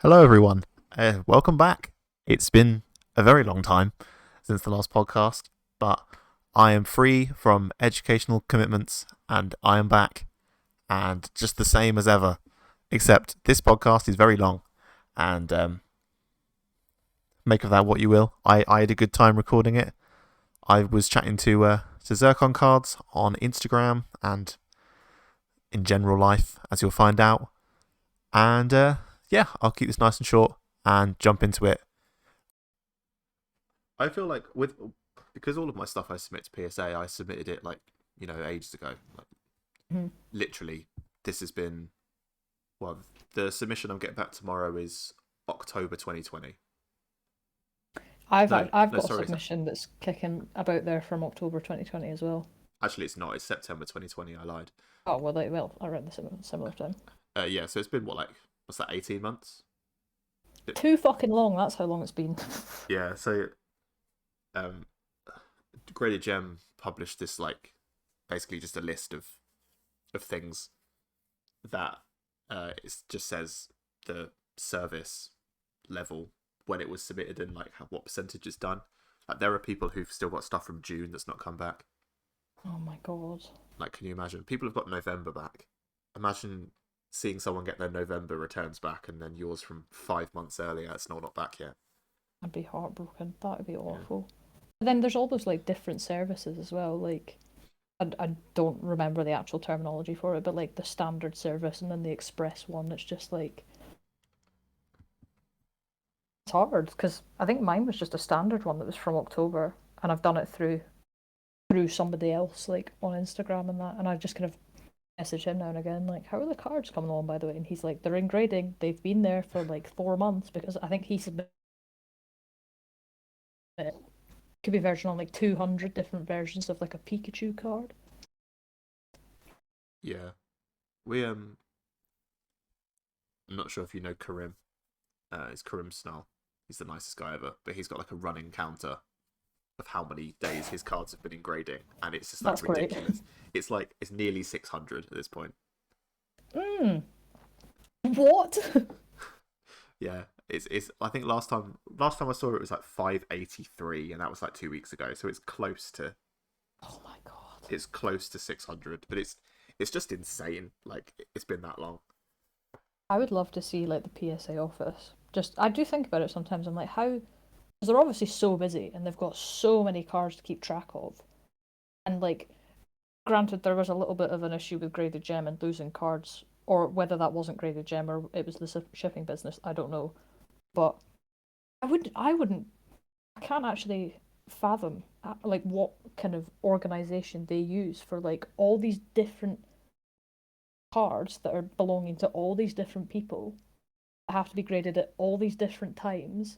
Hello, everyone. Welcome back. It's been a very long time since the last podcast, but I am free from educational commitments and I am back and just the same as ever, except this podcast is very long and make of that what you will. I had a good time recording it. I was chatting to Zircon cards on Instagram and in general life, as you'll find out. And yeah, I'll keep this nice and short and jump into it. I feel like because all of my stuff I submit to PSA, I submitted it ages ago. Like Mhm. literally, this has been the submission I'm getting back tomorrow is October 2020. No, I've no, got a sorry. submission that's kicking about there from October 2020 as well. Actually, it's not. It's September 2020. I lied. Oh well, around the similar time. Yeah, so it's been what's that? 18 months. Too fucking long. That's how long it's been. Yeah. So um, Graded Gem published this basically just a list of things that it just says the service level when it was submitted and what percentage is done. Like there are people who've still got stuff from June that's not come back. Oh my god. Like, can you imagine? People have got November back. Imagine seeing someone get their November returns back and then yours from 5 months earlier. It's not back yet. I'd be heartbroken. That would be Yeah. awful. But then there's all those like different services as well. Like I don't remember the actual terminology for it, but like the standard service and then the express one. It's just like it's hard because I think mine was just a standard one that was from October, and I've done it through somebody else like on Instagram and that, and I just kind of message him now and again like, how are the cards coming along by the way? And he's like, they're in grading. They've been there for like 4 months because I think he submitted could be version on like 200 different versions of like a Pikachu card. Yeah. We I'm not sure if you know Karim. It's Karim Snarl. He's the nicest guy ever, but he's got like a running counter of how many days his cards have been in grading, and it's just That's great. ridiculous. It's nearly 600 at this point. Mm. What? Yeah, it's. I think last time I saw it was like 583, and that was like 2 weeks ago. So Oh my god. it's close to 600, but it's just insane. Like it's been that long. I would love to see like the PSA office. Just I do think about it sometimes. I'm like, how? Because they're obviously so busy and they've got so many cards to keep track of, and like granted, there was a little bit of an issue with graded gem and losing cards, or whether that wasn't graded gem or it was the shipping business. I don't know, but I wouldn't, I can't actually fathom like what kind of organization they use for like all these different cards that are belonging to all these different people that have to be graded at all these different times.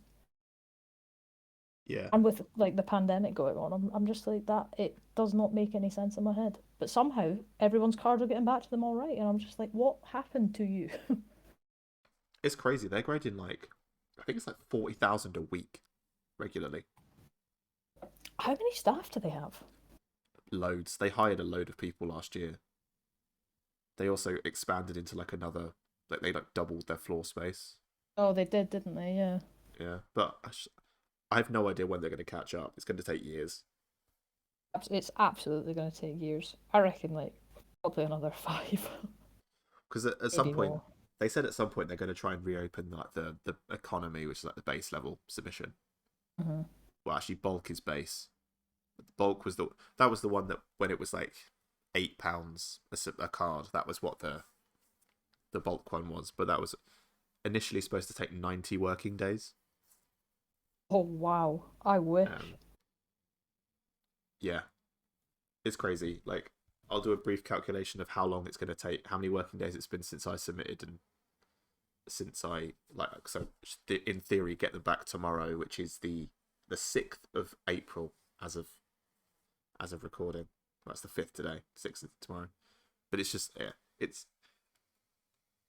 Yeah, And with like the pandemic going on, I'm just like that. It does not make any sense in my head. But somehow everyone's cards are getting back to them all right, and I'm just like, what happened to you? it's crazy. They're grading I think it's like 40,000 a week regularly. How many staff do they have? Loads. They hired a load of people last year. They also expanded into another. They doubled their floor space. Oh, they did, didn't they? Yeah. Yeah, but I have no idea when they're going to catch up. It's going to take years. It's absolutely going to take years. I reckon, like, probably another five, Because at some maybe point, more. they said at some point they're going to try and reopen the economy, which is like the base level submission. Hmm. Well, actually, bulk is base. Bulk was the one that when it was like £8 a card, that was what the bulk one was. But that was initially supposed to take 90 working days. Oh, wow. I wish. Um, yeah, it's crazy. Like, I'll do a brief calculation of how long it's going to take, how many working days it's been since I submitted, and since I in theory get them back tomorrow, which is the 6th of April as of recording. That's the 5th today, 6th tomorrow. But it's just it's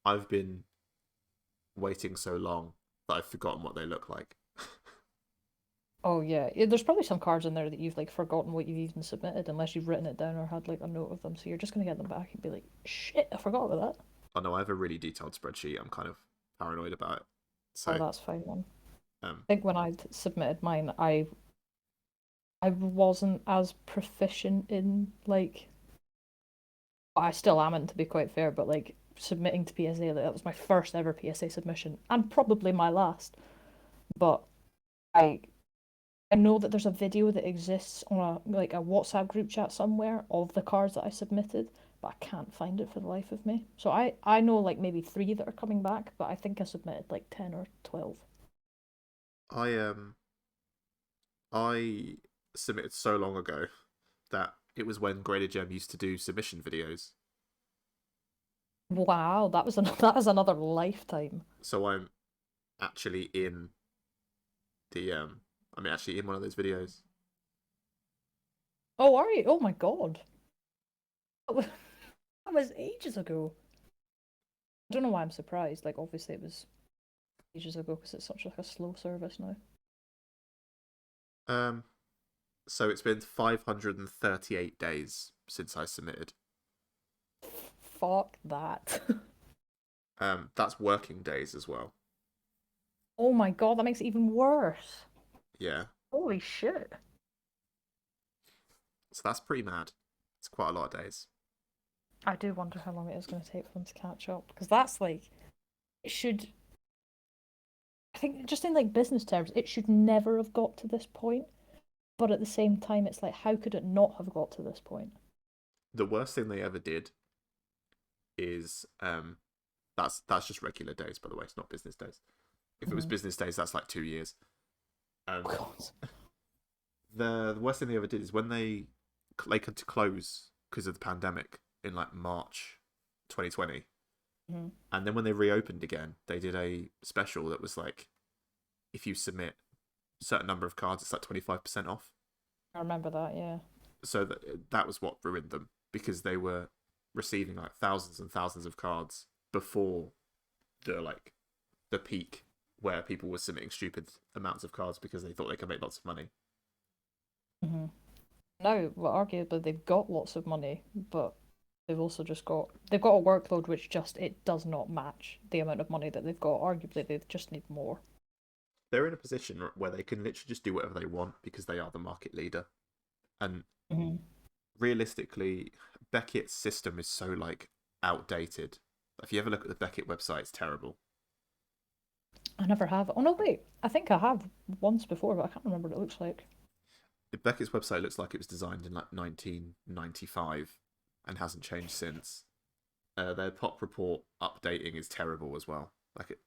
I've been waiting so long that I've forgotten what they look like. Oh, yeah. Yeah, there's probably some cards in there that you've, like, forgotten what you've even submitted unless you've written it down or had, like, a note of them. So you're just going to get them back and be like, shit, I forgot about that. I know I have a really detailed spreadsheet. I'm kind of paranoid about it. Oh, So that's fine then. um, I think when I submitted mine, I wasn't as proficient in like I still am in, to be quite fair, but like submitting to PSA, like, that was my first ever PSA submission and probably my last. But I I know that there's a video that exists on a WhatsApp group chat somewhere of the cards that I submitted, but I can't find it for the life of me. So I know like maybe three that are coming back, but I think I submitted like 10 or 12. I submitted so long ago that it was when Graded Gem used to do submission videos. Wow, that was another lifetime. So actually in the I'm actually in one of those videos. Oh, are you? Oh my God. That was, that was ages ago. I don't know why I'm surprised. Like, obviously, it was ages ago because it's such like a slow service now. Um, so it's been 538 days since I submitted. Fuck that. That's working days as well. Oh my God, that makes it even worse. Yeah, Holy shit. so that's pretty mad. It's quite a lot of days. I do wonder how long it is going to take for them to catch up because that's like, it should, I think, just in like business terms, it should never have got to this point. But at the same time, it's like, how could it not have got to this point? The worst thing they ever did is that's just regular days, by the way. It's not business days. If it was Mm-hmm. business days, that's like 2 years. Um, God. the worst thing they ever did is when they had to close because of the pandemic in like March 2020, Mm-hmm. and then when they reopened again, they did a special that was like if you submit a certain number of cards, it's like 25% off. I remember that, yeah. So that was what ruined them because they were receiving like thousands and thousands of cards before the peak where people were submitting stupid amounts of cards because they thought they could make lots of money. Mm-hmm. Now, well, arguably they've got lots of money, but they've got a workload which just it does not match the amount of money that they've got. Arguably, they just need more. They're in a position where they can literally just do whatever they want because they are the market leader. And Mm-hmm. realistically, Beckett's system is so like outdated. If you ever look at the Beckett website, it's terrible. I never have. Oh no, wait. I think I have once before, but I can't remember what it looks like. Beckett's website looks like it was designed in like 1995 and hasn't changed since. Their pop report updating is terrible as well. Like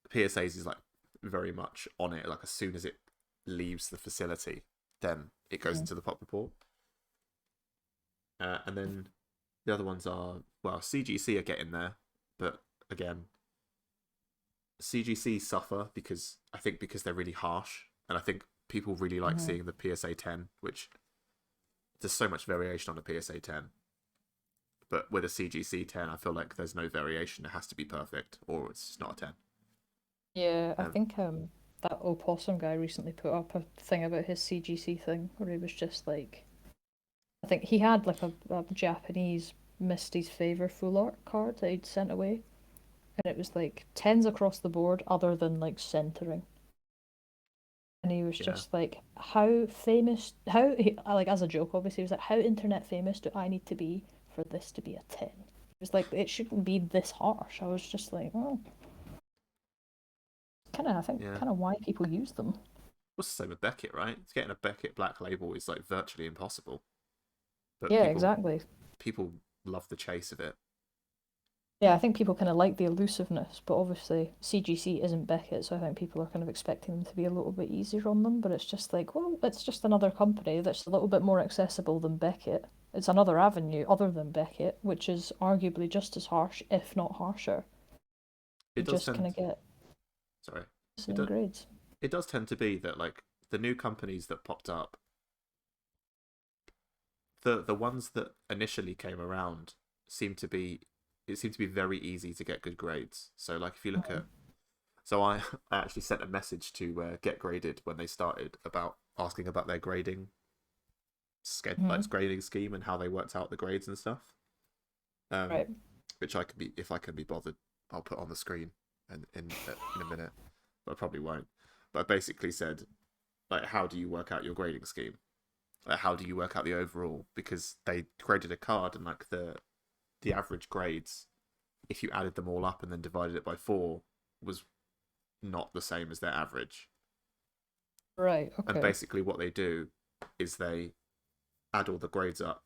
PSA's is like very much on it. Like as soon as it leaves the facility, then it goes Mm-hmm. into the pop report. And then the other ones are CGC are getting there, but again, CGC suffer because they're really harsh, and I think people really like Mm-hmm. seeing the PSA 10, which there's so much variation on a PSA 10. But with a CGC 10, I feel like there's no variation. It has to be perfect, or it's just not a 10. Yeah, I Um, think that opossum guy recently put up a thing about his CGC thing where he was just like I think he had like a Japanese Misty's Favor full art card that he'd sent away, and it was like tens across the board, other than like centering. And he was yeah, just like, "How famous? How like as a joke, obviously, he was like, how internet famous do I need to be for this to be a 10?" It was like it shouldn't be this harsh. I was just like, oh, kind of, I think, yeah. kind of why people use them. What's the same with Beckett, right? It's getting a Beckett Black Label is like virtually impossible, but Yeah, people exactly. people love the chase of it. Yeah, I think people kind of like the elusiveness, but obviously CGC isn't Beckett, so I think people are kind of expecting them to be a little bit easier on them. But it's just like, well, it's just another company that's a little bit more accessible than Beckett. It's another avenue other than Beckett, which is arguably just as harsh, if not harsher. You It does just tend, kind of get sorry, it same does grades. it does tend to be that like the new companies that popped up, the ones that initially came around seem to be it seemed to be very easy to get good grades. So like if you look Mhm. at so I actually sent a message to Get Graded when they started about asking about their Mhm. grading scheme and how they worked out the grades and stuff. Um, Right. which I can be if I can be bothered, I'll put on the screen. in a minute, but I probably won't. But I basically said, like, how do you work out your grading scheme? Like, how do you work out the overall? Because they graded a card, and like the average grades, if you added them all up and then divided it by four, was not the same as their average. Right, And okay. basically, what they do is they add all the grades up,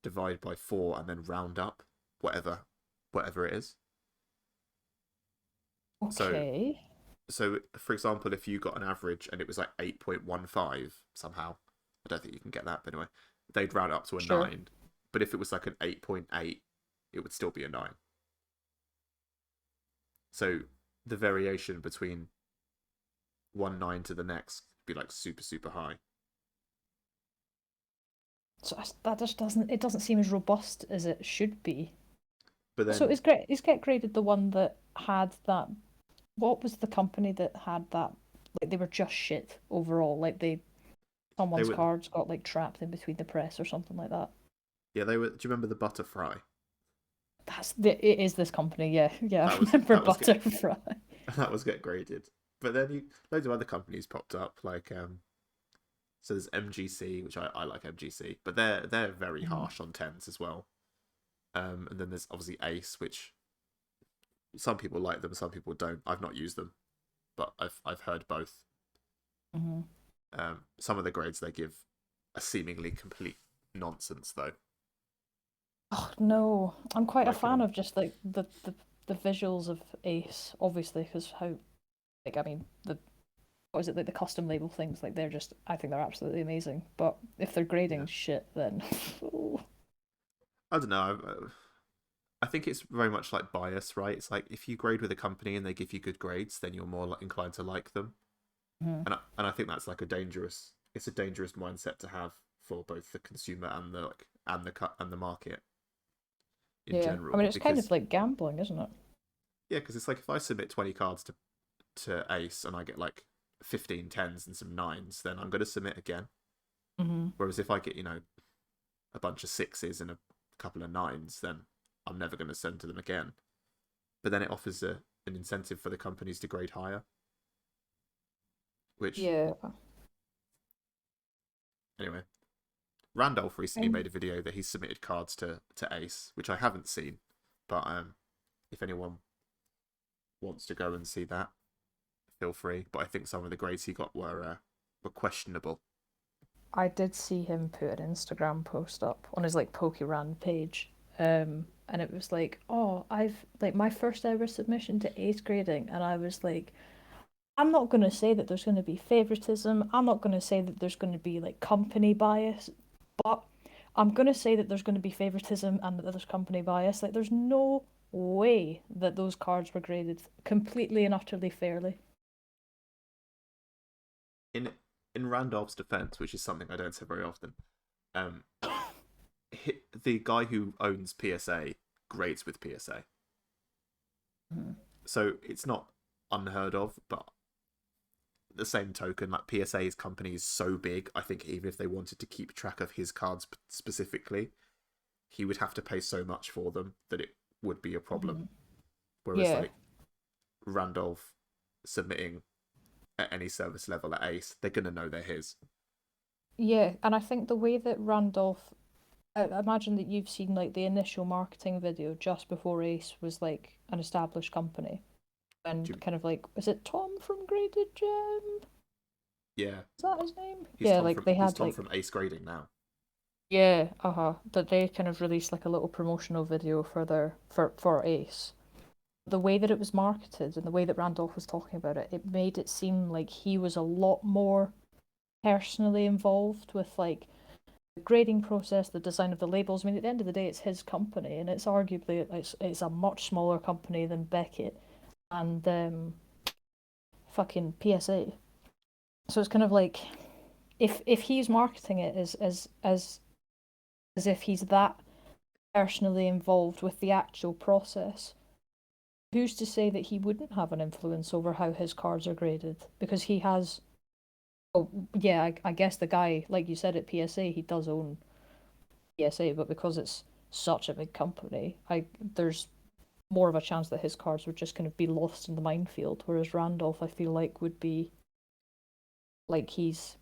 divide by four, and then round up whatever it is. So Okay. so for example, if you got an average and it was like 8.15 somehow, I don't think you can get that, but anyway, they'd round up to a Sure. 9. But if it was like an 8.8, it would still be a 9. So the variation between one 9 to the next would be like super, super high. So that just doesn't it doesn't seem as robust as it should be. But So then is Get Graded the one that had that? What was the company that had that? Like they were just shit overall. Like they they someone's were, cards got like trapped in between the press or something like that. yeah, they were. Do you remember the Butterfry? It is this company. Yeah, yeah. That I was remember that was get Butterfly. that was get graded. But then loads of other companies popped up, like so there's MGC, which I like MGC, but they're very Mhm. harsh on tens as well. And then there's obviously Ace, which some people like them, some people don't. I've not used them, but I've heard both. Mhm. Some of the grades they give are seemingly complete nonsense, though. Oh no, I'm quite a Like fan of just like the visuals of Ace, obviously, because how like I mean the what is it like the custom label things like they're just I think they're absolutely amazing. But if they're yeah, grading shit, then I don't know. I think it's very much like bias, right? It's like if you grade with a company and they give you good grades, then you're more inclined to like them. Mhm. And I think that's like a dangerous mindset to have for both the consumer and the like and the market in Yeah, I mean general. it's kind of Because like gambling, isn't it? yeah, because it's like if I submit 20 cards to Ace and I get like 15 tens and some nines, then I'm going to submit again. Hmm. Whereas if I get, a bunch of sixes and a couple of nines, then I'm never going to send to them again. But then it offers an incentive for the companies to grade higher, which, Yeah. anyway, Randolph recently Um, made a video that he submitted cards to Ace, which I haven't seen. But if anyone wants to go and see that, feel free. But I think some of the grades he got were questionable. I did see him put an Instagram post up on his like PokeRand page. And it was like, oh, I've like my first ever submission to eighth grading, and I was like, I'm not gonna say that there's gonna be favoritism. I'm not gonna say that there's gonna be like company bias, but I'm gonna say that there's gonna be favoritism and that there's company bias. Like, there's no way that those cards were graded completely and utterly fairly. In in Randolph's defense, which is something I don't say very often, um, the guy who owns PSA grades with PSA, Mhm. so it's not unheard of. But the same token, like PSA's company is so big, I think even if they wanted to keep track of his cards specifically, he would have to pay so much for them that it would be a problem. Mhm. Whereas Yeah, like Randolph submitting at any service level at Ace, they're gonna know they're his. yeah, and I think the way that Randolph, I imagine that you've seen like the initial marketing video just before Ace was like an established company, and Do kind of like, is it Tom from Graded Gem? Yeah, Is that his name? Yeah, like they He's had Tom like from Ace Grading now. yeah, that they kind of released like a little promotional video for for Ace. The way that it was marketed and the way that Randolph was talking about it, it made it seem like he was a lot more personally involved with like the grading process, the design of the labels. I mean, at the end of the day, it's his company, and it's arguably it's a much smaller company than Beckett and fucking PSA. So it's kind of like if he's marketing it as if he's that personally involved with the actual process, who's to say that he wouldn't have an influence over how his cards are graded? Because he has. Oh, yeah, I guess the guy, like you said at PSA, he does own PSA, but because it's such a big company, there's more of a chance that his cards would just kind of be lost in the minefield, whereas Randolph, I feel like, would be like he's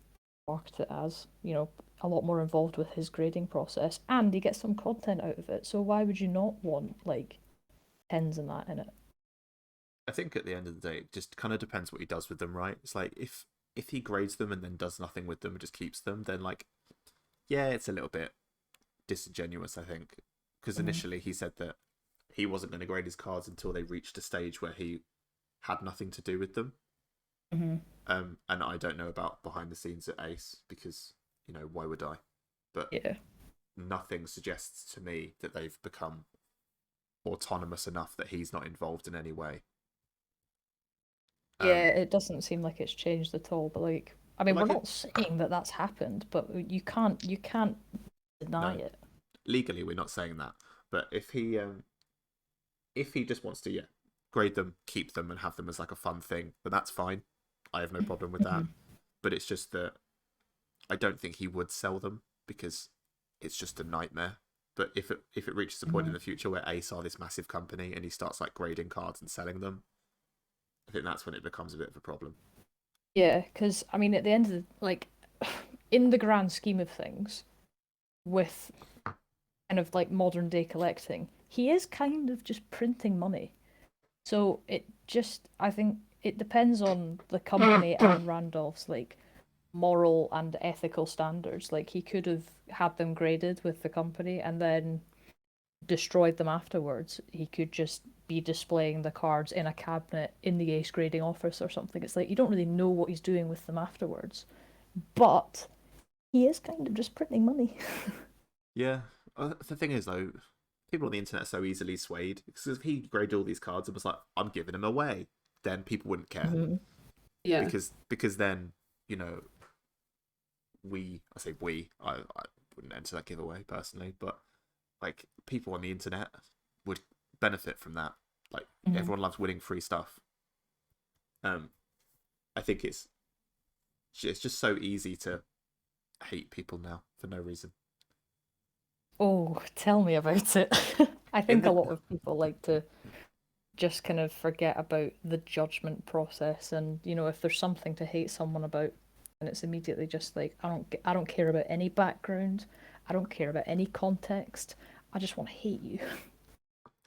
marked it as, a lot more involved with his grading process, and he gets some content out of it. So why would you not want like tens and that in it? I think at the end of the day, it just kind of depends what he does with them, right? It's like if he grades them and then does nothing with them and just keeps them, then like yeah, it's a little bit disingenuous, I think, because Mm-hmm. initially he said that he wasn't going to grade his cards until they reached a stage where he had nothing to do with them. Mm-hmm. And I don't know about behind the scenes at Ace because why would I? But Yeah. nothing suggests to me that they've become autonomous enough that he's not involved in any way. Yeah, Um, it doesn't seem like it's changed at all, but like, I mean, but we're like not saying that that's happened, but you can't deny no, it. legally we're not saying that. But if he just wants to grade them, keep them, and have them as like a fun thing, then that's fine. I have no problem with that. Mm-hmm. But it's just that I don't think he would sell them because it's just a nightmare. But if it reaches a point in Mm-hmm. the future where Ace are this massive company and he starts like grading cards and selling them, I think that's when it becomes a bit of a problem. Yeah, because I mean, at the end of the like, in the grand scheme of things, with kind of like modern day collecting, he is kind of just printing money. So I think it depends on the company and Randolph's like moral and ethical standards. Like he could have had them graded with the company and then destroyed them afterwards. He could just be displaying the cards in a cabinet in the Ace grading office or something. It's like you don't really know what he's doing with them afterwards. But he is kind of just printing money. Yeah. The thing is, though, people on the internet are so easily swayed because if he graded all these cards and was like, "I'm giving them away," then people wouldn't care Mhm. Yeah. because then you know I say I wouldn't enter that giveaway personally, but like people on the internet would benefit from that. Like Mhm. everyone loves winning free stuff. Um, I think it's just so easy to hate people now for no reason. Oh, tell me about it. I In think a the lot of people like to just kind of forget about the judgment process, and if there's something to hate someone about, and it's immediately just like I don't care about any background, I don't care about any context, I just want to hate you.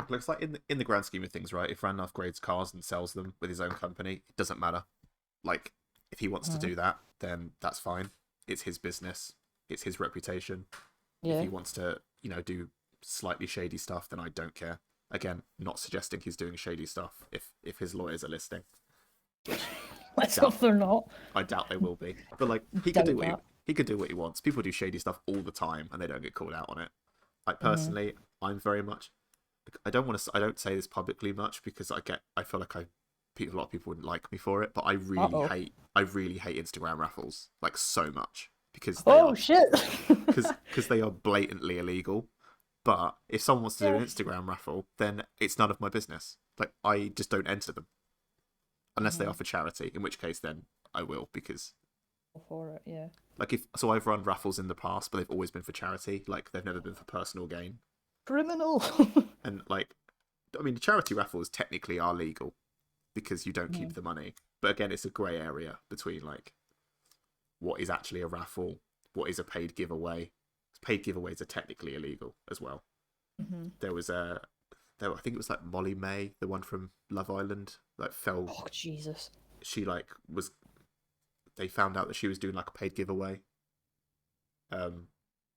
looks like in the grand scheme of things, right? If Randolph grades cars and sells them with his own company, it doesn't matter. Like if he wants to Mhm. do that, then that's fine. It's his business. It's his reputation. If Yeah. he wants to, do slightly shady stuff, then I don't care. Again, not suggesting he's doing shady stuff if his lawyers are listening, which I Let's doubt hope they're not. I doubt they will be. But like Doubt that. he could do what he wants. People do shady stuff all the time and they don't get called out on it. Like Hmm. personally, I'm very much I don't say this publicly much because I feel like a lot of people wouldn't like me for it, but Uh-oh. I really hate Instagram raffles like so much because Oh shit. they are blatantly illegal. But if someone wants to do Yeah. an Instagram raffle, then it's none of my business. Like I just don't enter them unless they Hmm. are for charity, in which case then I will because For it, yeah. like if so I've run raffles in the past, but they've always been for charity. Like they've never been for personal gain. Criminal. And like I mean, the charity raffles technically are legal because you don't Hmm. keep the money. But again, it's a grey area between like what is actually a raffle, what is a paid giveaway. Paid giveaways are technically illegal as well. Hmm. There was I think it was like Molly May, the one from Love Island, like fell. Oh Jesus. She like was. They found out that she was doing like a paid giveaway, um,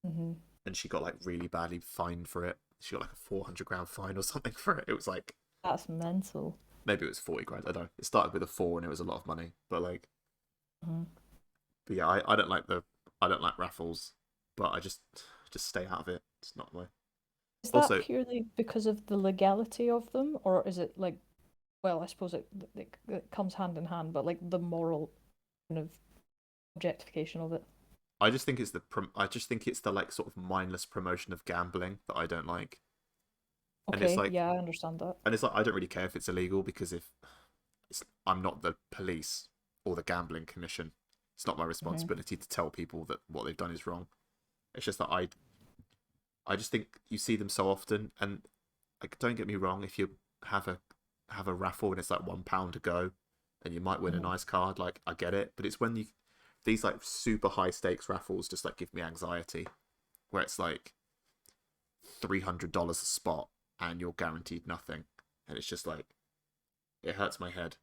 Hmm. and she got like really badly fined for it. She got like a £400 fine or something for it. It was like That's mental. maybe it was 40 grand. I don't know. It started with a four and it was a lot of money, but like, Hmm. but yeah, I don't like raffles, but I just stay out of it. It's not my. Is that Also, purely because of the legality of them, or is it like, well, I suppose it comes hand in hand, but like the moral kind of objectification of it? I just think it's the like sort of mindless promotion of gambling that I don't like. And it's Okay, like yeah, I understand that. I don't really care if it's illegal because if I'm not the police or the gambling commission, it's not my Hmm. responsibility to tell people that what they've done is wrong. It's just that I just think you see them so often, and like don't get me wrong, if you're have a raffle and it's like £1 to go, and you might win a Mhm. nice card. Like I get it, but it's when you these like super high stakes raffles just like give me anxiety, where it's like $300 a spot and you're guaranteed nothing, and it's just like it hurts my head.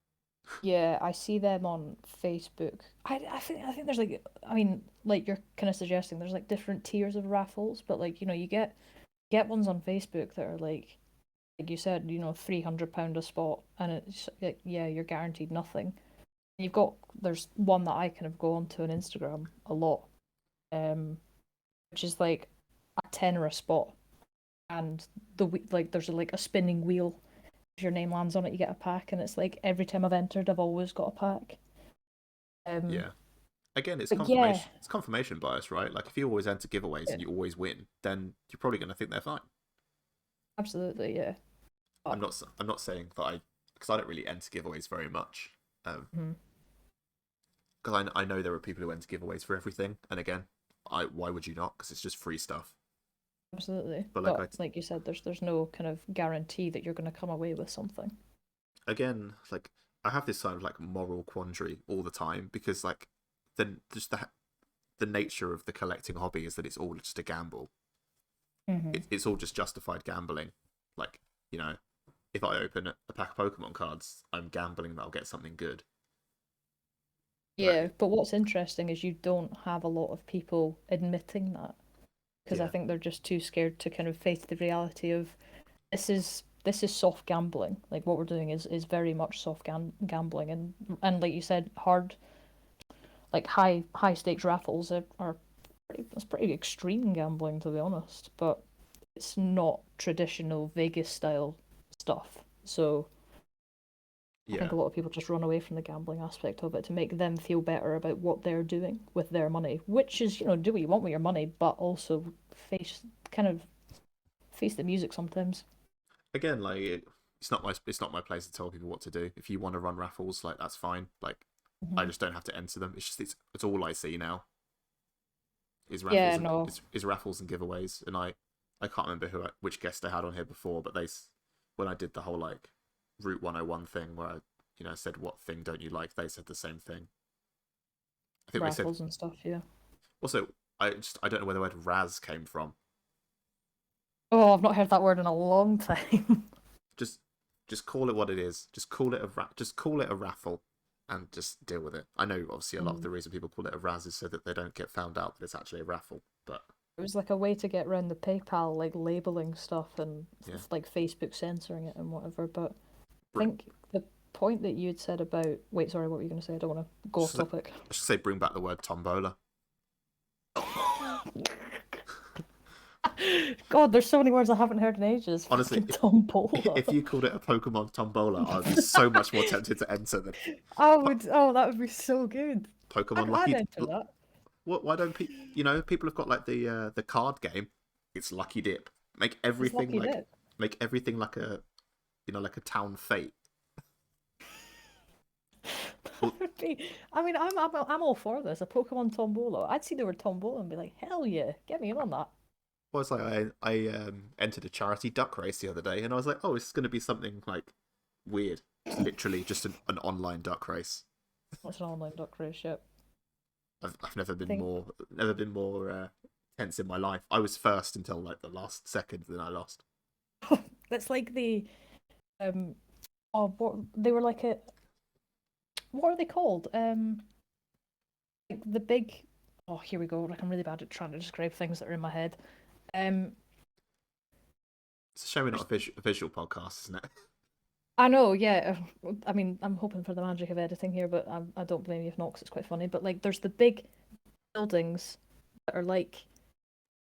Yeah, I see them on Facebook. I think there's like, I mean, like you're kind of suggesting there's like different tiers of raffles, but like you get ones on Facebook that are like you said, £300 a spot, and it's like, yeah, you're guaranteed nothing. You've got there's one that I kind of go onto on Instagram a lot, um, which is like a tenner a spot, and like there's like a spinning wheel. If your name lands on it, you get a pack, and it's like every time I've entered, I've always got a pack. Um, Yeah. Again, it's but yeah, confirmation. It's confirmation bias, right? Like if you always enter giveaways yeah, and you always win, then you're probably going to think they're fine. absolutely, yeah. But, I'm not saying that because I don't really enter giveaways very much. mhm, Because I know there are people who enter giveaways for everything, and again, why would you not? Because it's just free stuff. absolutely. But like But like you said, there's no kind of guarantee that you're going to come away with something. again, like I have this kind of like moral quandary all the time because like then just the nature of the collecting hobby is that it's all just a gamble. Hmm. It's all just justified gambling. Like, you know, if I open a pack of Pokemon cards, I'm gambling that I'll get something good. But Yeah, but what's interesting is you don't have a lot of people admitting that because I yeah, think they're just too scared to kind of face the reality of this is soft gambling. Like what we're doing is very much soft gambling, and like you said, hard like high stakes raffles are it's pretty extreme gambling to be honest, but it's not traditional Vegas style stuff. So I think yeah, a lot of people just run away from the gambling aspect of it to make them feel better about what they're doing with their money, which is, do what you want with your money, but also face kind of face the music sometimes. again, like it's not my place to tell people what to do. If you want to run raffles, like that's fine. Like I Hmm. just don't have to enter them. It's just it's all I see now is Yeah, no, is raffles and giveaways. And I can't remember which guest I had on here before, but when I did the whole like Route 101 thing where I said what thing don't you like, they said the same thing. I think they said raffles and stuff. Yeah. also I don't know where the word Raz came from. Oh, I've not heard that word in a long time. Just just call it what it is. Just call it a raffle and just deal with it. I know obviously a lot of Mhm. the reason people call it a Raz is so that they don't get found out that it's actually a raffle. But It was like a way to get around the PayPal like labeling stuff and yeah, like Facebook censoring it and whatever. But I br- think the point that you'd said about wait, sorry, what were you going to say? I don't want to go off just, topic. I should say bring back the word tombola. God, there's so many words I haven't heard in ages. Honestly, Fucking tombola. if you called it a Pokemon tombola, I'd be so much more tempted to enter than I po- would. Oh, that would be so good. Pokemon I'd Lucky. enter that. What? Why don't people? People have got like the card game. It's Lucky Dip. Make It's everything lucky like dip. like a like a town fate. That would be. I mean, I'm all for this. A Pokemon tombola. I'd see the word tombola and be like, hell yeah, get me in on that. Well, it's like I entered a charity duck race the other day, and I was like, oh, this is going to be something like weird. It's literally just an online duck race. What's an online duck race? Yep. I've I think never been more tense in my life. I was first until like the last second, then I lost. that's like the um. Oh, what they were like a. What are they called? Like the big. Oh, here we go. Like I'm really bad at trying to describe things that are in my head. Um, It's a shame we're not there's a visual podcast, isn't it? I know, yeah. I mean, I'm hoping for the magic of editing here, but I don't blame you if not, 'cause it's quite funny. But like, there's the big buildings that are like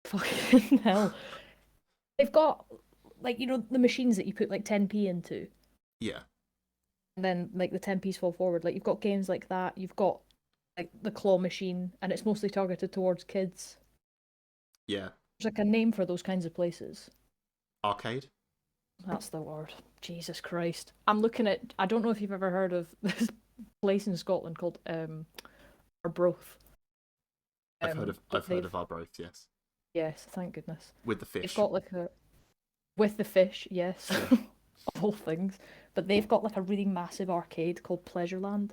fucking hell. They've got like the machines that you put like 10p into, Yeah, and then like the 10p's fall forward. Like you've got games like that. You've got like the claw machine, and it's mostly targeted towards kids. yeah. There's like a name for those kinds of places. Arcade. That's the word. Jesus Christ. I'm looking at. I don't know if you've ever heard of this place in Scotland called Arbroath. But I've heard they've of Arbroath. Yes, yes, thank goodness. with the They've fish. got like a with the fish, yes. Yeah, of all things. But they've got like a really massive arcade called Pleasureland,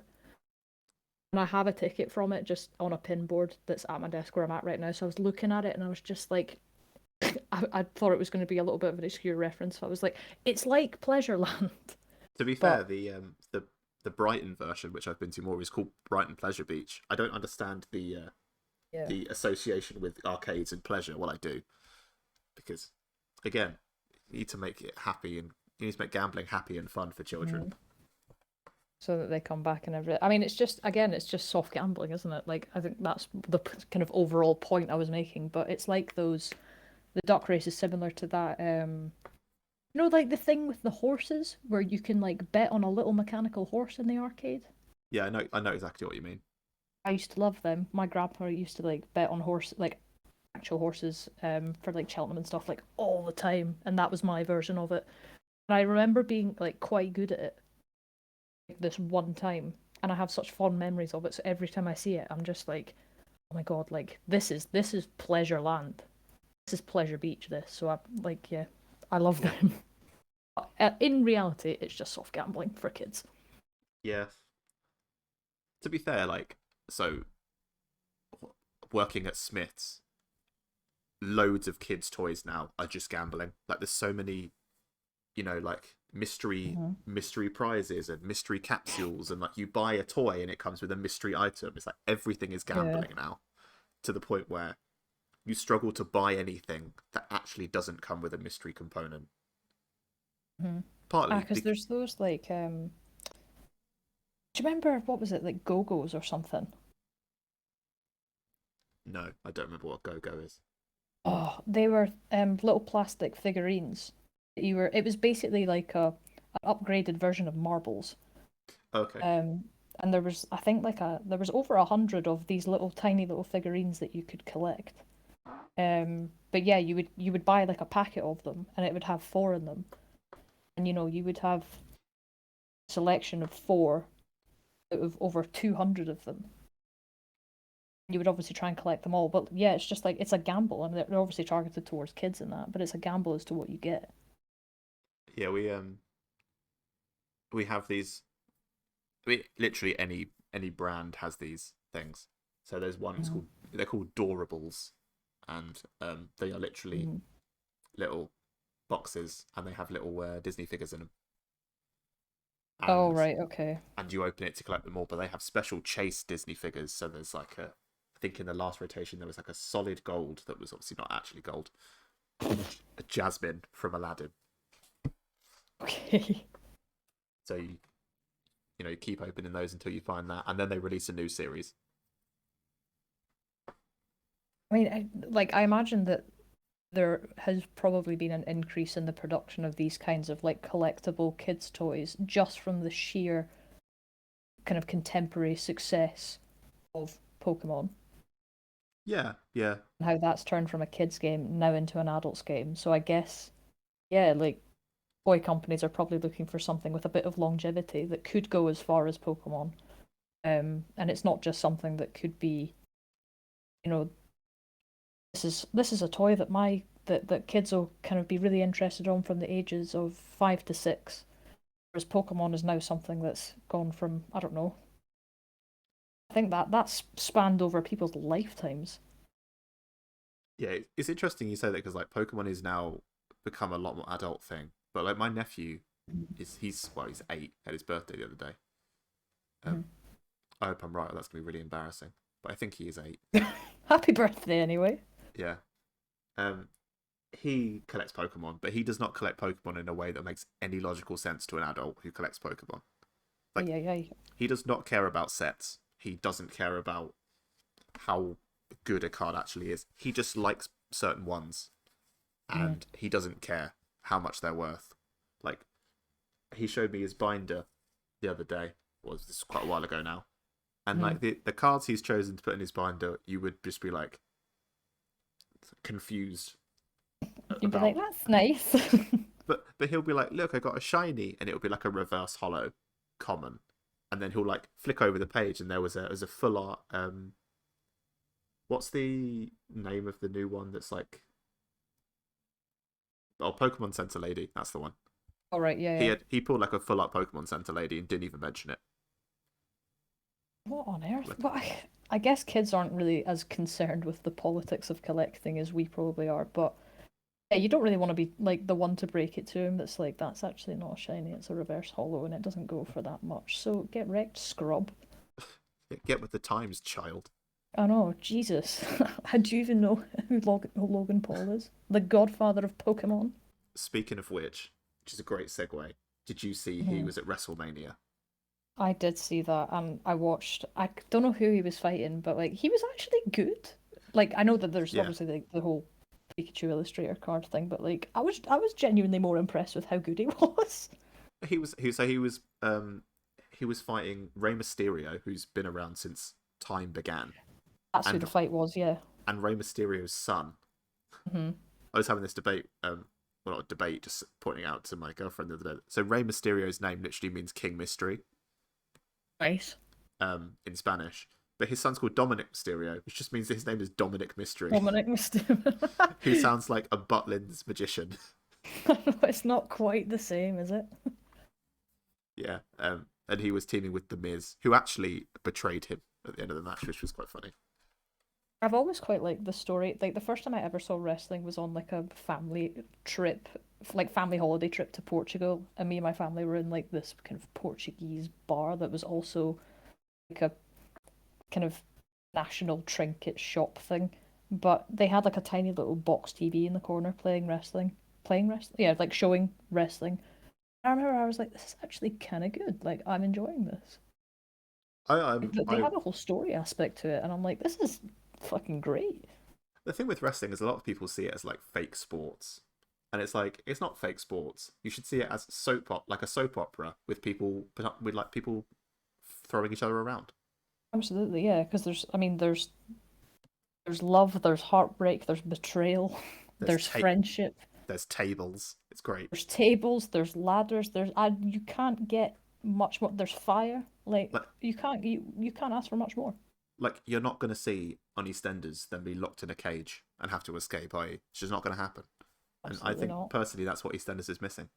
and I have a ticket from it just on a pin board that's at my desk where I'm at right now. So I was looking at it and I was just like, I thought it was going to be a little bit of an obscure reference. So I was like, it's like Pleasureland, To be fair, but the Brighton version, which I've been to more, is called Brighton Pleasure Beach. I don't understand yeah. the association with arcades and pleasure. Well, I do, because again, you need to make it happy, and you need to make gambling happy and fun for children. Mm. So that they come back and everything. I mean, it's just again, it's just soft gambling, isn't it? Like I think that's the kind of overall point I was making. But it's like those the duck race is similar to that. You know, like the thing with the horses where you can like bet on a little mechanical horse in the arcade. Yeah, I know exactly what you mean. I used to love them. My grandpa used to like bet on horse like actual horses for like Cheltenham and stuff like all the time, and that was my version of it. And I remember being like quite good at it like, this one time, and I have such fond memories of it. So every time I see it, I'm just like, oh my god, like this is pleasure land. This is pleasure beach. This. So I like yeah, I love Yeah, them. In reality, it's just soft gambling for kids. yeah. To be fair, like so, working at Smiths, loads of kids' toys now are just gambling. Like there's so many, like Hmm. mystery prizes and mystery capsules, and like you buy a toy and it comes with a mystery item. It's like everything is Yeah. gambling now, to the point where you struggle to buy anything that actually doesn't come with a mystery component. Hmm. Ah, Partly because because there's those like do you remember what was it like Go-Go's or something? no, I don't remember what Go Go is. Oh, they were little plastic figurines. You were it was basically like a an upgraded version of marbles. Okay, Um, and there was I think like there was over 100 of these little tiny little figurines that you could collect. But yeah, you would buy like a packet of them, and it would have four in them, and you would have a selection of four out of over 200 of them. You would obviously try and collect them all, but yeah, it's just like it's a gamble. I mean, they're obviously targeted towards kids in that, but it's a gamble as to what you get. yeah, we have these. Literally any brand has these things. So there's one. It's Mhm. called they're called Doorables, and they are literally Mhm. little boxes, and they have little Disney figures in them. Oh, And right, okay. you open it to collect them all, but they have special chase Disney figures. So there's like I think in the last rotation there was like a solid gold that was obviously not actually gold, and a Jasmine from Aladdin. Okay. So you keep opening those until you find that, and then they release a new series. I mean, I imagine that there has probably been an increase in the production of these kinds of like collectible kids' toys just from the sheer kind of contemporary success of Pokemon Yeah, yeah, and how that's turned from a kids' game now into an adult's game. So I guess, yeah, like toy companies are probably looking for something with a bit of longevity that could go as far as Pokemon. And it's not just something that could be, you know, this is a toy that that kids will kind of be really interested on from the ages of 5 to 6. Whereas Pokemon is now something that's gone from, I don't know. I think that's spanned over people's lifetimes. yeah. It's interesting you say that because like Pokemon is now become a lot more adult thing. But like my nephew he's 8, had his birthday the other day. Mhm. Um, I hope I'm right. Or that's gonna be really embarrassing. But I think he is 8. Happy birthday, anyway. Yeah. Um, he collects Pokemon, but he does not collect Pokemon in a way that makes any logical sense to an adult who collects Pokemon. Like Ay, ay, ay. he does not care about sets. He doesn't care about how good a card actually is. He just likes certain ones, Mm, and he doesn't care how much they're worth. Like he showed me his binder the other day. Was this quite a while ago now? And mm. like the cards he's chosen to put in his binder, you would just be like confused You'd be like, about. that's nice. But he'll be like, look, I got a shiny, and it'll be like a reverse hollow, common, and then he'll like flick over the page, and there was a full art. What's the name of the new one that's like? Oh, Pokemon Center Lady. That's the one. Oh right, yeah, yeah. He pulled like a full up Pokemon Center lady and didn't even mention it. What on earth? Like, But I guess kids aren't really as concerned with the politics of collecting as we probably are. But yeah, you don't really want to be like the one to break it to him. That's like that's actually not a shiny. It's a reverse holo, and it doesn't go for that much. So get wrecked, scrub. get with the times, child. I know, Jesus. Do you even know who Logan Paul is? The godfather of Pokemon? Speaking of which is a great segue. Did you see he Hmm. was at WrestleMania? I did see that, and I watched. I don't know who he was fighting, but like he was actually good. Like I know that there's Yeah, obviously like the whole Pikachu Illustrator card thing, but like I was genuinely more impressed with how good he was. he was fighting Rey Mysterio, who's been around since time began, That's who and the fight was, yeah. Rey Mysterio's son. Hmm. I was having this debate, well, not a debate, just pointing out to my girlfriend the other day. So Rey Mysterio's name literally means King Mystery, Nice. in Spanish. But his son's called Dominic Mysterio, which just means that his name is Dominic Mystery, Dominic Mysterio. who sounds like a Butlins magician. It's not quite the same, is it? Yeah, and he was teaming with The Miz, who actually betrayed him at the end of the match, which was quite funny. I've always quite liked the story. Like the first time I ever saw wrestling was on like a family trip, like family holiday trip to Portugal, and me and my family were in like this kind of Portuguese bar that was also like a kind of national trinket shop thing. But they had like a tiny little box TV in the corner playing wrestling, yeah, like showing wrestling. I remember I was like, this is actually kind of good. Like I'm enjoying this. They I have a whole story aspect to it, and I'm like, this is fucking great. The thing with wrestling is a lot of people see it as like fake sports, and it's like it's not fake sports. You should see it as like a soap opera with people throwing each other around. Absolutely, yeah. Because I mean, there's love, there's heartbreak, there's betrayal, There's there's friendship, there's tables. It's great. there's tables, there's ladders, you can't get much more. There's fire. Like Like you can't ask for much more. you're not gonna see on EastEnders them be locked in a cage and have to escape. It's just not gonna happen. And I Absolutely think not. personally that's what EastEnders is missing.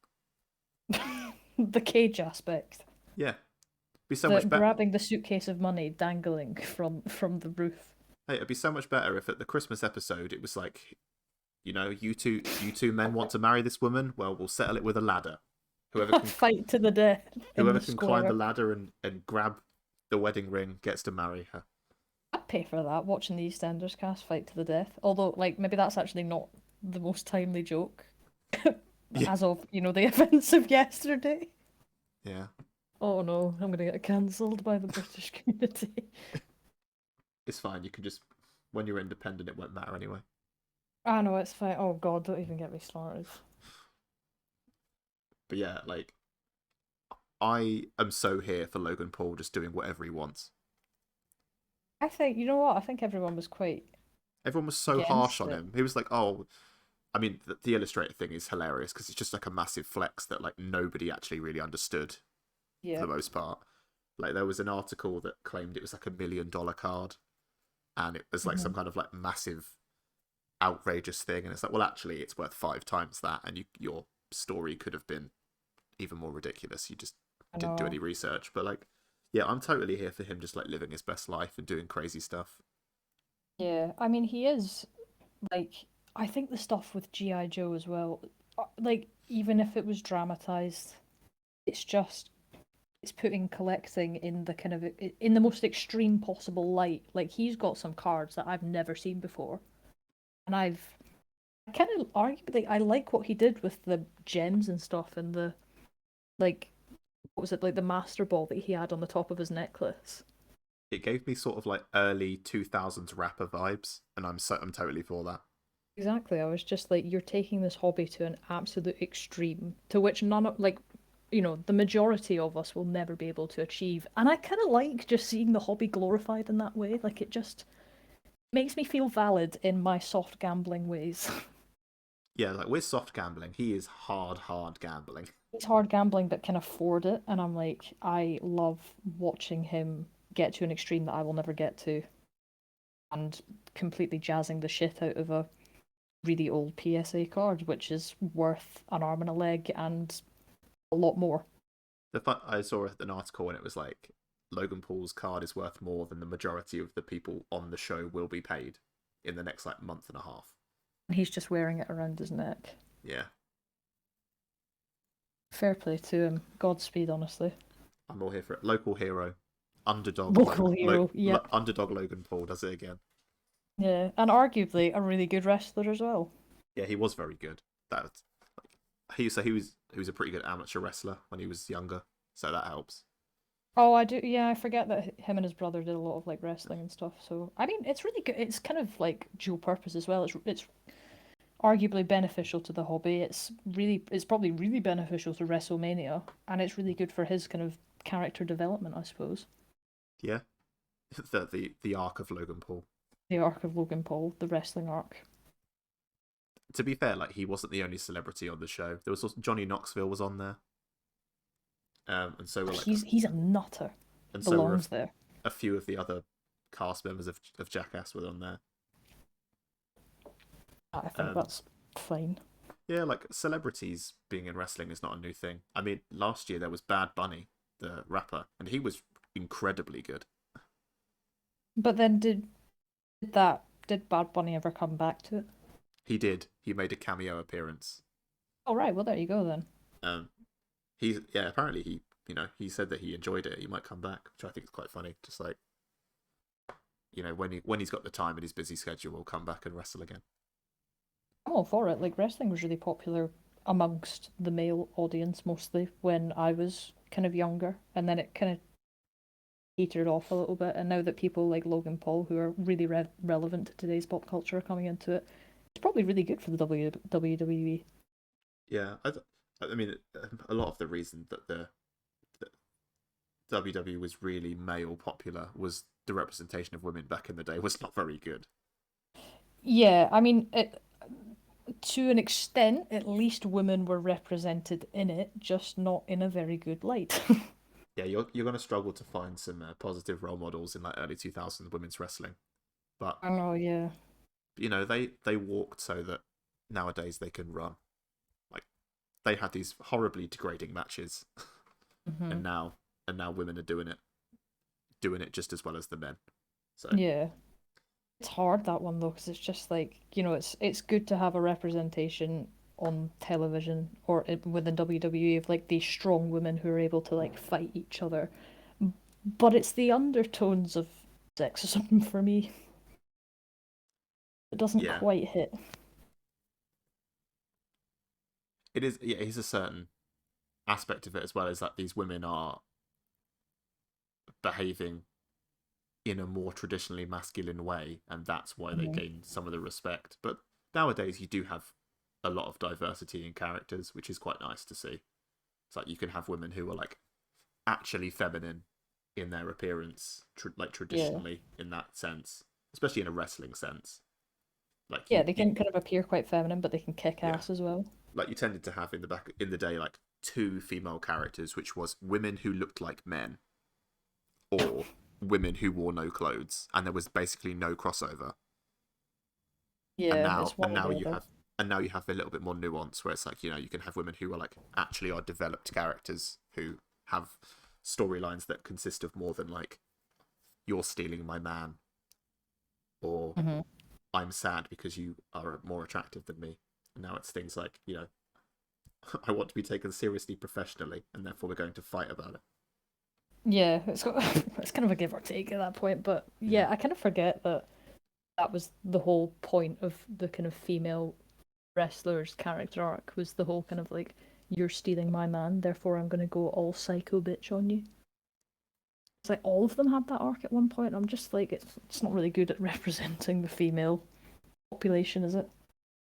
The cage aspect, Yeah, be so the much better. grabbing the suitcase of money dangling from the roof. Hey, it'd be so much better if at the Christmas episode it was like, you two men want to marry this woman. Well, we'll settle it with a ladder. Whoever can Fight to the death in whoever the can climb the square. ladder and grab the wedding ring gets to marry her. I'd pay for that, watching the EastEnders cast fight to the death. Although, like, maybe that's actually not the most timely joke, Yeah, as of, the events of yesterday. yeah. Oh no, I'm gonna get cancelled by the British community. It's fine. You can just when you're independent, it won't matter anyway. I know, it's fine. Oh god, don't even get me started. But yeah, like I am so here for Logan Paul just doing whatever he wants. I think, you know what? I think everyone was quite Everyone was so harsh against on it. him. He was like, "Oh, I mean, the Illustrator thing is hilarious because it's just like a massive flex that like nobody actually really understood for Yeah. the most part." Like there was an article that claimed it was like $1 million card, and it was like some Hmm. kind of like massive, outrageous thing. And it's like, well, actually, it's worth 5 times that, and your story could have been even more ridiculous. You just I didn't do any know. research. But like, yeah, I'm totally here for him just like living his best life and doing crazy stuff. Yeah, I mean, he is, like, I think the stuff with G.I. Joe as well, like, even if it was dramatized, it's just it's putting collecting in the kind of in the most extreme possible light. Like he's got some cards that I've never seen before, and I kind of arguably I like what he did with the gems and stuff and the like. What was it like the master ball that he had on the top of his necklace? It gave me sort of like early 2000s rapper vibes, and I'm totally for that. Exactly. I was just like, you're taking this hobby to an absolute extreme, to which none of like, the majority of us will never be able to achieve. And I kind of like just seeing the hobby glorified in that way. Like it just makes me feel valid in my soft gambling ways. Yeah, like with soft gambling, he is hard gambling. It's hard gambling but can afford it, and I'm like, I love watching him get to an extreme that I will never get to, and completely jazzing the shit out of a really old PSA card, which is worth an arm and a leg and a lot more. I saw an article and it was like Logan Paul's card is worth more than the majority of the people on the show will be paid in the next like month and a half. And he's just wearing it around his neck. Yeah, Fair play to him. Godspeed, honestly. I'm all here for it. Local hero, underdog, Local hero, yep. underdog Logan Paul does it again. Yeah, and arguably a really good wrestler as well. Yeah, he was very good. That he was a pretty good amateur wrestler when he was younger, so that helps. Oh, I do. Yeah, I forget that him and his brother did a lot of like wrestling and stuff. So I mean, it's really good. It's kind of like dual purpose as well. It's arguably beneficial to the hobby. It's probably really beneficial to WrestleMania, and it's really good for his kind of character development, I suppose. Yeah, the arc of Logan Paul. The arc of Logan Paul, the wrestling arc. To be fair, like he wasn't the only celebrity on the show. There was also, Johnny Knoxville was on there, and so were like He's a nutter. and so were Belongs there. a few of the other cast members of Jackass were on there. I think that's fine. Yeah, like celebrities being in wrestling is not a new thing. I mean, last year there was Bad Bunny, the rapper, and he was incredibly good. But then did Bad Bunny ever come back to it? He did. He made a cameo appearance. Oh right, well there you go then. Um, apparently he said that he enjoyed it. He might come back, which I think is quite funny. Just like, when he's got the time in his busy schedule, he'll come back and wrestle again. I'm all for it. Like wrestling was really popular amongst the male audience mostly when I was kind of younger, and then it kind of petered off a little bit. And now that people like Logan Paul, who are really relevant to today's pop culture, are coming into it, it's probably really good for the WWE. Yeah, I mean, a lot of the reason that the WWE was really male popular was the representation of women back in the day was not very good. Yeah, I mean, to an extent, at least women were represented in it, just not in a very good light. Yeah, you're going to struggle to find some positive role models in like early 2000s women's wrestling, but I know, yeah. they walked so that nowadays they can run. Like they had these horribly degrading matches, Mm-hmm. and now women are doing it just as well as the men. So Yeah. It's hard that one though, because it's just like it's good to have a representation on television or within WWE of like these strong women who are able to like fight each other, but it's the undertones of sexism for me. It doesn't yeah, quite hit. it is. Yeah, it's a certain aspect of it as well as that these women are behaving in a more traditionally masculine way, and that's why they Mhm. gain some of the respect. But nowadays, you do have a lot of diversity in characters, which is quite nice to see. It's like you can have women who are like actually feminine in their appearance, like Yeah. traditionally in that sense, especially in a wrestling sense. Like Yeah, they can kind of appear quite feminine, but they can kick yeah, ass as well. like you tended to have in the day like two female characters, which was women who looked like men or women who wore no clothes, and there was basically no crossover. And Yeah, now it's one or the other. you have a little bit more nuance where it's like you can have women who are like actually are developed characters who have storylines that consist of more than like you're stealing my man or Hmm. I'm sad because you are more attractive than me. And now it's things like I want to be taken seriously professionally, and therefore we're going to fight about it. Yeah, it's kind of a give or take at that point, but Yeah, yeah, I kind of forget that was the whole point of the kind of female wrestler's character arc was the whole kind of like you're stealing my man, therefore I'm gonna go all psycho bitch on you. It's like all of them had that arc at one point. I'm just like it's not really good at representing the female population, is it?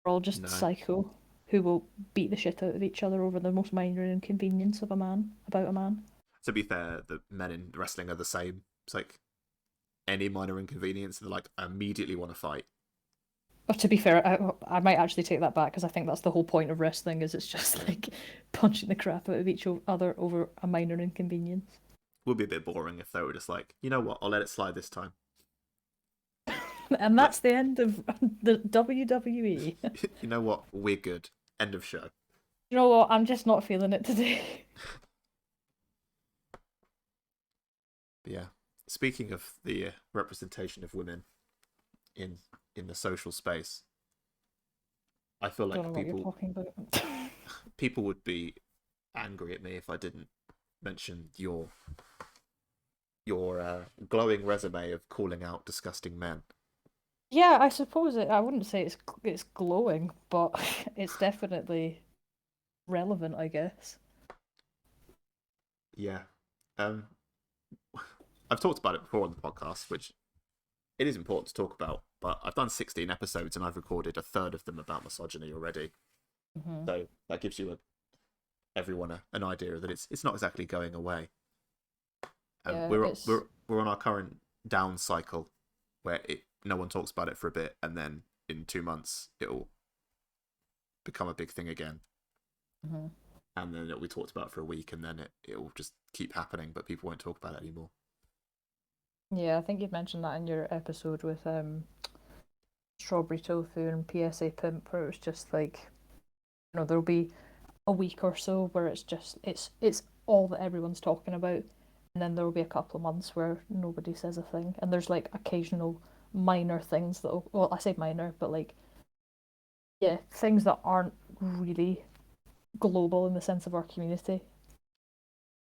We're all just no. psycho who will beat the shit out of each other over the most minor inconvenience of a man about a man. To be fair, the men in wrestling are the same. It's like any minor inconvenience, and they're like, I immediately want to fight. But to be fair, I might actually take that back because I think that's the whole point of wrestling is it's just like punching the crap out of each other over a minor inconvenience. Would be a bit boring if they were just like, you know what, I'll let it slide this time. And Like, that's the end of the WWE. you know what, we're good. End of show. You know what? I'm just not feeling it today. But yeah, speaking of the representation of women in the social space, I feel Don't like know what you're talking about. people would be angry at me if I didn't mention your glowing resume of calling out disgusting men. Yeah, I suppose I wouldn't say it's glowing, but it's definitely relevant, I guess. Yeah. Um, I've talked about it before on the podcast, which it is important to talk about. But I've done 16 episodes and I've recorded a third of them about misogyny already. Hmm. So that gives everyone an idea that it's not exactly going away. And Yeah, we're on our current down cycle where no one talks about it for a bit, and then in 2 months it'll become a big thing again, mhm. and then it'll be talked about for a week, and then it'll just keep happening, but people won't talk about it anymore. Yeah, I think you mentioned that in your episode with strawberry tofu and PSA pimp, where it was just like, there'll be a week or so where it's all that everyone's talking about, and then there'll be a couple of months where nobody says a thing, and there's like occasional minor things that, well, I say minor, but like, yeah, things that aren't really global in the sense of our community,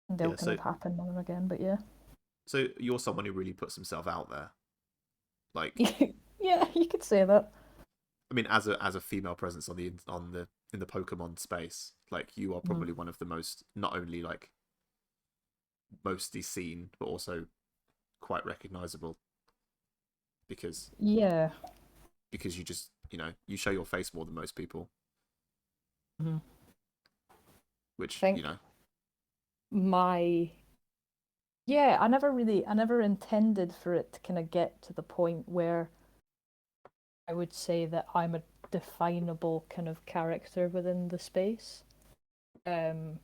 and they'll Yeah, kind of happen now and again. But yeah, so you're someone who really puts himself out there, like, yeah, you could say that. I mean, as a female presence on the in the Pokemon space, like you are Mhm. probably one of the most, not only like mostly seen but also quite recognizable, because Yeah. you just, you show your face more than most people, Mhm. I which, think my yeah, I never intended for it to kind of get to the point where I would say that I'm a definable kind of character within the space. Um,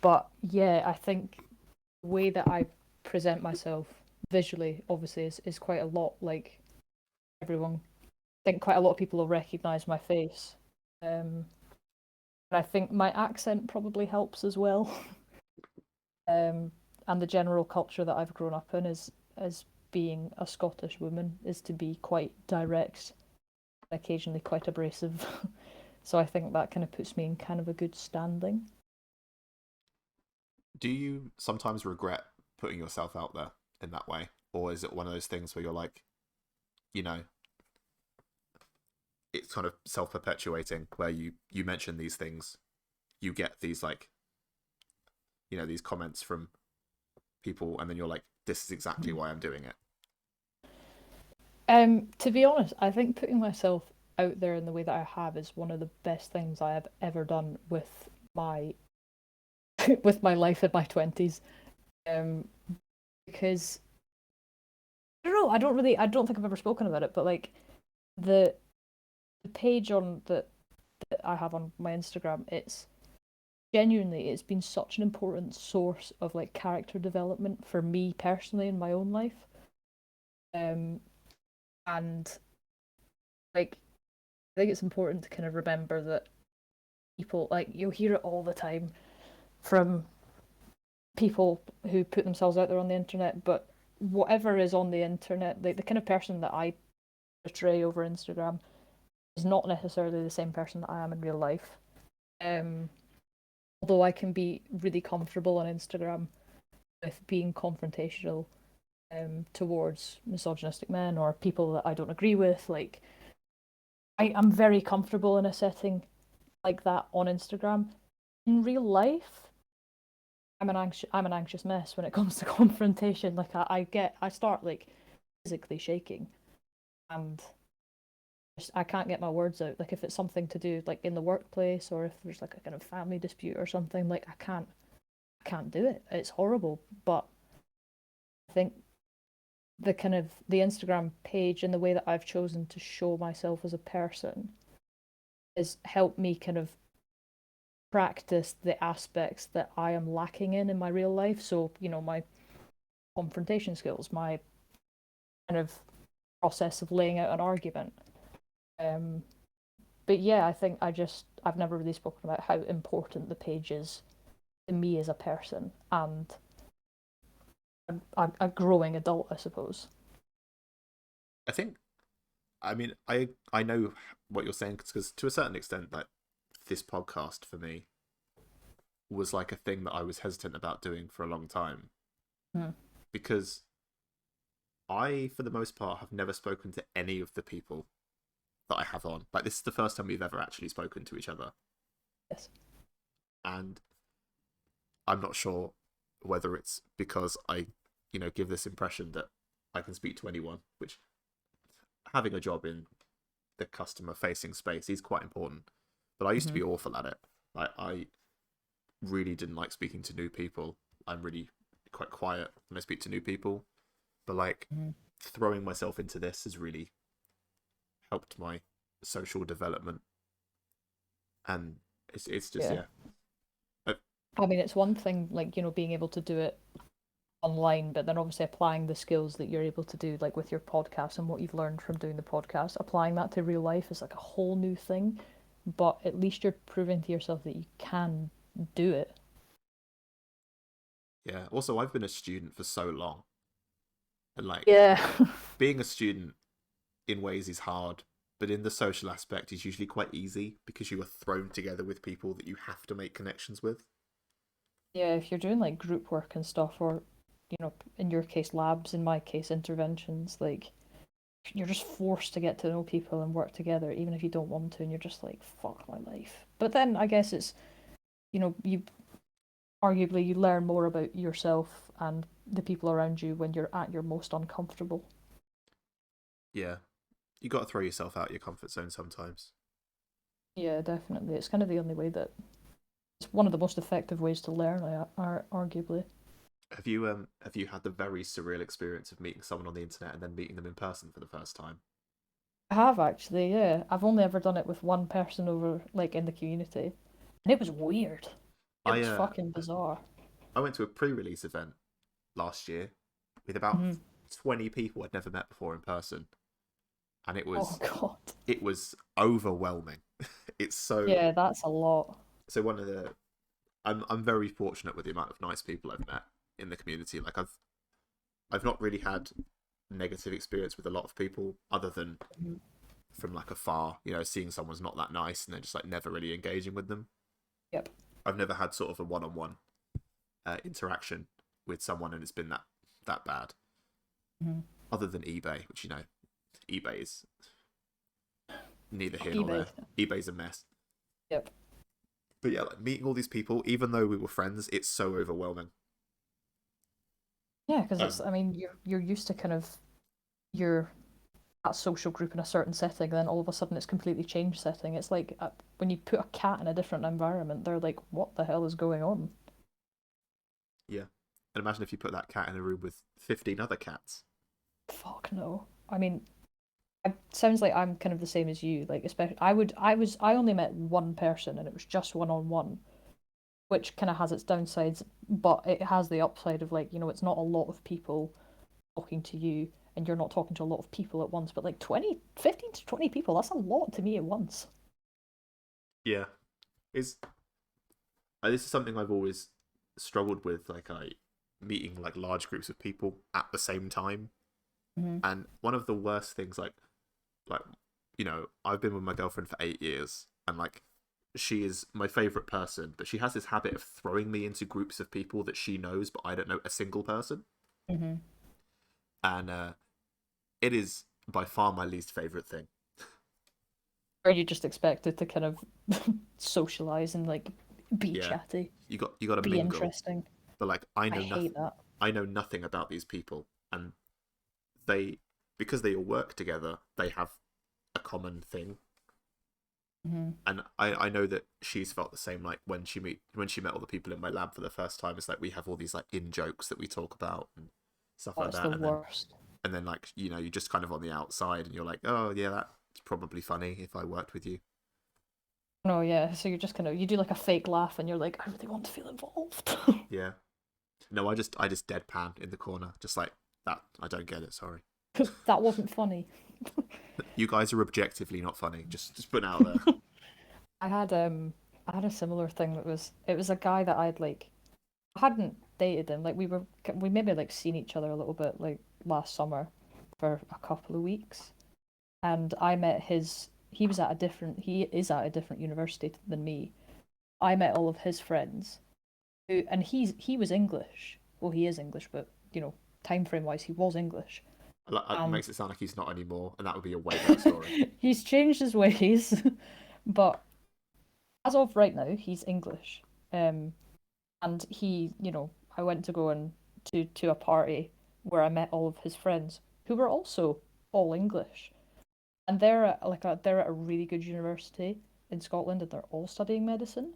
but yeah, I think the way that I present myself visually, obviously, is quite a lot like everyone. I think quite a lot of people will recognize my face. And I think my accent probably helps as well. Um, and the general culture that I've grown up in is as being a Scottish woman is to be quite direct, occasionally quite abrasive. So I think that kind of puts me in kind of a good standing. do you sometimes regret putting yourself out there in that way, or is it one of those things where you're like, you know it's kind of self-perpetuating, where you mention these things, you get these, like, these comments from people, and then you're like, this is exactly why I'm doing it. To be honest, I think putting myself out there in the way that I have is one of the best things I have ever done with my with my life in my 20s. Um, because I don't know, I don't think I've ever spoken about it, but like the the page on that I have on my Instagram, it's been such an important source of like character development for me personally in my own life. Um, and like I think it's important to kind of remember that people like you'll hear it all the time from people who put themselves out there on the internet, but whatever is on the internet, like the kind of person that I portray over Instagram is not necessarily the same person that I am in real life. Um, although I can be really comfortable on Instagram with being confrontational towards misogynistic men or people that I don't agree with, like I'm very comfortable in a setting like that on Instagram. In real life, I'm an anxious mess when it comes to confrontation. Like I start like physically shaking and just I can't get my words out. Like if it's something to do like in the workplace or if there's like a kind of family dispute or something, like I can't do it. It's horrible. But I think the kind of the Instagram page and the way that I've chosen to show myself as a person has helped me kind of practice the aspects that I am lacking in my real life. So, my confrontation skills, my kind of process of laying out an argument. Um, But yeah, I think I've never really spoken about how important the page is to me as a person and a growing adult, I suppose. I think, I mean, I know what you're saying because to a certain extent, like this podcast for me was like a thing that I was hesitant about doing for a long time Hmm. because I, for the most part, have never spoken to any of the people that I have on. Like, this is the first time we've ever actually spoken to each other. Yes. And I'm not sure whether it's because I, give this impression that I can speak to anyone, which having a job in the customer facing space is quite important. But I used to Hmm. be awful at it. Like, I really didn't like speaking to new people. I'm really quite quiet when I speak to new people. But like, Hmm. throwing myself into this has really helped my social development, and it's just, Yeah. yeah. Uh, I mean, it's one thing, like, being able to do it online, but then obviously applying the skills that you're able to do, like with your podcast and what you've learned from doing the podcast, applying that to real life is like a whole new thing. But at least you're proving to yourself that you can do it. yeah. Also, I've been a student for so long, and like Yeah. being a student in ways is hard, but in the social aspect is usually quite easy because you are thrown together with people that you have to make connections with. Yeah, if you're doing like group work and stuff, or, in your case, labs, in my case, interventions, like, you're just forced to get to know people and work together, even if you don't want to, and you're just like, fuck my life. But then I guess it's, you arguably you learn more about yourself and the people around you when you're at your most uncomfortable. Yeah, you got to throw yourself out your comfort zone sometimes. Yeah, definitely. It's kind of the only way that it's one of the most effective ways to learn, arguably. Have you had the very surreal experience of meeting someone on the internet and then meeting them in person for the first time? I have actually, yeah. I've only ever done it with one person over, like, in the community, and it was weird. It I was uh fucking bizarre. I went to a pre-release event last year with about Hmm. 20 people I'd never met before in person, and it Oh was God. it was overwhelming. It's Yeah, that's a lot. so one of the I'm very fortunate with the amount of nice people I've met in the community. Like, I've not really had negative experience with a lot of people other than Mhm. from like afar, seeing someone's not that nice and they're just like never really engaging with them. Yep. I've never had sort of a one-on-one interaction with someone and it's been that bad. Hmm. Other than eBay, which eBay is neither here nor eBay. there. eBay's a mess. Yep. But yeah, like meeting all these people, even though we were friends, it's so overwhelming. Yeah, because it's, Um, I mean, you're used to kind of your that social group in a certain setting, and then all of a sudden it's completely changed setting. It's like when you put a cat in a different environment, they're like, "What the hell is going on?" yeah, and imagine if you put that cat in a room with 15 other cats. Fuck no. I mean, it sounds like I'm kind of the same as you. Like, especially, I only met one person, and it was just one on one, which kind of has its downsides, but it has the upside of, like, it's not a lot of people talking to you, and you're not talking to a lot of people at once. But like 15 to 20 people, that's a lot to me at once. Yeah, is this is something I've always struggled with. Like, I meeting like large groups of people at the same time, Hmm. and one of the worst things, like I've been with my girlfriend for 8 years, and like she is my favorite person, but she has this habit of throwing me into groups of people that she knows, but I don't know a single person, Hmm. and it is by far my least favorite thing. Or you just expected to kind of socialize and like be Yeah, chatty, you got to be mingle, interesting. but like I hate that. I know nothing about these people, and they because they all work together, they have a common thing. Hmm. And I know that she's felt the same. Like when she met all the people in my lab for the first time, it's like we have all these like in jokes that we talk about and stuff Oh, like it's the that, worst. and then like you're just kind of on the outside and you're like, oh yeah, that's probably funny if I worked with you. No, yeah. So you're just kind of you do like a fake laugh, and you're like, I really want to feel involved. Yeah. No, I just deadpan in the corner, just like that. I don't get it. Sorry. That wasn't funny. You guys are objectively not funny. Just putting it out there. I had I had a similar thing that was it was a guy that I'd like I hadn't dated him. Like we maybe like seen each other a little bit like last summer for a couple of weeks. And I met his he is at a different university than me. I met all of his friends who and he was English. Well, he is English, but time frame wise he was English. It And makes it sound like he's not anymore, and that would be a way better story. he's changed his ways, but as of right now, he's English. Um, and I went to go and to a party where I met all of his friends who were also all English, and they're at a really good university in Scotland, and they're all studying medicine.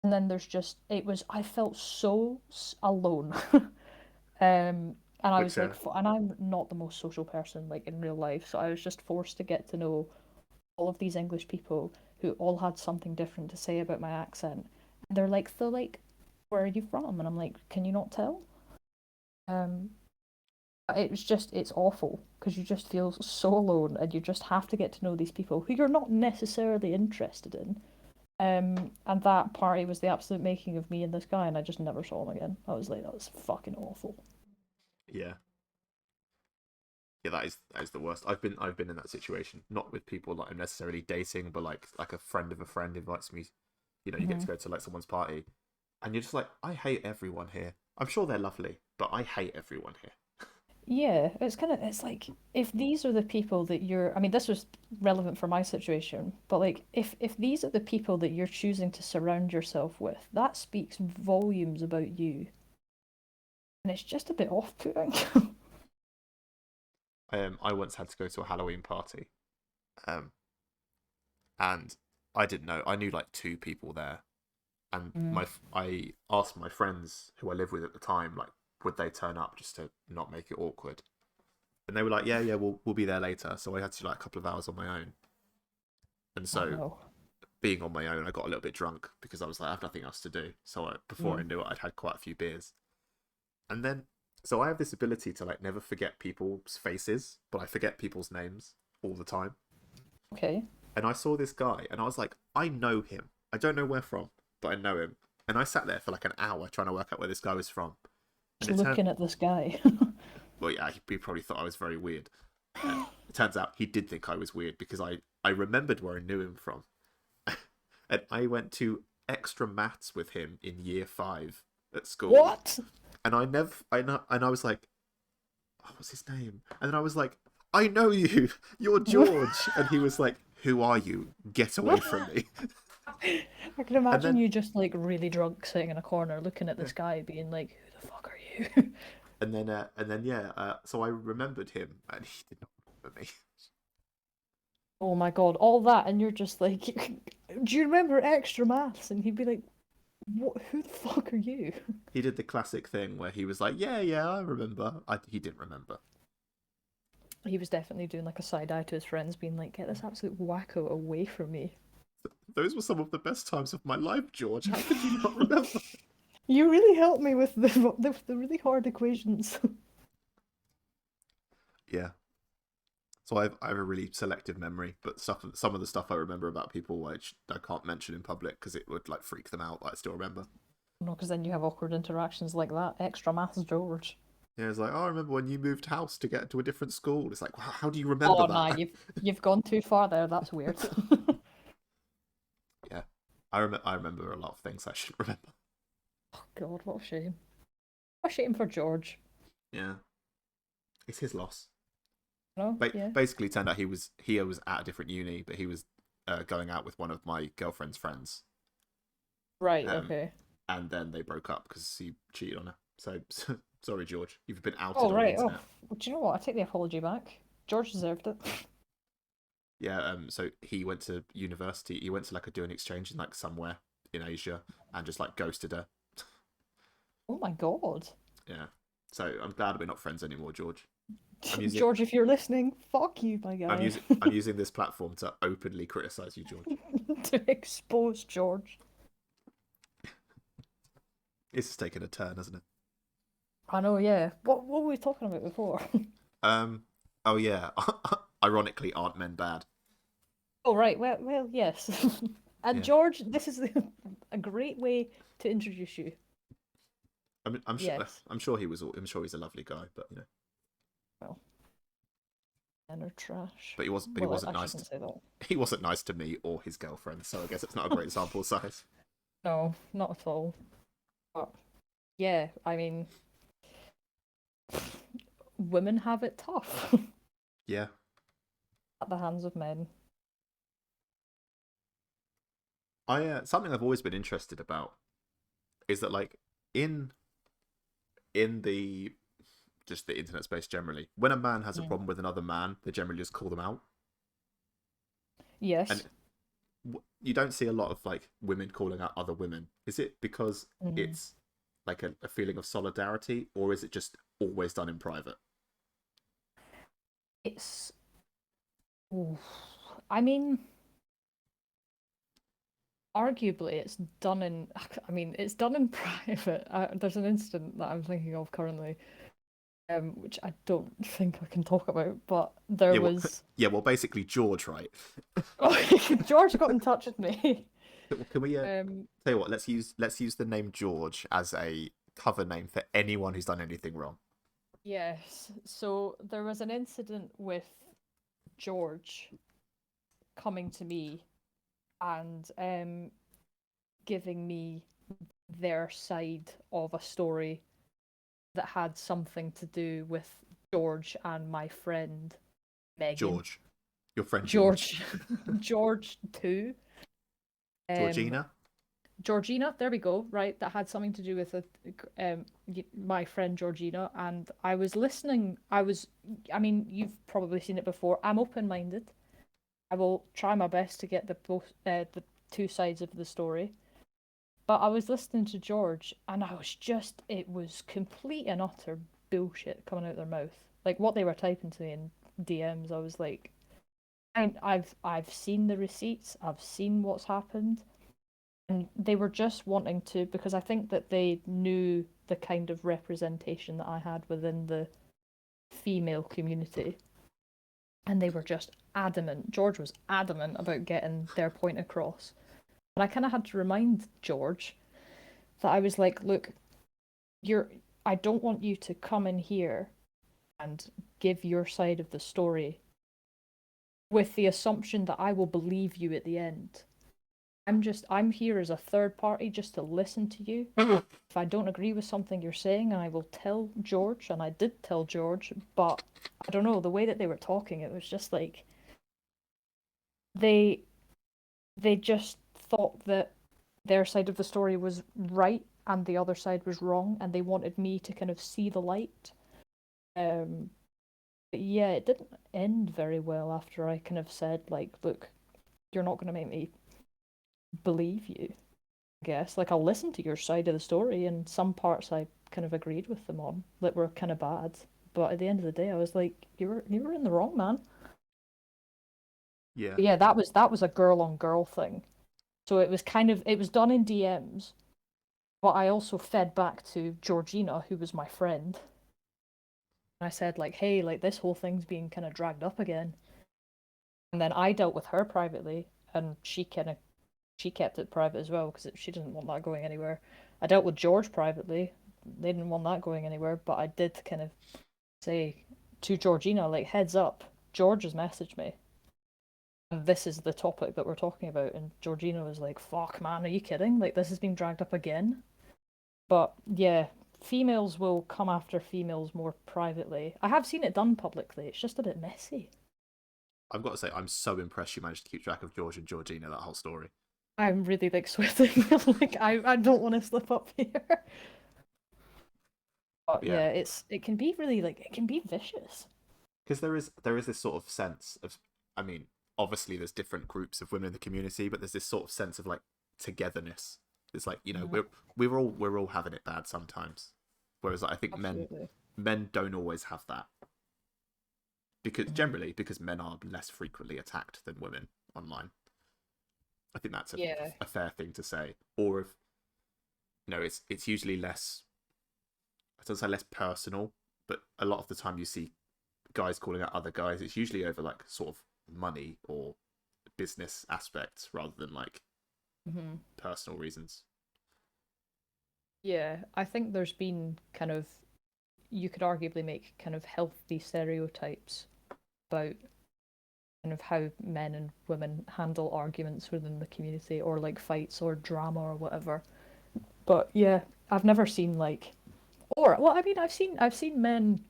And then there's just it was I felt so alone. And I Which was like, and I'm not the most social person like in real life, so I was just forced to get to know all of these English people who all had something different to say about my accent. And they're like, so like, where are you from? And I'm like, can you not tell? Um, it's awful because you just feel so alone and you just have to get to know these people who you're not necessarily interested in. And that party was the absolute making of me and this guy, and I just never saw him again. I was like, that was fucking awful. yeah, yeah, that is the worst. I've been in that situation, not with people like I'm necessarily dating, but like a friend of a friend invites me. You get Hmm. to go to like someone's party, and you're just like, I hate everyone here. I'm sure they're lovely, but I hate everyone here. Yeah, it's like if these are the people that you're I mean this was relevant for my situation, but like if these are the people that you're choosing to surround yourself with, that speaks volumes about you. And it's just a bit off-putting. I once had to go to a Halloween party, um, and I didn't know. I knew like two people there, and Mm. I asked my friends who I lived with at the time, like, would they turn up just to not make it awkward? And they were like, yeah, yeah, we'll be there later. So I had to do like a couple of hours on my own, and Oh so no. being on my own, I got a little bit drunk because I was like, I have nothing else to do. So before I Mm. knew it, I'd had quite a few beers, and then so I have this ability to like never forget people's faces, but I forget people's names all the time. Okay. And I saw this guy, and I was like, I know him. I don't know where from, but I know him. And I sat there for like an hour trying to work out where this guy was from. And Just it turned, looking at this guy. well, yeah, he probably thought I was very weird. And it turns out he did think I was weird because I remembered where I knew him from. And I went to extra maths with him in year 5 at school. What? And I never, I know, and I was like, what was his name? And then I was like, I know you, you're George. And he was like, who are you? Get away from me. I can And imagine then, you just like really drunk sitting in a corner looking at yeah. this guy being like, who the fuck are you? And then, yeah. So I remembered him, and he did not remember me. Oh my god, all that, and you're just like, do you remember extra maths? And he'd be like, what? Who the fuck are you? He did the classic thing where he was like, "Yeah, yeah, I remember." He didn't remember. He was definitely doing like a side eye to his friends, being like, get this absolute wacko away from me. Those were some of the best times of my life, George. How could you not remember? You really helped me with the really hard equations. Yeah. So I have a really selective memory, but some of the stuff I remember about people, which I can't mention in public because it would like freak them out. I still remember. No, because then you have awkward interactions like that. Extra maths, George. Yeah, it's like, oh, I remember when you moved house to get to a different school. It's like, wow, how do you remember Oh no, that? you've gone too far there. That's weird. Yeah, I remember a lot of things I shouldn't remember. Oh God, what a shame. What a shame for George. Yeah, it's his loss. No, yeah. Basically, turned out he was at a different uni, but he was going out with one of my girlfriend's friends, Right. um, Okay. and then they broke up because he cheated on her. So sorry, George, you've been outed Oh on the right. Oh, internet. do you know what? I take the apology back. George deserved it. Yeah. So he went to university. He went to like a doing exchange in like somewhere in Asia and just like ghosted her. Oh my God. Yeah. So I'm glad we're not friends anymore, George. I'm using George, if you're listening, fuck you, my guy. I'm using this platform to openly criticize you, George. To expose George. This has taken a turn, hasn't it? I know, yeah. What were we talking about before? Oh yeah. Ironically, aren't men bad? Oh right, well, yes. And Yeah. George, this is a great way to introduce you. I'm sure. Yes. I'm sure he was. I'm sure he's a lovely guy, but Well, men are trash. but he was. But he Well, wasn't I nice. To, shouldn't say that. he wasn't nice to me or his girlfriend. So I guess it's not a great sample size. No, not at all. But yeah, I mean, women have it tough Yeah. at the hands of men. I something I've always been interested about is that like in the just the internet space generally, when a man has a Mm. problem with another man, they generally just call them out, and Yes. you don't see a lot of like women calling out other women. Is it because Mm. it's like a feeling of solidarity, or is it just always done in private? It's. Oof. I mean, arguably, it's done in. I mean, it's done in private. There's an incident that I'm thinking of currently, which I don't think I can talk about, but there Yeah, well, was. yeah, well, basically George, right? Oh, George got in touch with me. Can we Um, tell you what? Let's use the name George as a cover name for anyone who's done anything wrong. yes. So there was an incident with George coming to me and giving me their side of a story that had something to do with George and my friend Megan. George, your friend George, George, George too. Um, Georgina. Georgina, there we go. Right, that had something to do with my friend Georgina, and I was listening. I mean, you've probably seen it before. I'm open-minded. I will try my best to get the two sides of the story. But I was listening to George, and it was complete and utter bullshit coming out of their mouth. Like what they were typing to me in DMs, I was like, I've seen the receipts, I've seen what's happened, and they were just wanting to, because I think that they knew the kind of representation that I had within the female community, and they were just adamant. George was adamant about getting their point across. And I kind of had to remind George that I was like, look, you're I don't want you to come in here and give your side of the story with the assumption that I will believe you at the end. I'm here as a third party just to listen to you. If I don't agree with something you're saying, I will tell George, and I did tell George, but I don't know, the way that they were talking, it was just like they they just thought that their side of the story was right and the other side was wrong, and they wanted me to kind of see the light. Um, but yeah, it didn't end very well after I kind of said, like, look, you're not going to make me believe you, I guess. Like, I'll listen to your side of the story, and some parts I kind of agreed with them on that were kind of bad. But at the end of the day, I was like, you were in the wrong, man. Yeah. But yeah, that was a girl on girl thing. So it was done in DMs, but I also fed back to Georgina, who was my friend. And I said, like, hey, like this whole thing's being kind of dragged up again. And then I dealt with her privately, and she kept it private as well because she didn't want that going anywhere. I dealt with George privately. They didn't want that going anywhere, but I did kind of say to Georgina, like, heads up, George has messaged me. And this is the topic that we're talking about. And Georgina was like, fuck, man, are you kidding? Like, this has been dragged up again. But yeah, females will come after females more privately. I have seen it done publicly. It's just a bit messy. I've got to say, I'm so impressed you managed to keep track of George and Georgina that whole story. I'm really like sweating. Like I don't want to slip up here. But Yeah, yeah, it can be really like it can be vicious. because there is this sort of sense of, I mean, obviously there's different groups of women in the community, but there's this sort of sense of like togetherness. It's like Mm, we're all having it bad sometimes, whereas I think absolutely. men don't always have that because Mm. generally because men are less frequently attacked than women online. I think that's Yeah. a fair thing to say. Or if it's usually less. I don't say less personal, but a lot of the time you see guys calling out other guys, it's usually over like sort of money or business aspects rather than like Hmm. personal reasons. Yeah, I think there's been kind of, you could arguably make kind of healthy stereotypes about kind of how men and women handle arguments within the community or like fights or drama or whatever. But yeah, I've never seen like, or well, I mean, I've seen men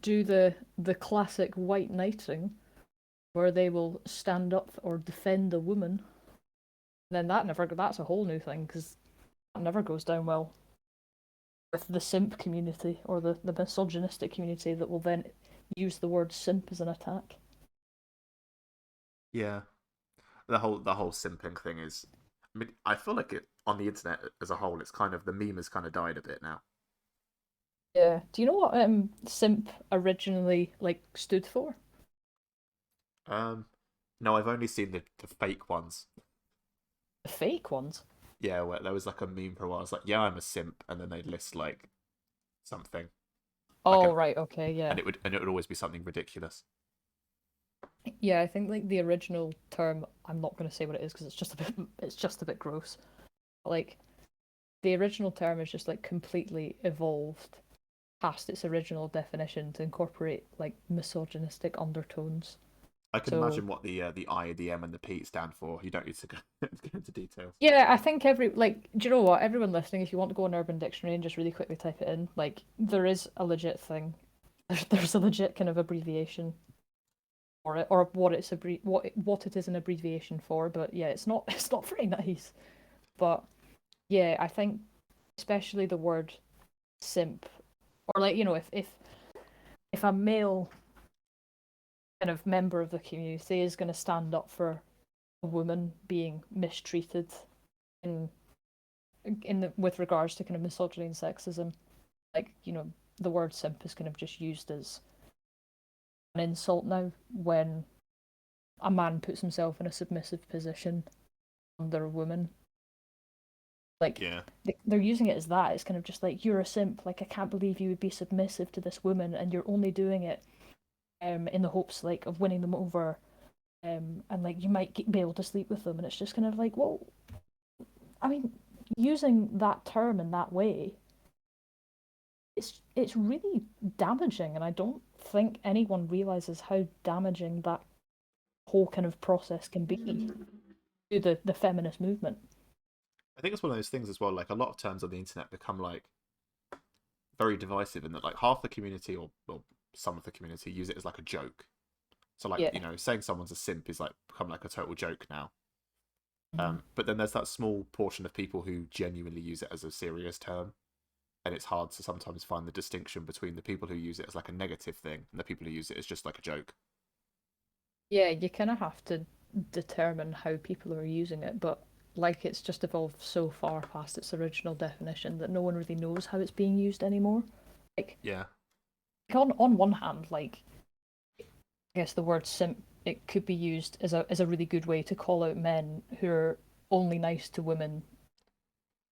do the classic white knighting where they will stand up or defend a woman. Then that's a whole new thing because that never goes down well with the simp community or the misogynistic community that will then use the word simp as an attack. Yeah, the whole simping thing is. I mean, I feel like it on the internet as a whole. It's kind of the meme has kind of died a bit now. Yeah. Do you know what simp originally like stood for? Um, no, I've only seen the fake ones. The fake ones. Yeah, where there was like a meme for a while. It's like, yeah, I'm a simp, and then they'd list like something like Oh an, right, okay, yeah. and it would always be something ridiculous. Yeah, I think like the original term, I'm not going to say what it is because it's just a bit gross. But, like the original term is just like completely evolved past its original definition to incorporate like misogynistic undertones. I can So imagine what the I, the M, and the P stand for. You don't need to go, go into details. yeah, I think do you know what? Everyone listening, if you want to go on Urban Dictionary and just really quickly type it in, like there is a legit thing. There's a legit kind of abbreviation for it, or what it is an abbreviation for. But yeah, it's not it's not very nice. But yeah, I think especially the word simp, or like if a male kind of member of the community is going to stand up for a woman being mistreated in with regards to kind of misogyny and sexism, like the word simp is kind of just used as an insult now when a man puts himself in a submissive position under a woman. Like Yeah, they're using it as that. It's kind of just like you're a simp. Like I can't believe you would be submissive to this woman, and you're only doing it in the hopes like of winning them over, and like you might be able to sleep with them. And it's just kind of like, well, I mean, using that term in that way, it's really damaging, and I don't think anyone realizes how damaging that whole kind of process can be to the feminist movement. I think it's one of those things as well. Like a lot of terms on the internet become like very divisive in that like half the community or some of the community use it as like a joke. So like Yeah. saying someone's a simp is like become like a total joke now. Mhm. But then there's that small portion of people who genuinely use it as a serious term, and it's hard to sometimes find the distinction between the people who use it as like a negative thing and the people who use it as just like a joke. Yeah, you kind of have to determine how people are using it, but like it's just evolved so far past its original definition that no one really knows how it's being used anymore. Like, Yeah, on one hand, like I guess the word simp it could be used as a really good way to call out men who are only nice to women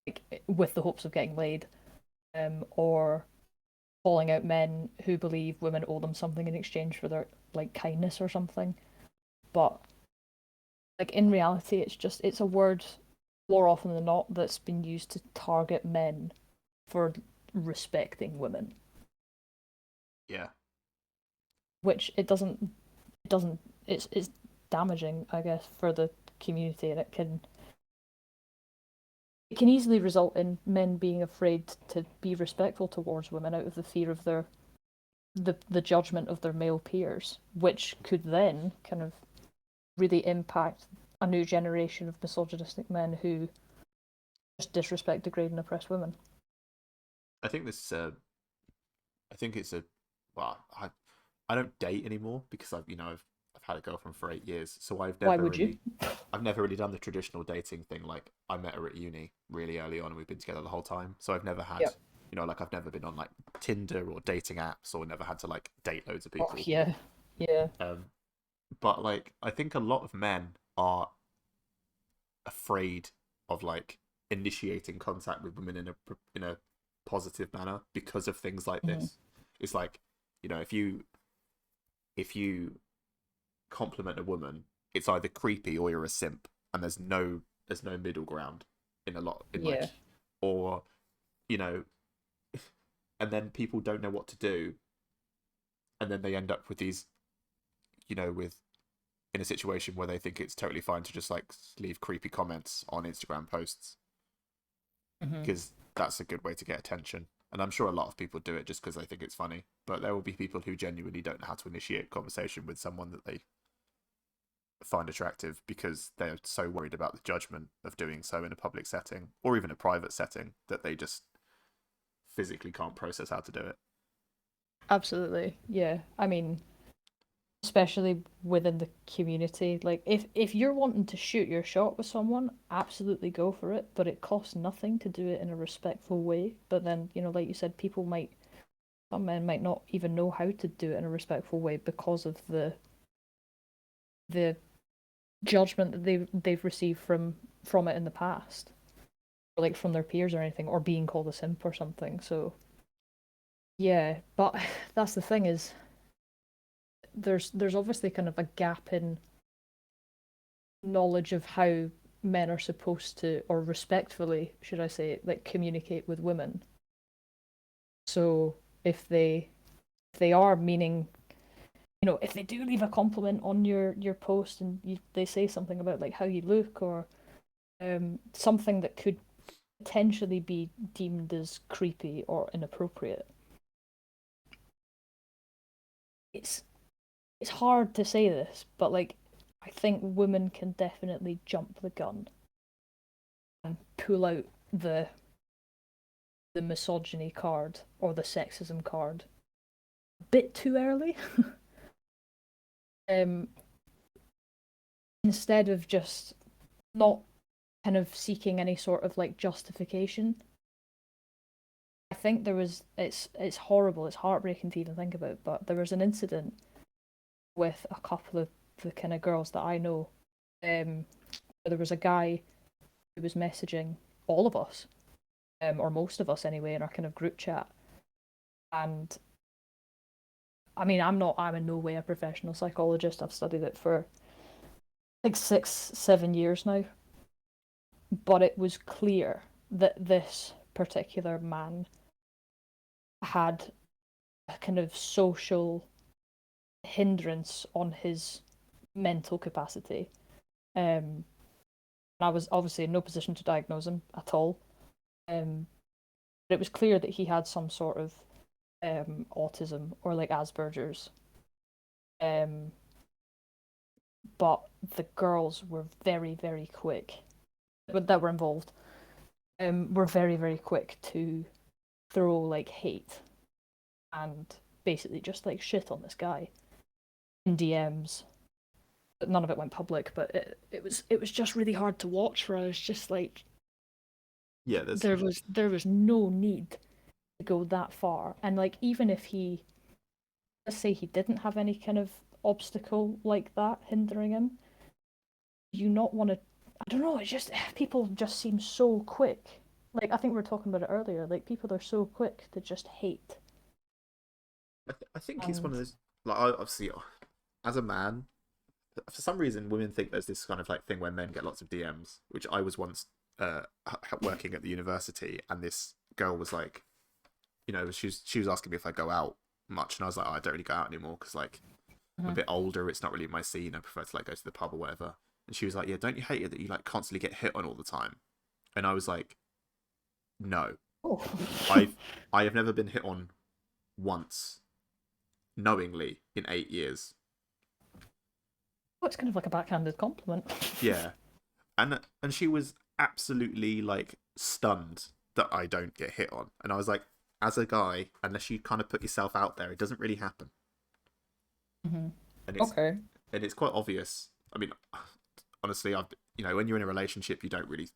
like with the hopes of getting laid, or calling out men who believe women owe them something in exchange for their like kindness or something. But like in reality, it's a word more often than not that's been used to target men for respecting women, yeah. which it doesn't it's damaging, I guess, for the community, and it can easily result in men being afraid to be respectful towards women out of the fear of the judgment of their male peers, which could then kind of really impact a new generation of misogynistic men who just disrespect, degrade, and oppress women. I think this. I think it's a. Well, I don't date anymore because I've had a girlfriend for 8 years, so Why would you? I've never really done the traditional dating thing. Like I met her at uni really early on, and we've been together the whole time. So I've never had, Yep. like I've never been on like Tinder or dating apps, or never had to like date loads of Oh people. yeah, yeah. Um, but like I think a lot of men are afraid of like initiating contact with women in a positive manner because of things like Mhm. this. It's like if you if you compliment a woman, it's either creepy or you're a simp, and there's no middle ground in a lot in Yeah. like, or you know, and then people don't know what to do, and then they end up with these, with in a situation where they think it's totally fine to just like leave creepy comments on Instagram posts Hmm. because that's a good way to get attention. And I'm sure a lot of people do it just because they think it's funny. But there will be people who genuinely don't know how to initiate conversation with someone that they find attractive because they're so worried about the judgment of doing so in a public setting or even a private setting that they just physically can't process how to do it. Absolutely. Yeah. I mean, especially within the community, like if you're wanting to shoot your shot with someone, absolutely go for it, but it costs nothing to do it in a respectful way. But then, like you said, some men might not even know how to do it in a respectful way because of the judgment that they've received from it in the past, or like from their peers or anything, or being called a simp or something. So yeah, but that's the thing is there's obviously kind of a gap in knowledge of how men are supposed to, or respectfully, should I say, like communicate with women. So if they are meaning, if they do leave a compliment on your post and they say something about like how you look or something that could potentially be deemed as creepy or inappropriate. It's it's hard to say this, but like I think women can definitely jump the gun and pull out the misogyny card or the sexism card a bit too early. um, Instead of just not kind of seeking any sort of like justification. I think there was it's horrible, it's heartbreaking to even think about, but there was an incident with a couple of the kind of girls that I know. Where there was a guy who was messaging all of us, or most of us anyway, in our kind of group chat. And I mean, I'm in no way a professional psychologist. I've studied it for like 6, 7 years now. But it was clear that this particular man had a kind of social hindrance on his mental capacity. Um, I was obviously in no position to diagnose him at all. But it was clear that he had some sort of autism or like Asperger's. Um, but the girls were very, very quick that were involved. Were very, very quick to throw like hate and basically just like shit on this guy in DMs. But none of it went public, but it was just really hard to watch. Where I was just like, Yeah, there's there was no need to go that far, and like even if let's say he didn't have any kind of obstacle like that hindering him, you not want to. I don't know. It's just people just seem so quick. Like I think we were talking about it earlier. Like people are so quick to just hate. I think it's one And of those, like, obviously as a man, for some reason women think there's this kind of like thing where men get lots of DMs, which I was once working at the university, and this girl was like, she was asking me if I go out much, and I was like, oh, I don't really go out anymore because like I'm a Mhm. bit older, it's not really my scene, I prefer to like go to the pub or whatever. And she was like, yeah, don't you hate it that you like constantly get hit on all the time? And I was like, no, Oh, I've I have never been hit on once knowingly in 8 years. well, it's kind of like a backhanded compliment. Yeah, and she was absolutely like stunned that I don't get hit on, and I was like, as a guy, unless you kind of put yourself out there, it doesn't really happen, Hmm. and Okay. it's quite obvious. I mean, honestly, when you're in a relationship, you don't really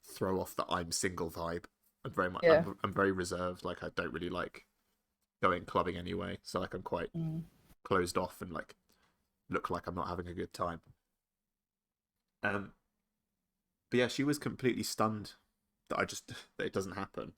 throw off the I'm single vibe. Yeah. I'm very reserved. Like I don't really like going clubbing anyway, so like I'm quite Mm. closed off and like look like I'm not having a good time. Um, but yeah, she was completely stunned that that it doesn't happen.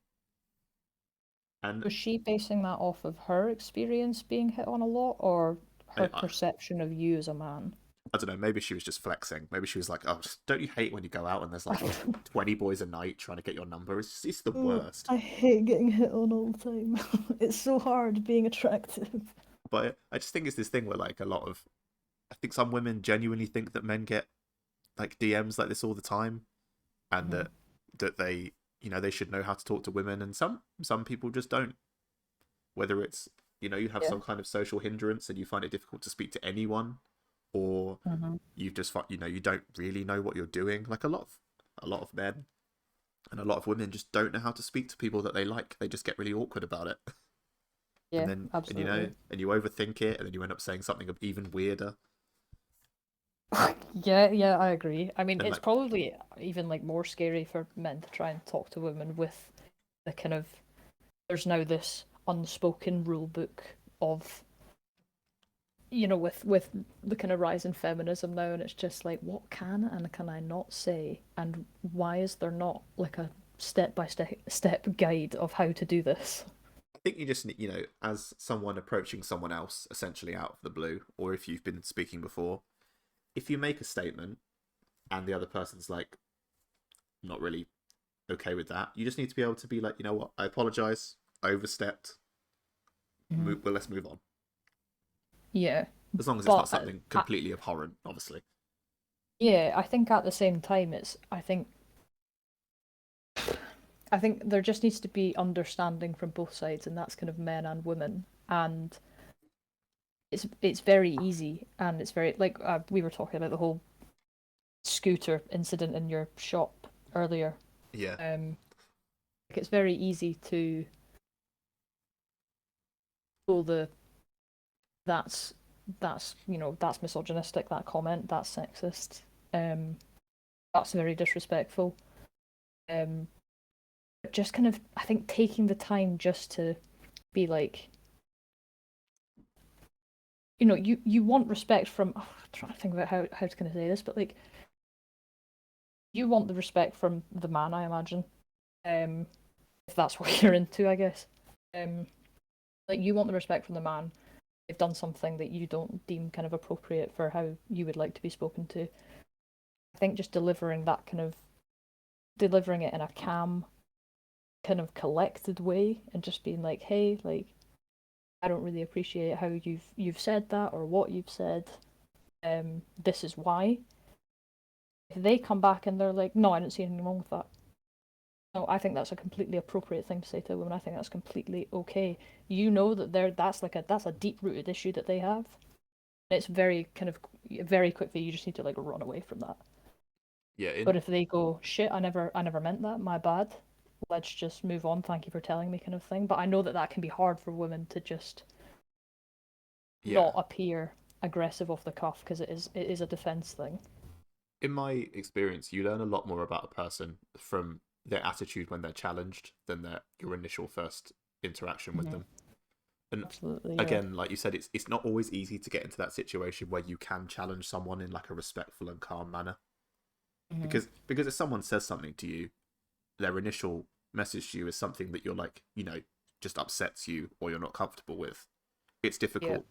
And Was she basing that off of her experience being hit on a lot, or her I perception of you as a man. I don't know. Maybe she was just flexing. Maybe she was like, "Oh, don't you hate when you go out and there's like 20 boys a night trying to get your number? It's the Oh, worst." I hate getting hit on all the time. It's so hard being attractive. But I just think it's this thing where like I think some women genuinely think that men get like DMs like this all the time, and Mhm. that they they should know how to talk to women, and some people just don't. Whether it's you have Yeah. some kind of social hindrance and you find it difficult to speak to anyone, or Mhm. you've just you don't really know what you're doing. Like a lot of men and a lot of women just don't know how to speak to people that they like. They just get really awkward about it, and Yeah, then absolutely. and you overthink it, and then you end up saying something even weirder. Yeah, yeah, I agree. I mean, And it's like, probably even like more scary for men to try and talk to women with the kind of there's now this unspoken rule book of with the kind of rise in feminism now, and it's just like what can and can I not say, and why is there not like a step guide of how to do this? I think you just as someone approaching someone else essentially out of the blue, or if you've been speaking before, if you make a statement and the other person's like not really okay with that, you just need to be able to be like, you know what, I apologize, I overstepped. Mhm. Well, let's move on. Yeah, As long as it's not but something completely abhorrent, obviously. yeah, I think at the same time, I think there just needs to be understanding from both sides, and that's kind of men and women. And it's very easy, and it's very like we were talking about the whole scooter incident in your shop earlier. Yeah, Like it's very easy to pull the that's that's misogynistic, that comment, that's sexist, um, that's very disrespectful. Um, but just kind of I think taking the time just to be like you want respect from I'm trying to think about how to kind of say this, but like you want the respect from the man, I imagine. Um, if that's what you're into, I guess. Um, like you want the respect from the man. They've done something that you don't deem kind of appropriate for how you would like to be spoken to. I think just delivering it in a calm, kind of collected way, and just being like, "Hey, like, I don't really appreciate how you've said that or what you've said. This is why." If they come back and they're like, "No, I didn't see anything wrong with that." No, I think that's a completely appropriate thing to say to a woman. I think that's completely okay. You know that that's a deep rooted issue that they have. It's very kind of very quickly. You just need to like run away from that. yeah, But if they go, shit, I never meant that. My bad. Let's just move on. Thank you for telling me, kind of thing. But I know that that can be hard for women to just yeah. not appear aggressive off the cuff because it is a defense thing. In my experience, you learn a lot more about a person from their attitude when they're challenged than your initial first interaction with Hmm. them. And Absolutely, yeah. again, like you said, it's not always easy to get into that situation where you can challenge someone in like a respectful and calm manner. Hmm. Because if someone says something to you, their initial message to you is something that you're like, just upsets you or you're not comfortable with. It's Yeah, difficult.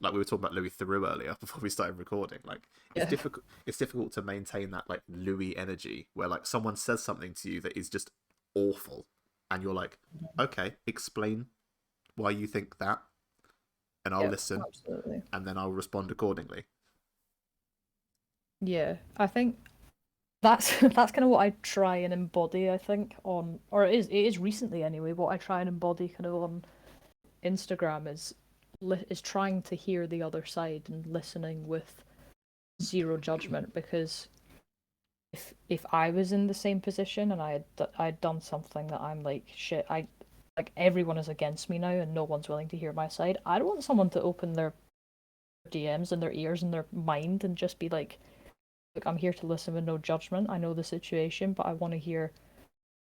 Like we were talking about Louis Theroux earlier before we started recording. Like it's yeah, difficult. It's difficult to maintain that like Louis energy where like someone says something to you that is just awful, and you're like, okay, explain why you think that, and I'll yeah, listen, absolutely. and then I'll respond accordingly. Yeah, I think that's that's kind of what I try and embody. I think or it is recently anyway. What I try and embody kind of on Instagram is trying to hear the other side and listening with zero judgment because if I was in the same position and I'd done something that I'm like shit I like everyone is against me now and no one's willing to hear my side. I don't want someone to open their DMs and their ears and their mind and just be like, look, I'm here to listen with no judgment. I know the situation, but I want to hear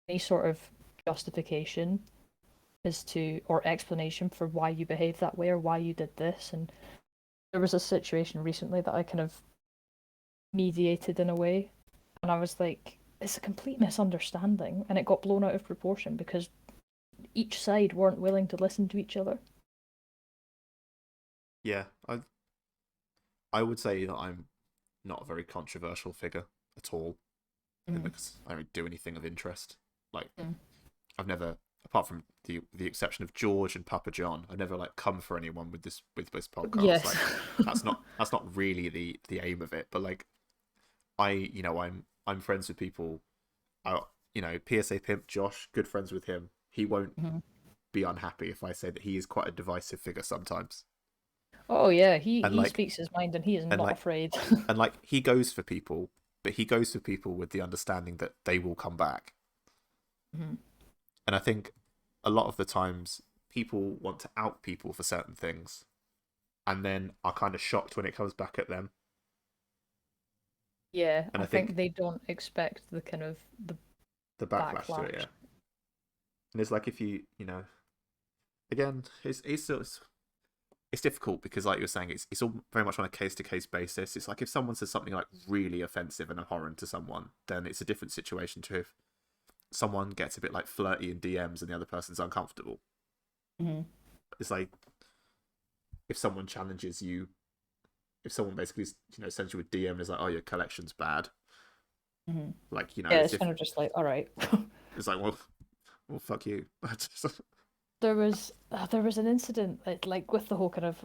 any sort of justification as to or explanation for why you behaved that way or why you did this. And there was a situation recently that I kind of mediated in a way, and I was like, it's a complete misunderstanding, and it got blown out of proportion because each side weren't willing to listen to each other. Yeah, I would say that I'm not a very controversial figure at all, Mm. because I don't do anything of interest. Like Mm. I've never, apart from the exception of George and Papa John, I've never like come for anyone with this podcast. Yes. Like that's not really the aim of it. But like I'm friends with people. I, PSA pimp Josh, good friends with him. He won't Mhm. be unhappy if I say that he is quite a divisive figure sometimes. Oh yeah, And he like speaks his mind and he is and not like afraid. and like he goes for people, but he goes for people with the understanding that they will come back. Mhm. And I think a lot of the times people want to out people for certain things and then are kind of shocked when it comes back at them. Yeah, And I I think think they don't expect the kind of the the backlash to it, backlash. yeah. And it's like if again, it's difficult because like you were saying, it's all very much on a case to case basis. It's like if someone says something like really offensive and abhorrent to someone, then it's a different situation to if someone gets a bit like flirty in DMs and the other person's uncomfortable. Mhm. It's like if someone challenges you, if someone basically sends you a DM and is like, "Oh, your collection's bad," Mhm. like Yeah, it's it's kind if of just like, all right. it's like, well, fuck you. There was an incident like with the whole kind of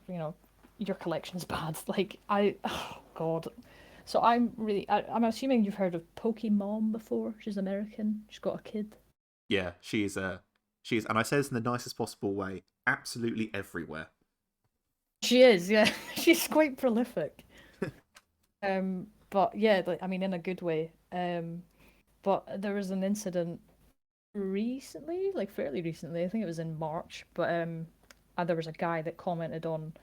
your collection's bad. Like oh God. So I'm assuming you've heard of Pokemon before. She's American. She's got a kid. Yeah, she is, and I say this in the nicest possible way, absolutely everywhere. She is, yeah. She's quite prolific. But yeah, like, I mean, in a good way. But there was an incident recently, like fairly recently. I think it was in March. But there was a guy that commented on.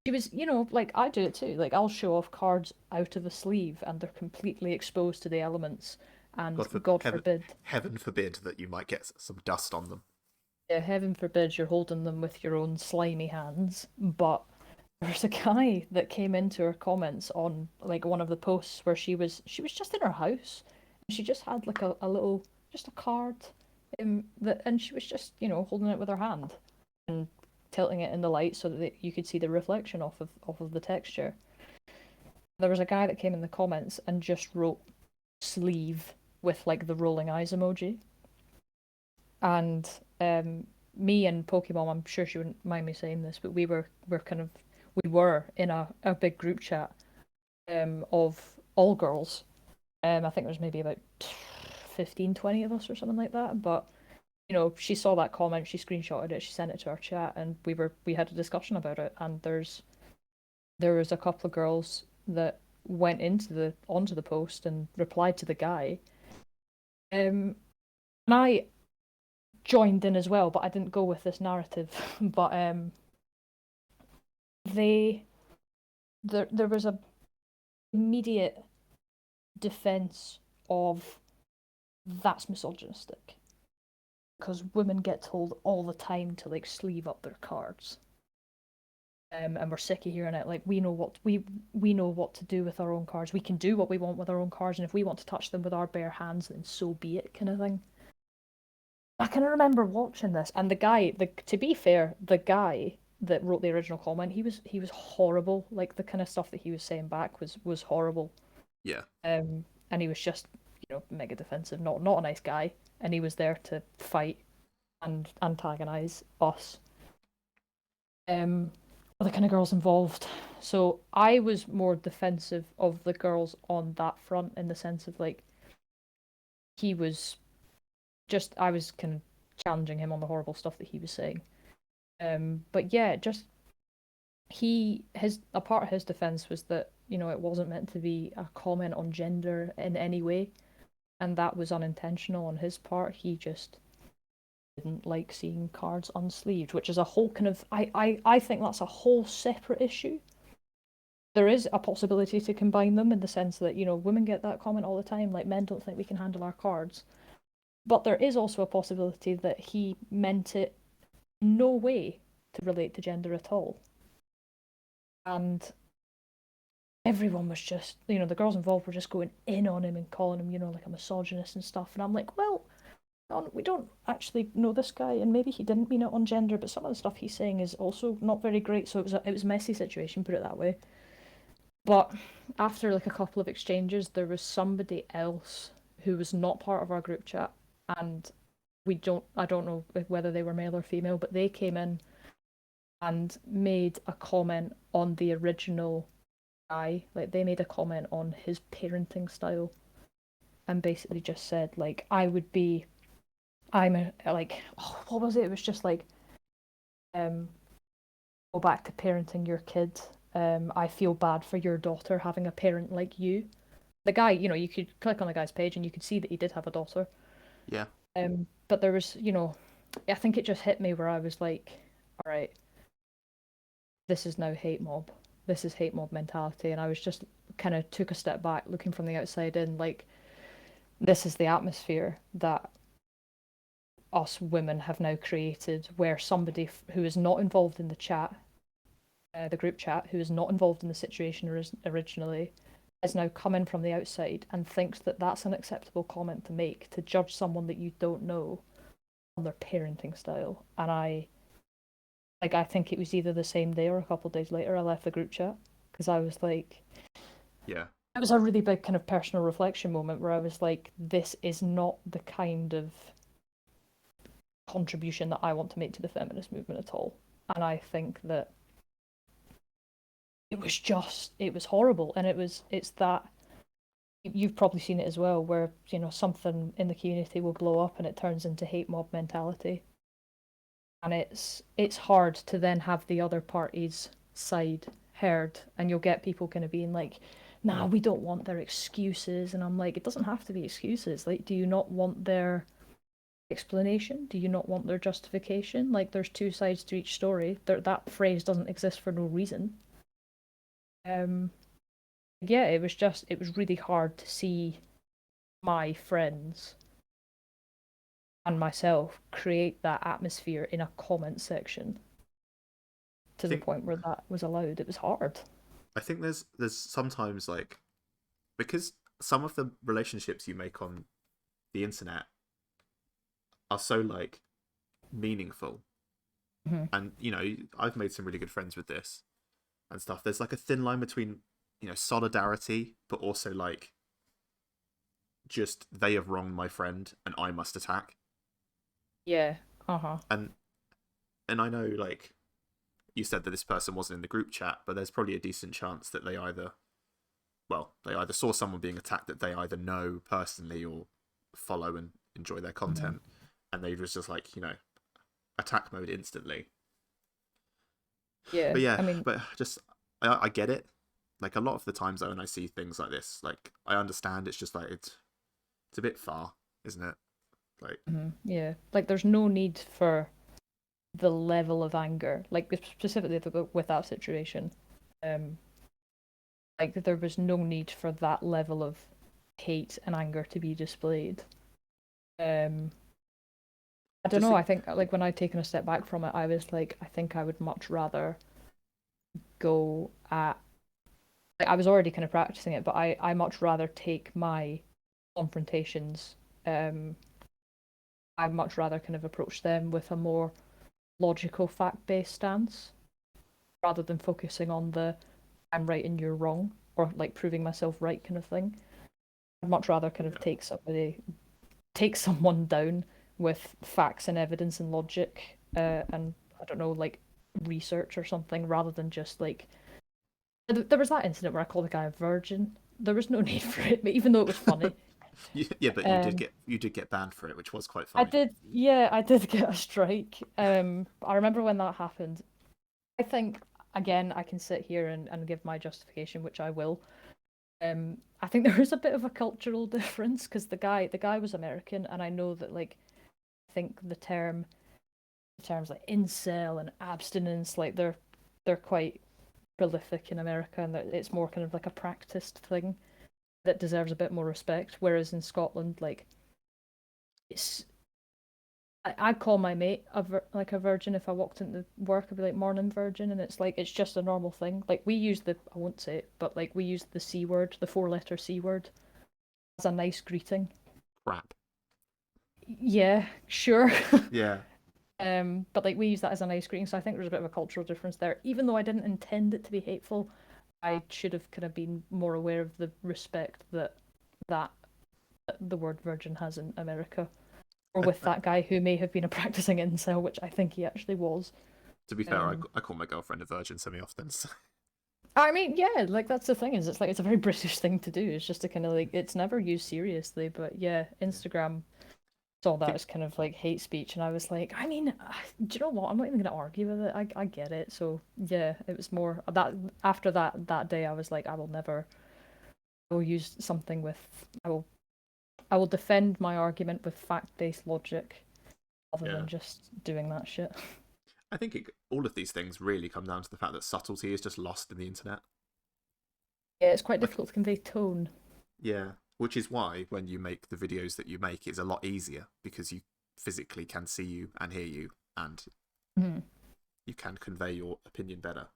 She was, like I do it too. Like I'll show off cards out of a sleeve, and they're completely exposed to the elements. And God for God forbid, heaven forbid that you might get some dust on them. yeah, heaven forbid, you're holding them with your own slimy hands. But there's a guy that came into her comments on like one of the posts where she was just in her house and she just had like a little just a card that and she was just holding it with her hand and tilting it in the light so that you could see the reflection off of the texture. There was a guy that came in the comments and just wrote sleeve with like the rolling eyes emoji. And me and Pokemon, I'm sure she wouldn't mind me saying this, but we were in a big group chat of all girls. I think there was maybe about 15, 20 of us or something like that. But she saw that comment, she screenshotted it, she sent it to our chat, and we had a discussion about it. And there was a couple of girls that went onto the post and replied to the guy. And I joined in as well, but I didn't go with this narrative. But they there was a immediate defense of that's misogynistic because women get told all the time to like sleeve up their cards. And we're sick of hearing it. Like we know what to do with our own cards. We can do what we want with our own cards, and if we want to touch them with our bare hands, then so be it, kind of thing. I can remember watching this, and to be fair, the guy that wrote the original comment, he was horrible. Like the kind of stuff that he was saying back was horrible. Yeah, And he was just mega defensive, not a nice guy, and he was there to fight and antagonize us. Um, the kind of girls involved. So I was more defensive of the girls on that front in the sense of like he was just I was kind of challenging him on the horrible stuff that he was saying. But yeah, just his a part of his defense was that it wasn't meant to be a comment on gender in any way, and that was unintentional on his part. He just didn't like seeing cards unsleeved, which is a whole kind of I think that's a whole separate issue. There is a possibility to combine them in the sense that women get that comment all the time, like men don't think we can handle our cards, but there is also a possibility that he meant it no way to relate to gender at all. And everyone was just, the girls involved were just going in on him and calling him, like a misogynist and stuff. And I'm like, well, we don't actually know this guy, and maybe he didn't mean it on gender, but some of the stuff he's saying is also not very great. So it was a messy situation, put it that way. But after like a couple of exchanges, there was somebody else who was not part of our group chat, and I don't know whether they were male or female, but they came in and made a comment on the original guy. Like they made a comment on his parenting style and basically just said like I'm a, like oh, what was it? It was just like um go back to parenting your kid. I feel bad for your daughter having a parent like you. The guy, you could click on the guy's page and you could see that he did have a daughter. Yeah. But there was, I think it just hit me where I was like, all right, this is now hate mob. This is hate mob mentality. And I was just kind of took a step back, looking from the outside in, like, this is the atmosphere that us women have now created where somebody who is not involved in the chat, the group chat, who is not involved in the situation originally, has now come in from the outside and thinks that that's an acceptable comment to make to judge someone that you don't know on their parenting style. And I think it was either the same day or a couple of days later I left the group chat because I was like, Yeah. it was a really big kind of personal reflection moment where I was like, this is not the kind of contribution that I want to make to the feminist movement at all. And I think that it was horrible. And it's that you've probably seen it as well, where, something in the community will blow up and it turns into hate mob mentality. And it's hard to then have the other party's side heard, and you'll get people kind of being like, nah, we don't want their excuses. And I'm like, it doesn't have to be excuses. Like, do you not want their explanation? Do you not want their justification? Like, there's two sides to each story. That phrase doesn't exist for no reason. Um, yeah, it was really hard to see my friends and myself create that atmosphere in a comment section I to the think point where that was allowed. It was hard. I think there's sometimes like, because some of the relationships you make on the internet are so like meaningful, Mm-hmm. and I've made some really good friends with this and stuff. There's like a thin line between solidarity, but also like just they have wronged my friend and I must attack. Yeah. Uh-huh. And I know, like, you said that this person wasn't in the group chat, but there's probably a decent chance that they either saw someone being attacked that they either know personally or follow and enjoy their Mm-hmm. content, and they was just like, attack mode instantly. Yeah. But yeah, I mean, but just I get it. Like a lot of the times though, when I see things like this, like I understand it's just like it's a bit far, isn't it? Like yeah. Like there's no need for the level of anger. Like specifically with that situation. Um like there was no need for that level of hate and anger to be displayed. Um I don't just know, think, I think like when I'd taken a step back from it, I was like, I think I would much rather go at like I was already kind of practicing it, but I much rather take my confrontations. I'd much rather kind of approach them with a more logical, fact-based stance rather than focusing on the I'm right and you're wrong or like proving myself right kind of thing. I'd much rather kind of yeah, take someone down with facts and evidence and logic, and I don't know, like research or something, rather than just like there was that incident where I called the guy a virgin. There was no need for it, but even though it was funny. yeah, but Um, you did get banned for it, which was quite I funny. did, yeah, I did get a strike. I remember when that happened. I think again, I can sit here and give my justification, which I will. I think there is a bit of a cultural difference because the guy was American, and I know that like I think the terms like incel and abstinence, like they're quite prolific in America, and that it's more kind of like a practiced thing that deserves a bit more respect. Whereas in Scotland, like it's I'd call my mate like a virgin if I walked into work. I'd be like, "Morning, virgin," and it's like it's just a normal thing. Like we use I won't say it, but like we use the C word, the four-letter C word, as a nice greeting. Crap. Yeah, sure. Yeah. But like we use that as a nice greeting, so I think there's a bit of a cultural difference there. Even though I didn't intend it to be hateful, I should have kind of been more aware of the respect that the word virgin has in America, or with that guy who may have been a practicing incel, which I think he actually was. To be fair, Um, I call my girlfriend a virgin semi often. So. I mean, yeah, like that's the thing is, it's like it's a very British thing to do. It's just to kind of like it's never used seriously, but yeah, Yeah. Instagram saw I that think as kind of like hate speech, and I was like, I mean, do you know what? I'm not even gonna argue with it. I get it. So yeah, it was more that after that day, I was like, I will use something with, I will defend my argument with fact-based logic rather yeah. than just doing that shit. I think all of these things really come down to the fact that subtlety is just lost in the internet. Yeah, it's quite Like, difficult to convey tone. yeah, which is why when you make the videos that you make, it's a lot easier because you physically can see you and hear you, and Mhm. you can convey your opinion better,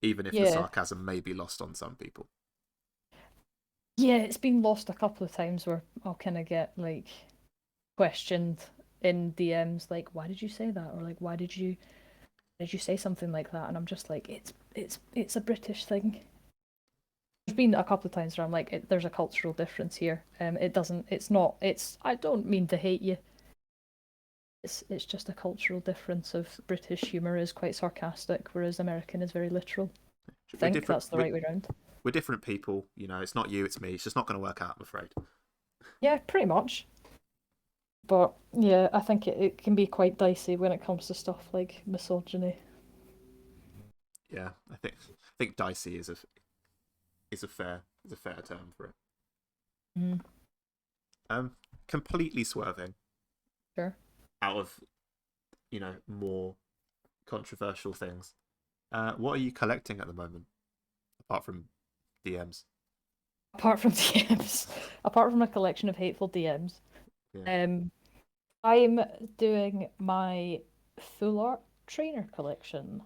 even if the Yeah, sarcasm may be lost on some people. yeah, it's been lost a couple of times where I'll kind of get like questioned in DMs, like, "Why did you say that?" or like, "Why did you say something like that?" And I'm just like, it's a British thing. There's been a couple of times where I'm like, there's a cultural difference here. It doesn't, it's not, it's. I don't mean to hate you. It's just a cultural difference of British humour is quite sarcastic, whereas American is very literal. I We're think different. that's the right way around. We're different people. You know, it's not you, it's me. It's just not going to work out, I'm afraid. Yeah, pretty much. But yeah, I think it can be quite dicey when it comes to stuff like misogyny. Yeah, I think dicey is a fair term for it. Mm, Um, Completely swerving sure. out of more controversial things. What are you collecting at the moment, apart from DMs? Apart from DMs, apart from a collection of hateful DMs, Yeah, um, I'm doing my full art trainer collection,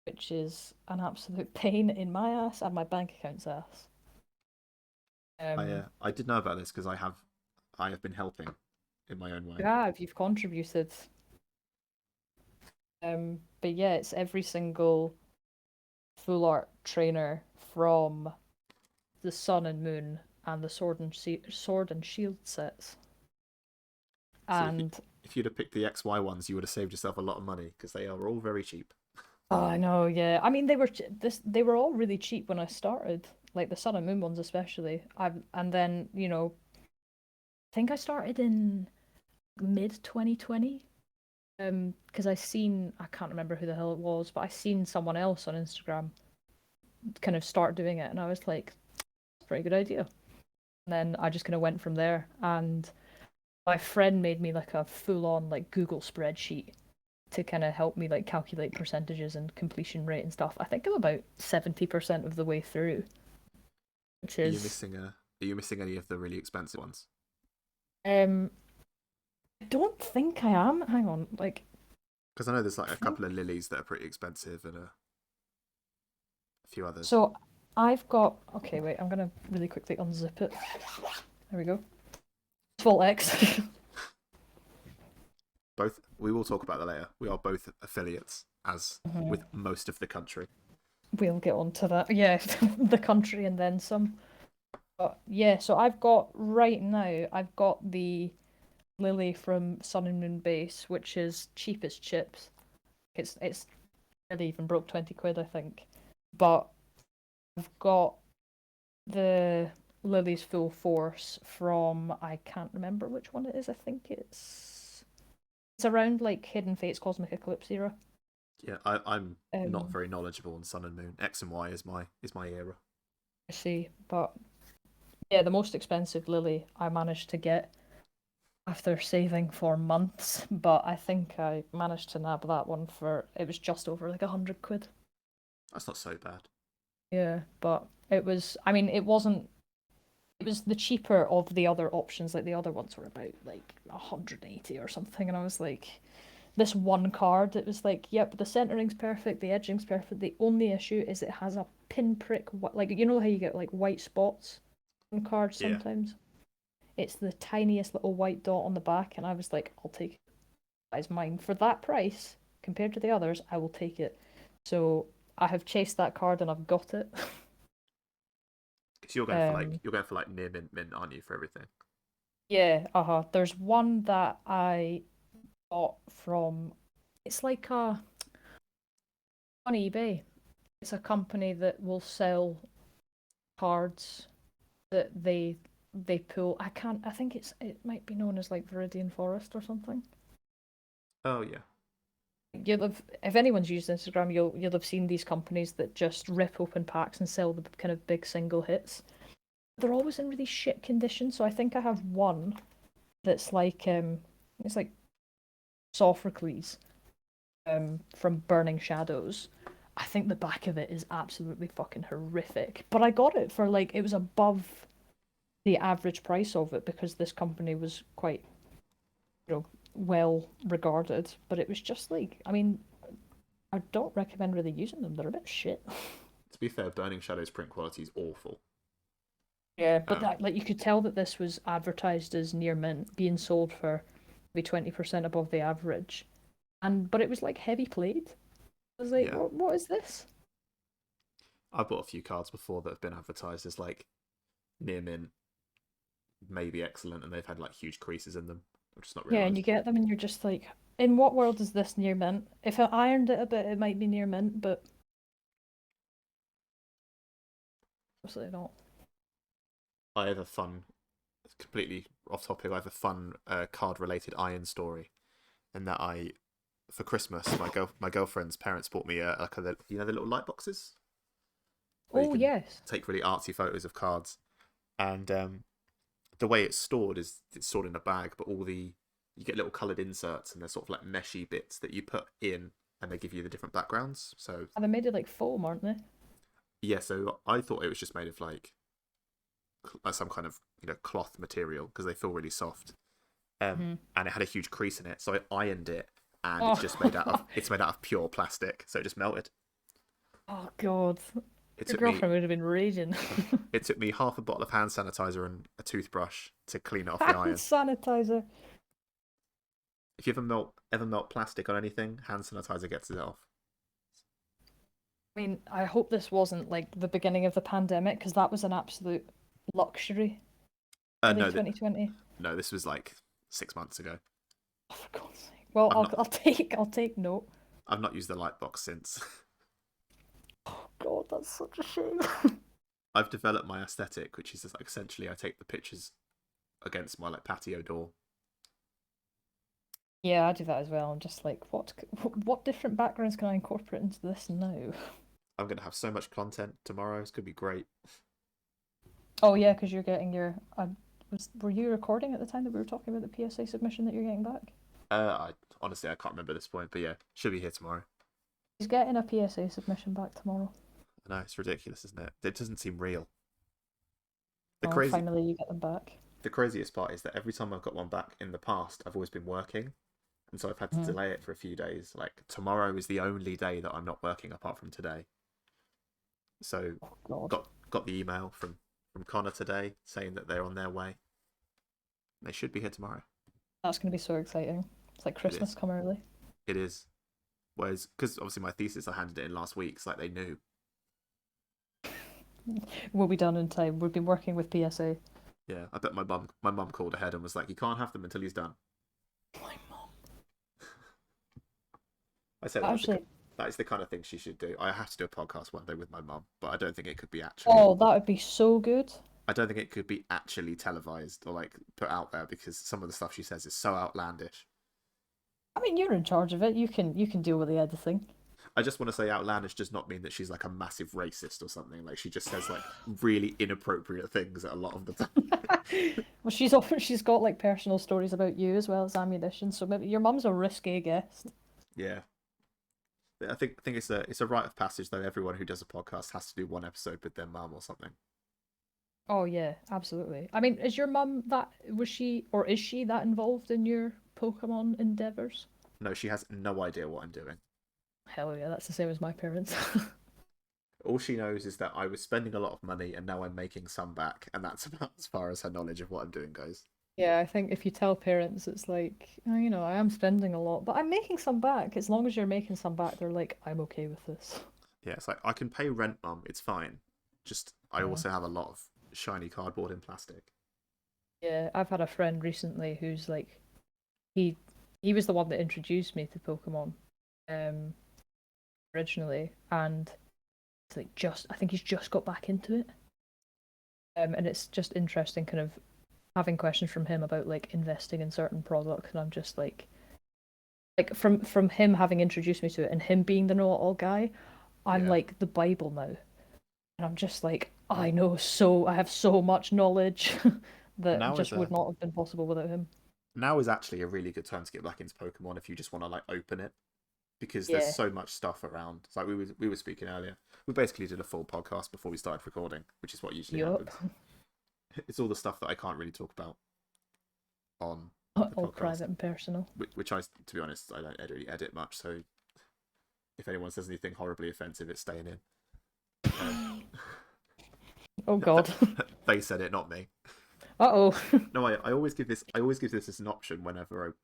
which is an absolute pain in my ass and my bank account's ass. Um, I did know about this because I have been helping in my own way. yeah, if you've contributed. But yeah, it's every single full art trainer from the Sun and Moon and the Sword and Shield sets. See, And if you'd have picked the XY ones, you would have saved yourself a lot of money because they are all very cheap. oh, I know, yeah. I mean, they were all really cheap when I started, like the Sun and Moon ones especially. And then I think I started in mid 2020. Because I can't remember who the hell it was, but I seen someone else on Instagram kind of start doing it, and I was like, "That's a pretty good idea." And then I just kind of went from there, and my friend made me like a full-on like Google spreadsheet to kind of help me like calculate percentages and completion rate and stuff. I think I'm about 70% of the way through, which Are you is missing a? Are you missing any of the really expensive ones? um I don't think I am. Hang on, like Because I know there's I like a think couple of lilies that are pretty expensive and a few others. so. I've got okay. Wait, I'm gonna really quickly unzip it. There we go. Full X. Both we will talk about that later. We are both affiliates, as Mhm. with most of the country. We'll get on to that. Yeah, the country and then some. But yeah, so I've got right now. I've got the Lily from Sun and Moon Base, which is cheap as chips. It's barely even broke 20 quid, I think. But I've got the Lily's Full Force from I can't remember which one it is. I think it's around like Hidden Fates Cosmic Eclipse era. Yeah, I'm not Um, very knowledgeable on Sun and Moon. X and Y is my era. I see, but yeah, the most expensive Lily I managed to get after saving for months, but I think I managed to nab that one for it was just over like 100 quid. That's not so bad. Yeah, but it was. I mean, it wasn't. It was the cheaper of the other options. Like the other ones were about like 180 or something, and I was like, this one card. It was like, yep, the centering's perfect, the edging's perfect. The only issue is it has a pinprick. Like you know how you get like white spots on cards Yeah, sometimes. It's the tiniest little white dot on the back, and I was like, I'll take it. That is mine for that price compared to the others. I will take it. So I have chased that card and I've got it. Because you're going for like Um, near mint, aren't you, for everything? yeah, uh-huh. There's one that I got from. It's like a on eBay. It's a company that will sell cards that they pull. I can't. I think it might be known as like Viridian Forest or something. Oh yeah, You'll have, if anyone's used Instagram, you'll have seen these companies that just rip open packs and sell the kind of big single hits. They're always in really shit condition. So I think I have one that's like it's like Sophocles from Burning Shadows. I think the back of it is absolutely fucking horrific. But I got it for like it was above the average price of it because this company was quite, well regarded. But it was just like, I mean, I don't recommend really using them. They're a bit shit. to be fair, Burning Shadows print quality is awful. Yeah, but Um, that like you could tell that this was advertised as near mint, being sold for maybe 20% above the average. And but it was like heavy played. I was like, yeah, what is this? I bought a few cards before that have been advertised as like near mint, maybe excellent, and they've had like huge creases in them. I've just not Yeah, and you realised. get them and you're just like, in what world is this near mint? If I ironed it a bit, it might be near mint, but absolutely not. I have a fun, completely off topic. I have a fun card related iron story, and that I for Christmas my girlfriend's parents bought me like a the little light boxes where you Oh can yes. take really artsy photos of cards, and the way it's stored is it's stored in a bag, but all the you get little coloured inserts and they're sort of like meshy bits that you put in, and they give you the different backgrounds. So And they made it like foam, aren't they? yeah, so I thought it was just made of like some kind of cloth material because they feel really soft. Hmm. And it had a huge crease in it, so I ironed it, and Oh, it's made out of pure plastic, so it just melted. oh God. It Your took me girlfriend would have been raging. it took me half a bottle of hand sanitizer and a toothbrush to clean it off the Hand iron. sanitizer. If you ever melt plastic on anything, hand sanitizer gets it off. I mean, I hope this wasn't like the beginning of the pandemic because that was an absolute luxury. Early No, 2020. no, this was like 6 months ago. Oh, for God's sake. Well, I've not I'll take note. I've not used the light box since. Oh God, that's such a shame. I've developed my aesthetic, which is just like essentially I take the pictures against my like patio door. Yeah, I do that as well. I'm just like, what different backgrounds can I incorporate into this now? I'm gonna have so much content tomorrow. It's gonna be great. Oh yeah, because you're getting your. Were you recording at the time that we were talking about the PSA submission that you're getting back? I honestly I can't remember this point, but yeah, should be here tomorrow. He's getting a PSA submission back tomorrow. I know it's ridiculous, isn't it? It doesn't seem real. The Oh, crazy, finally you get them back. the craziest part is that every time I've got one back in the past, I've always been working, and so I've had to Mhm. delay it for a few days. Like tomorrow is the only day that I'm not working apart from today. So Oh God, got the email from Connor today saying that they're on their way. They should be here tomorrow. that's gonna be so exciting. It's like It Christmas is. come early. It is. Whereas, because obviously my thesis I handed it in last week, so like they knew. We'll be done in time. We've been working with PSA. Yeah, I bet my mum called ahead and was like, "You can't have them until he's done." My mom. I said Actually, that is the kind of thing she should do. I have to do a podcast one day with my mum, but I don't think it could be actually. oh, that would be so good. I don't think it could be actually televised or like put out there because some of the stuff she says is so outlandish. I mean, you're in charge of it. You can deal with the editing. I just want to say outlandish does not mean that she's like a massive racist or something. Like she just says like really inappropriate things at a lot of the time. Well, she's got like personal stories about you as well as ammunition. So maybe your mum's a risky guest. Yeah, I think it's a rite of passage though. Everyone who does a podcast has to do one episode with their mum or something. Oh yeah, absolutely. I mean, is your mum that was she or is she that involved in your Pokemon endeavors? No, she has no idea what I'm doing. Hell yeah, that's the same as my parents. All she knows is that I was spending a lot of money and now I'm making some back, and that's about as far as her knowledge of what I'm doing goes. Yeah, I think if you tell parents, it's like, oh, I am spending a lot, but I'm making some back. As long as you're making some back, they're like, I'm okay with this. Yeah, it's like I can pay rent, mum. It's fine. Just I Yeah. also have a lot of shiny cardboard and plastic. Yeah, I've had a friend recently who's like he he was the one that introduced me to Pokemon um originally, and it's like just I think he's just got back into it. And it's just interesting kind of having questions from him about like investing in certain products, and I'm just like from him having introduced me to it and him being the know-it-all guy, I'm Yeah. like the Bible now, and I'm just like I have so much knowledge that Now is just would a not have been possible without him. now is actually a really good time to get back into Pokemon if you just want to like open it because there's Yeah. so much stuff around. It's like we were speaking earlier. We basically did a full podcast before we started recording, which is what usually Yup. happens. It's all the stuff that I can't really talk about on the All podcast, private and personal. which to be honest, I don't really edit much. So if anyone says anything horribly offensive, it's staying in. Um, Oh God. they said it, not me. Uh-oh. No, I always give this. I always give this as an option whenever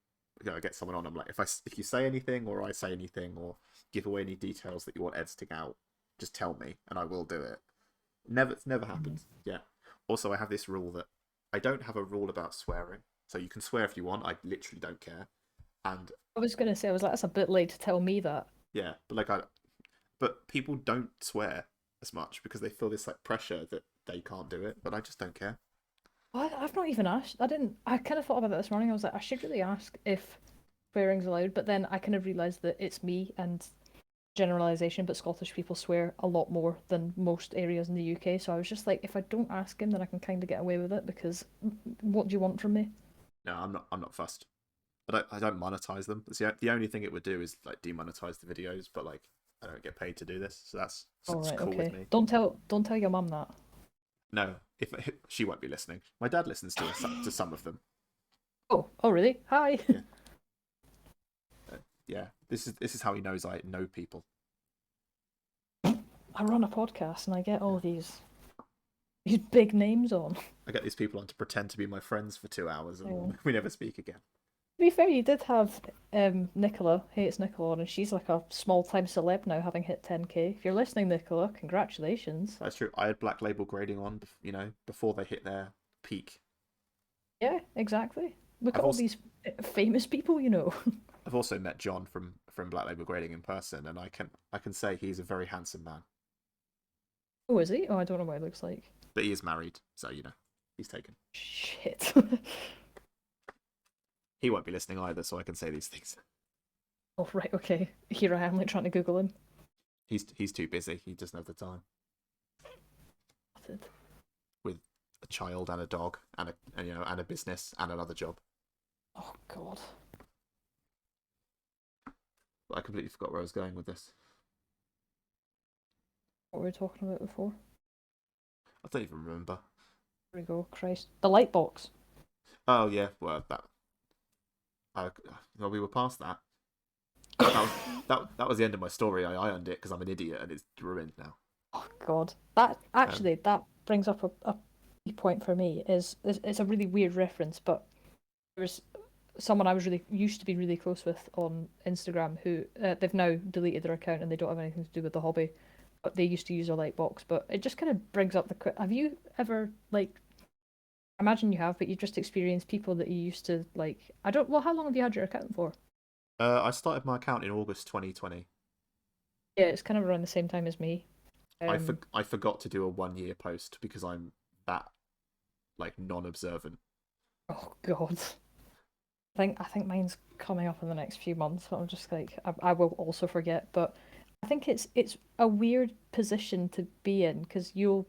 I get someone on. I'm like, if you say anything or I say anything or give away any details that you want editing out, just tell me and I will do it. It's never happened. Yeah. Also, I have this rule that I don't have a rule about swearing. So you can swear if you want. I literally don't care. And I was gonna say, I was like, that's a bit late to tell me that. yeah, but people don't swear as much because they feel this like pressure that they can't do it. But I just don't care. I've not even asked. I didn't. I kind of thought about that this morning. I was like, I should really ask if swearing's allowed, but then I kind of realised that it's me and generalisation, but Scottish people swear a lot more than most areas in the UK. So I was just like, if I don't ask him, then I can kind of get away with it because what do you want from me? No, I'm not. I'm not fussed. I don't monetize them. The only thing it would do is like demonetize the videos, but like I don't get paid to do this, so All that's right, cool with okay. me. Don't tell your mum that. No, if she won't be listening. My dad listens to some of them. Oh, really? Hi. Yeah, yeah. This is how he knows I know people. I run a podcast and I get all these big names on. I get these people on to pretend to be my friends for 2 hours, Oh. and we never speak again. To be fair, you did have Nicola, Hates Nicola, on, and she's like a small time celeb now, having hit 10K. If you're listening, Nicola, congratulations. That's true. I had Black Label grading on, before they hit their peak. Yeah, exactly. Look I've at all also these famous people, you know. I've also met John from Black Label grading in person, and I can say he's a very handsome man. Oh, is he? Oh, I don't know what he looks like. But he is married, so he's taken. Shit. He won't be listening either, so I can say these things. Oh, right, okay. Here I am, like, trying to Google him. He's too busy. He doesn't have the time with a child and a dog and a business and another job. Oh, God. But I completely forgot where I was going with this. What were we talking about before? I don't even remember. There we go. Christ. The light box. Oh yeah, well well, we were past that. That was that was the end of my story. I earned it because I'm an idiot and it's ruined now. Oh God, that actually that brings up a key point for me. It's a really weird reference, but there was someone I was really used to be really close with on Instagram who they've now deleted their account and they don't have anything to do with the hobby, but they used to use a light box. But it just kind of brings up have you ever like? I imagine you have, but you just experienced people that you used to like. I don't. Well, how long have you had your account for? I started my account in August 2020. Yeah, it's kind of around the same time as me. I forgot to do a 1 year post because I'm that like non-observant. Oh God. I think mine's coming up in the next few months, but I'm just like I will also forget. But I think it's a weird position to be in because you'll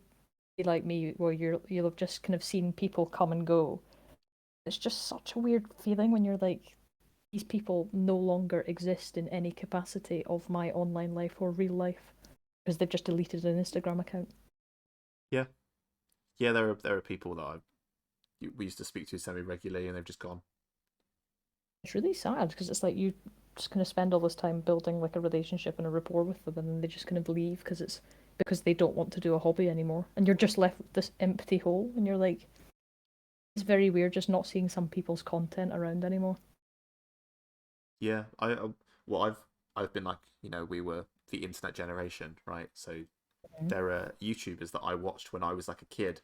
be like me, where you'll have just kind of seen people come and go. It's just such a weird feeling when you're like, these people no longer exist in any capacity of my online life or real life because they've just deleted an Instagram account. Yeah, yeah. There are people that we used to speak to semi regularly, and they've just gone. It's really sad because it's like you just kind of spend all this time building like a relationship and a rapport with them, and then they just kind of leave because they don't want to do a hobby anymore, and you're just left with this empty hole, and you're like, it's very weird just not seeing some people's content around anymore. Yeah, well, I've been like we were the internet generation, right? So Mhm. there are YouTubers that I watched when I was like a kid,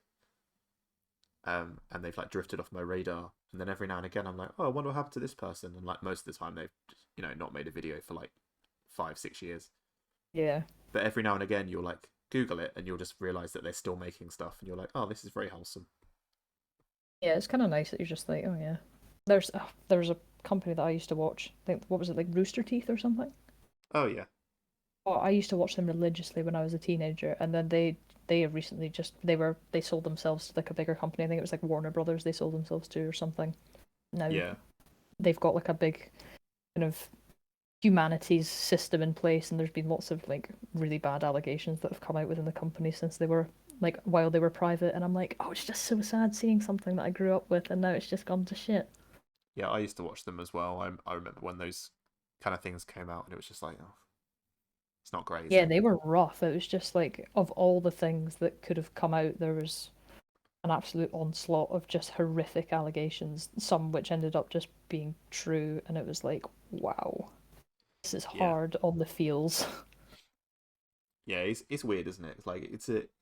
and they've like drifted off my radar. And then every now and again, I'm like, oh, I wonder what happened to this person. And like most of the time, they've just, not made a video for like 5, 6 years. Yeah. But every now and again, you'll like Google it, and you'll just realize that they're still making stuff, and you're like, oh, this is very wholesome. Yeah, it's kind of nice that you're just like, oh yeah. There's a company that I used to watch. I think what was it, like Rooster Teeth or something? Oh yeah, Oh, I used to watch them religiously when I was a teenager, and then they have recently just they sold themselves to like a bigger company. I think it was like Warner Brothers they sold themselves to or something. Now yeah, they've got like a big kind of humanities system in place, and there's been lots of like really bad allegations that have come out within the company since they were like while they were private. And I'm like, oh, it's just so sad seeing something that I grew up with, and now it's just gone to shit. yeah. I used to watch them as well. I remember when those kind of things came out, and it was just like, oh, it's not great, is Yeah, it? they were rough. It was just like of all the things that could have come out, there was an absolute onslaught of just horrific allegations, some which ended up just being true, and it was like, wow, this is Yeah, hard on the feels. yeah. It's weird, isn't it? It's like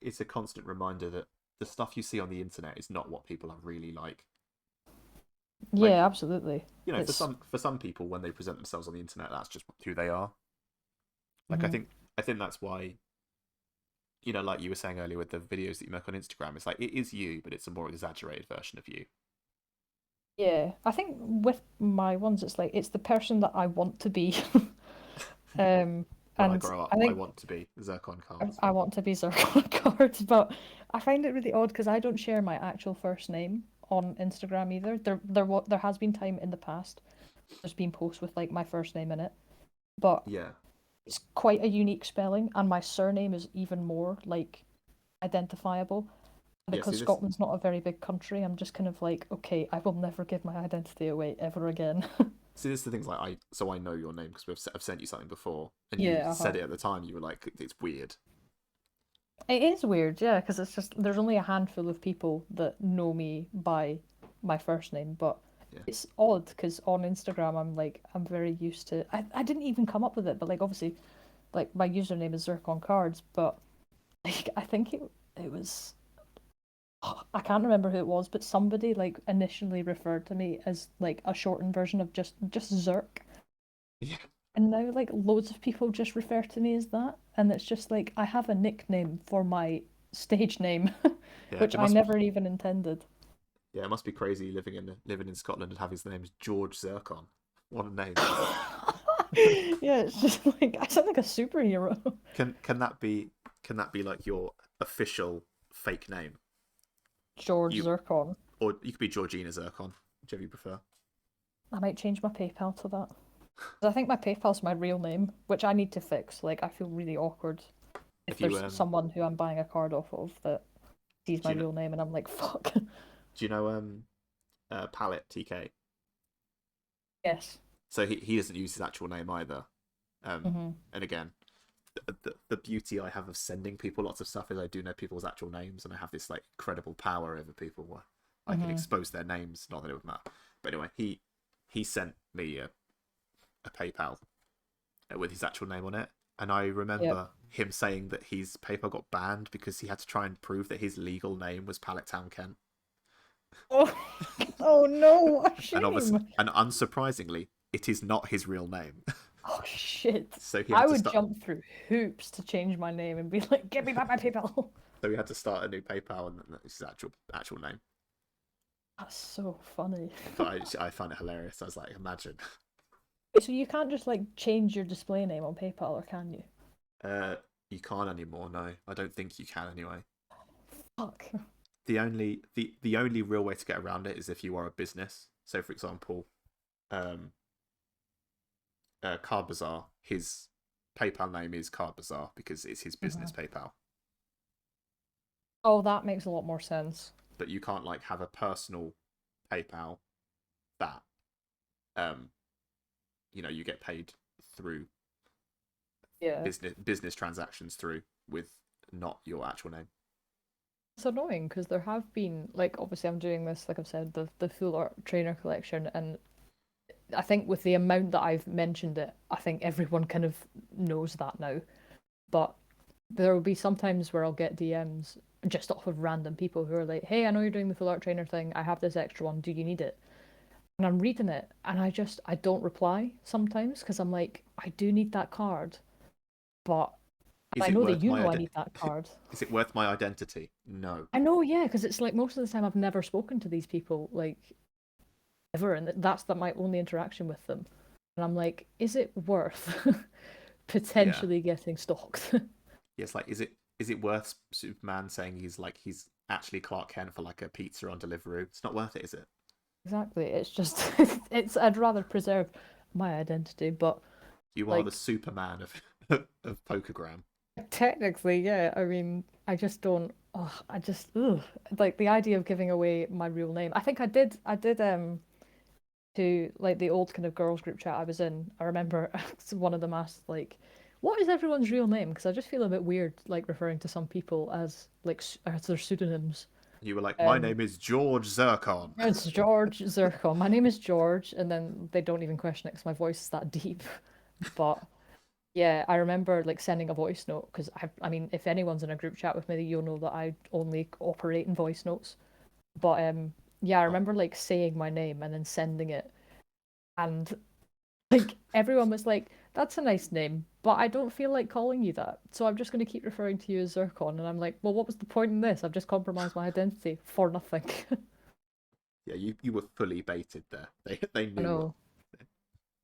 it's a constant reminder that the stuff you see on the internet is not what people are really like. Like Yeah, absolutely. for It's some people, when they present themselves on the internet, that's just who they are. Like mhm. I think that's why, like you were saying earlier with the videos that you make on Instagram, it's like it is you, but it's a more exaggerated version of you. Yeah, I think with my ones, it's like it's the person that I want to be. Um, When I and grow I up, I think want to be Zircon I, cards. I want to be Zircon cards, but I find it really odd because I don't share my actual first name on Instagram either. There has been time in the past. There's been posts with like my first name in it, but Yeah, it's quite a unique spelling, and my surname is even more like identifiable. yeah. Because Scotland's not a very big country, I'm just kind of like, okay, I will never give my identity away ever again. See, this is the things like I know your name because I've sent you something before, and you Yeah, uh-huh. said it at the time. You were like, it's weird. It is weird, yeah, because it's just there's only a handful of people that know me by my first name, but Yeah, it's odd because on Instagram I'm very used to I didn't even come up with it, but like obviously like my username is Zircon Cards, but like I think it was I can't remember who it was, but somebody like initially referred to me as like a shortened version of just Zirk. yeah, And now like loads of people just refer to me as that, and it's just like I have a nickname for my stage name, yeah. which I never even intended. It must be crazy living in Scotland and having his name is George Zircon. What a name! Yeah, it's just like I sound like a superhero. Can that be like your official fake name? George You Zircon. or you could be Georgina Zircon, whichever you prefer. I might change my PayPal to that. 'Cause I think my PayPal's my real name, which I need to fix. Like I feel really awkward if If you there's someone who I'm buying a card off of that sees my do you know real name and I'm like, fuck. do you know Palette TK? Yes. So he doesn't use his actual name either. Hmm. And again, the beauty I have of sending people lots of stuff is I do know people's actual names, and I have this like incredible power over people where I can Hmm. expose their names. Not that it would matter, but anyway, he sent me a PayPal with his actual name on it, and I Yep. remember him saying that his PayPal got banned because he had to try and prove that his legal name was Pallet Town Kent, Oh, oh no, what a and obviously, shame. and unsurprisingly, it is not his real name. Oh shit. So he I had to would start. jump through hoops to change my name and be like, give me back my PayPal. So he had to start a new PayPal, and that's his actual name. That's so funny. But I find it hilarious. I was like, imagine. So you can't just like change your display name on PayPal, or can you? Uh, you can't anymore. No, I don't think you can anyway. Fuck. The only real way to get around it is if you are a business. So, for example, um, Card Bazaar, his PayPal name is Card Bazaar because it's his business Mhm. PayPal. Oh, that makes a lot more sense. But you can't like have a personal PayPal that um you get paid through Yeah. business transactions through with not your actual name. It's annoying because there have been like obviously I'm doing this like I've said the full art trainer collection, and I think with the amount that I've mentioned it, I think everyone kind of knows that now. But there will be some times where I'll get DMs just off of random people who are like, "Hey, I know you're doing the full art trainer thing. I have this extra one. Do you need it?" And I'm reading it, and I don't reply sometimes because I'm like, I do need that card, but Is I it know that worth you my know I need that card. is it worth my identity? No. I know, yeah, because it's like most of the time I've never spoken to these people like ever, and that's my only interaction with them. And I'm like, is it worth Yeah. potentially getting stalked? Yeah, it's like, is it worth Superman saying he's actually Clark Kent for like a pizza on Deliveroo? It's not worth it, is it? Exactly. It's just it's I'd rather preserve my identity, but You are the like Superman of of Pokergram. technically, yeah. I mean, I just don't. Oh, I just ugh. Like the idea of giving away my real name. I think I did to like the old kind of girls group chat I was in. I remember one of them asked like, "What is everyone's real name?" Because I just feel a bit weird like referring to some people as like as their pseudonyms. You were like, my Um, name is George Zircon. it's George Zircon. My name is George, and then they don't even question it because my voice is that deep. But yeah, I remember like sending a voice note because I mean, if anyone's in a group chat with me, you'll know that I only operate in voice notes. But yeah, I Oh, remember like saying my name and then sending it, and like everyone was like, "That's a nice name, but I don't feel like calling you that, so I'm just going to keep referring to you as Zircon." And I'm like, "Well, what was the point in this? I've just compromised my identity for nothing." yeah, you were fully baited there. They I knew what. know.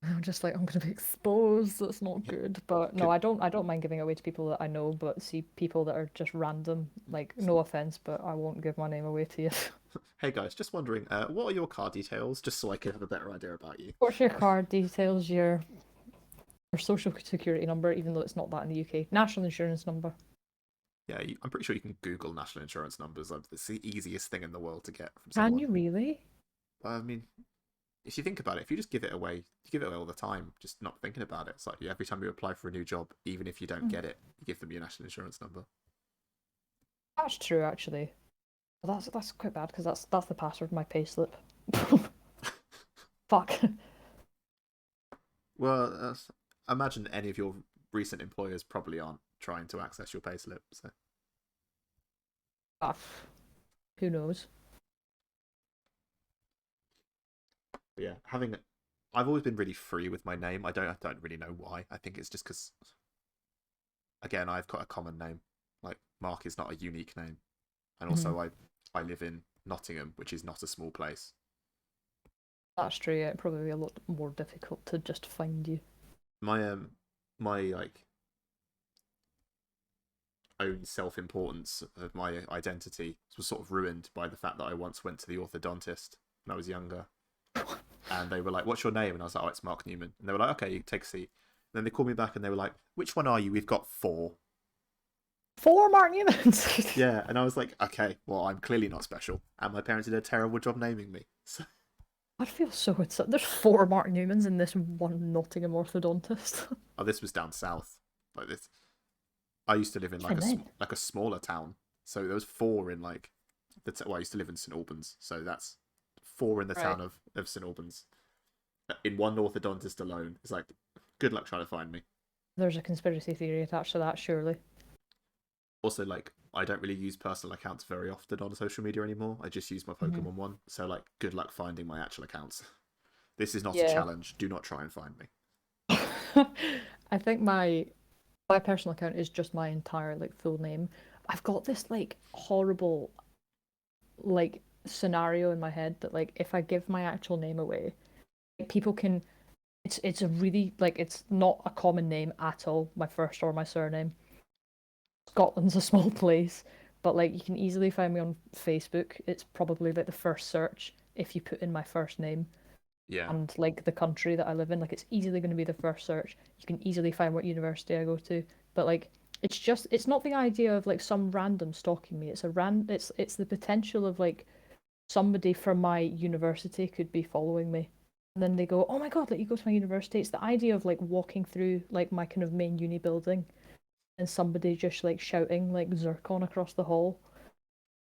I'm just like, I'm gonna be exposed. That's not Yeah. good. But no, Could, I don't mind giving away to people that I know, but see people that are just random, like no offense, but I won't give my name away to you. hey guys, just wondering, what are your car details, just so I can have a better idea about you. What's your card details, your social security number, even though it's not that in the UK, national insurance number. Yeah, I'm pretty sure you can Google national insurance numbers. It's the easiest thing in the world to get from Can someone. you really? I mean, if you think about it, if you just give it away, you give it away all the time, just not thinking about it. It's like every time you apply for a new job, even if you don't Hmm. get it, you give them your national insurance number. That's true, actually. Well, that's quite bad because that's the password of my payslip. Fuck. Well, imagine any of your recent employers probably aren't trying to access your payslip. So Ah, who knows? but yeah, I've always been really free with my name. I don't really know why. I think it's just because again I've got a common name. Like Mark is not a unique name, and Mhm. also I live in Nottingham, which is not a small place. That's true. Yeah, it'd probably be a lot more difficult to just find you. My like own self importance of my identity was sort of ruined by the fact that I once went to the orthodontist when I was younger, and they were like, "What's your name?" And I was like, "Oh, it's Mark Newman." And they were like, "Okay, you take a seat." And then they called me back and they were like, "Which one are you? We've got four." Four Martin Newmans. Yeah, and I was like, "Okay, well, I'm clearly not special, and my parents did a terrible job naming me." So, I feel so insane. There's four Martin Newmans in this one Nottingham orthodontist. oh, this was down south. Like this, I used to live in like Even then, like a smaller town, so there was four in like well, I used to live in St Albans, so that's four in the right? town of St Albans in one orthodontist alone. It's like, good luck trying to find me. There's a conspiracy theory attached to that, surely. Also, like, I don't really use personal accounts very often on social media anymore. I just use my Hmm. Pokemon one. So, like, good luck finding my actual accounts. This is not a Yeah. challenge. Do not try and find me. I think my personal account is just my entire like full name. I've got this like horrible like scenario in my head that like if I give my actual name away, people can it's a really like it's not a common name at all, my first or my surname. Scotland's a small place, but like you can easily find me on Facebook. It's probably like the first search if you put in my first name Yeah. and like the country that I live in. Like it's easily going to be the first search. You can easily find what university I go to, but like it's not the idea of like some random stalking me. It's the potential of like somebody from my university could be following me. And then they go, "Oh my God, like you go to my university." It's the idea of like walking through like my kind of main uni building and somebody just like shouting like Zircon across the hall,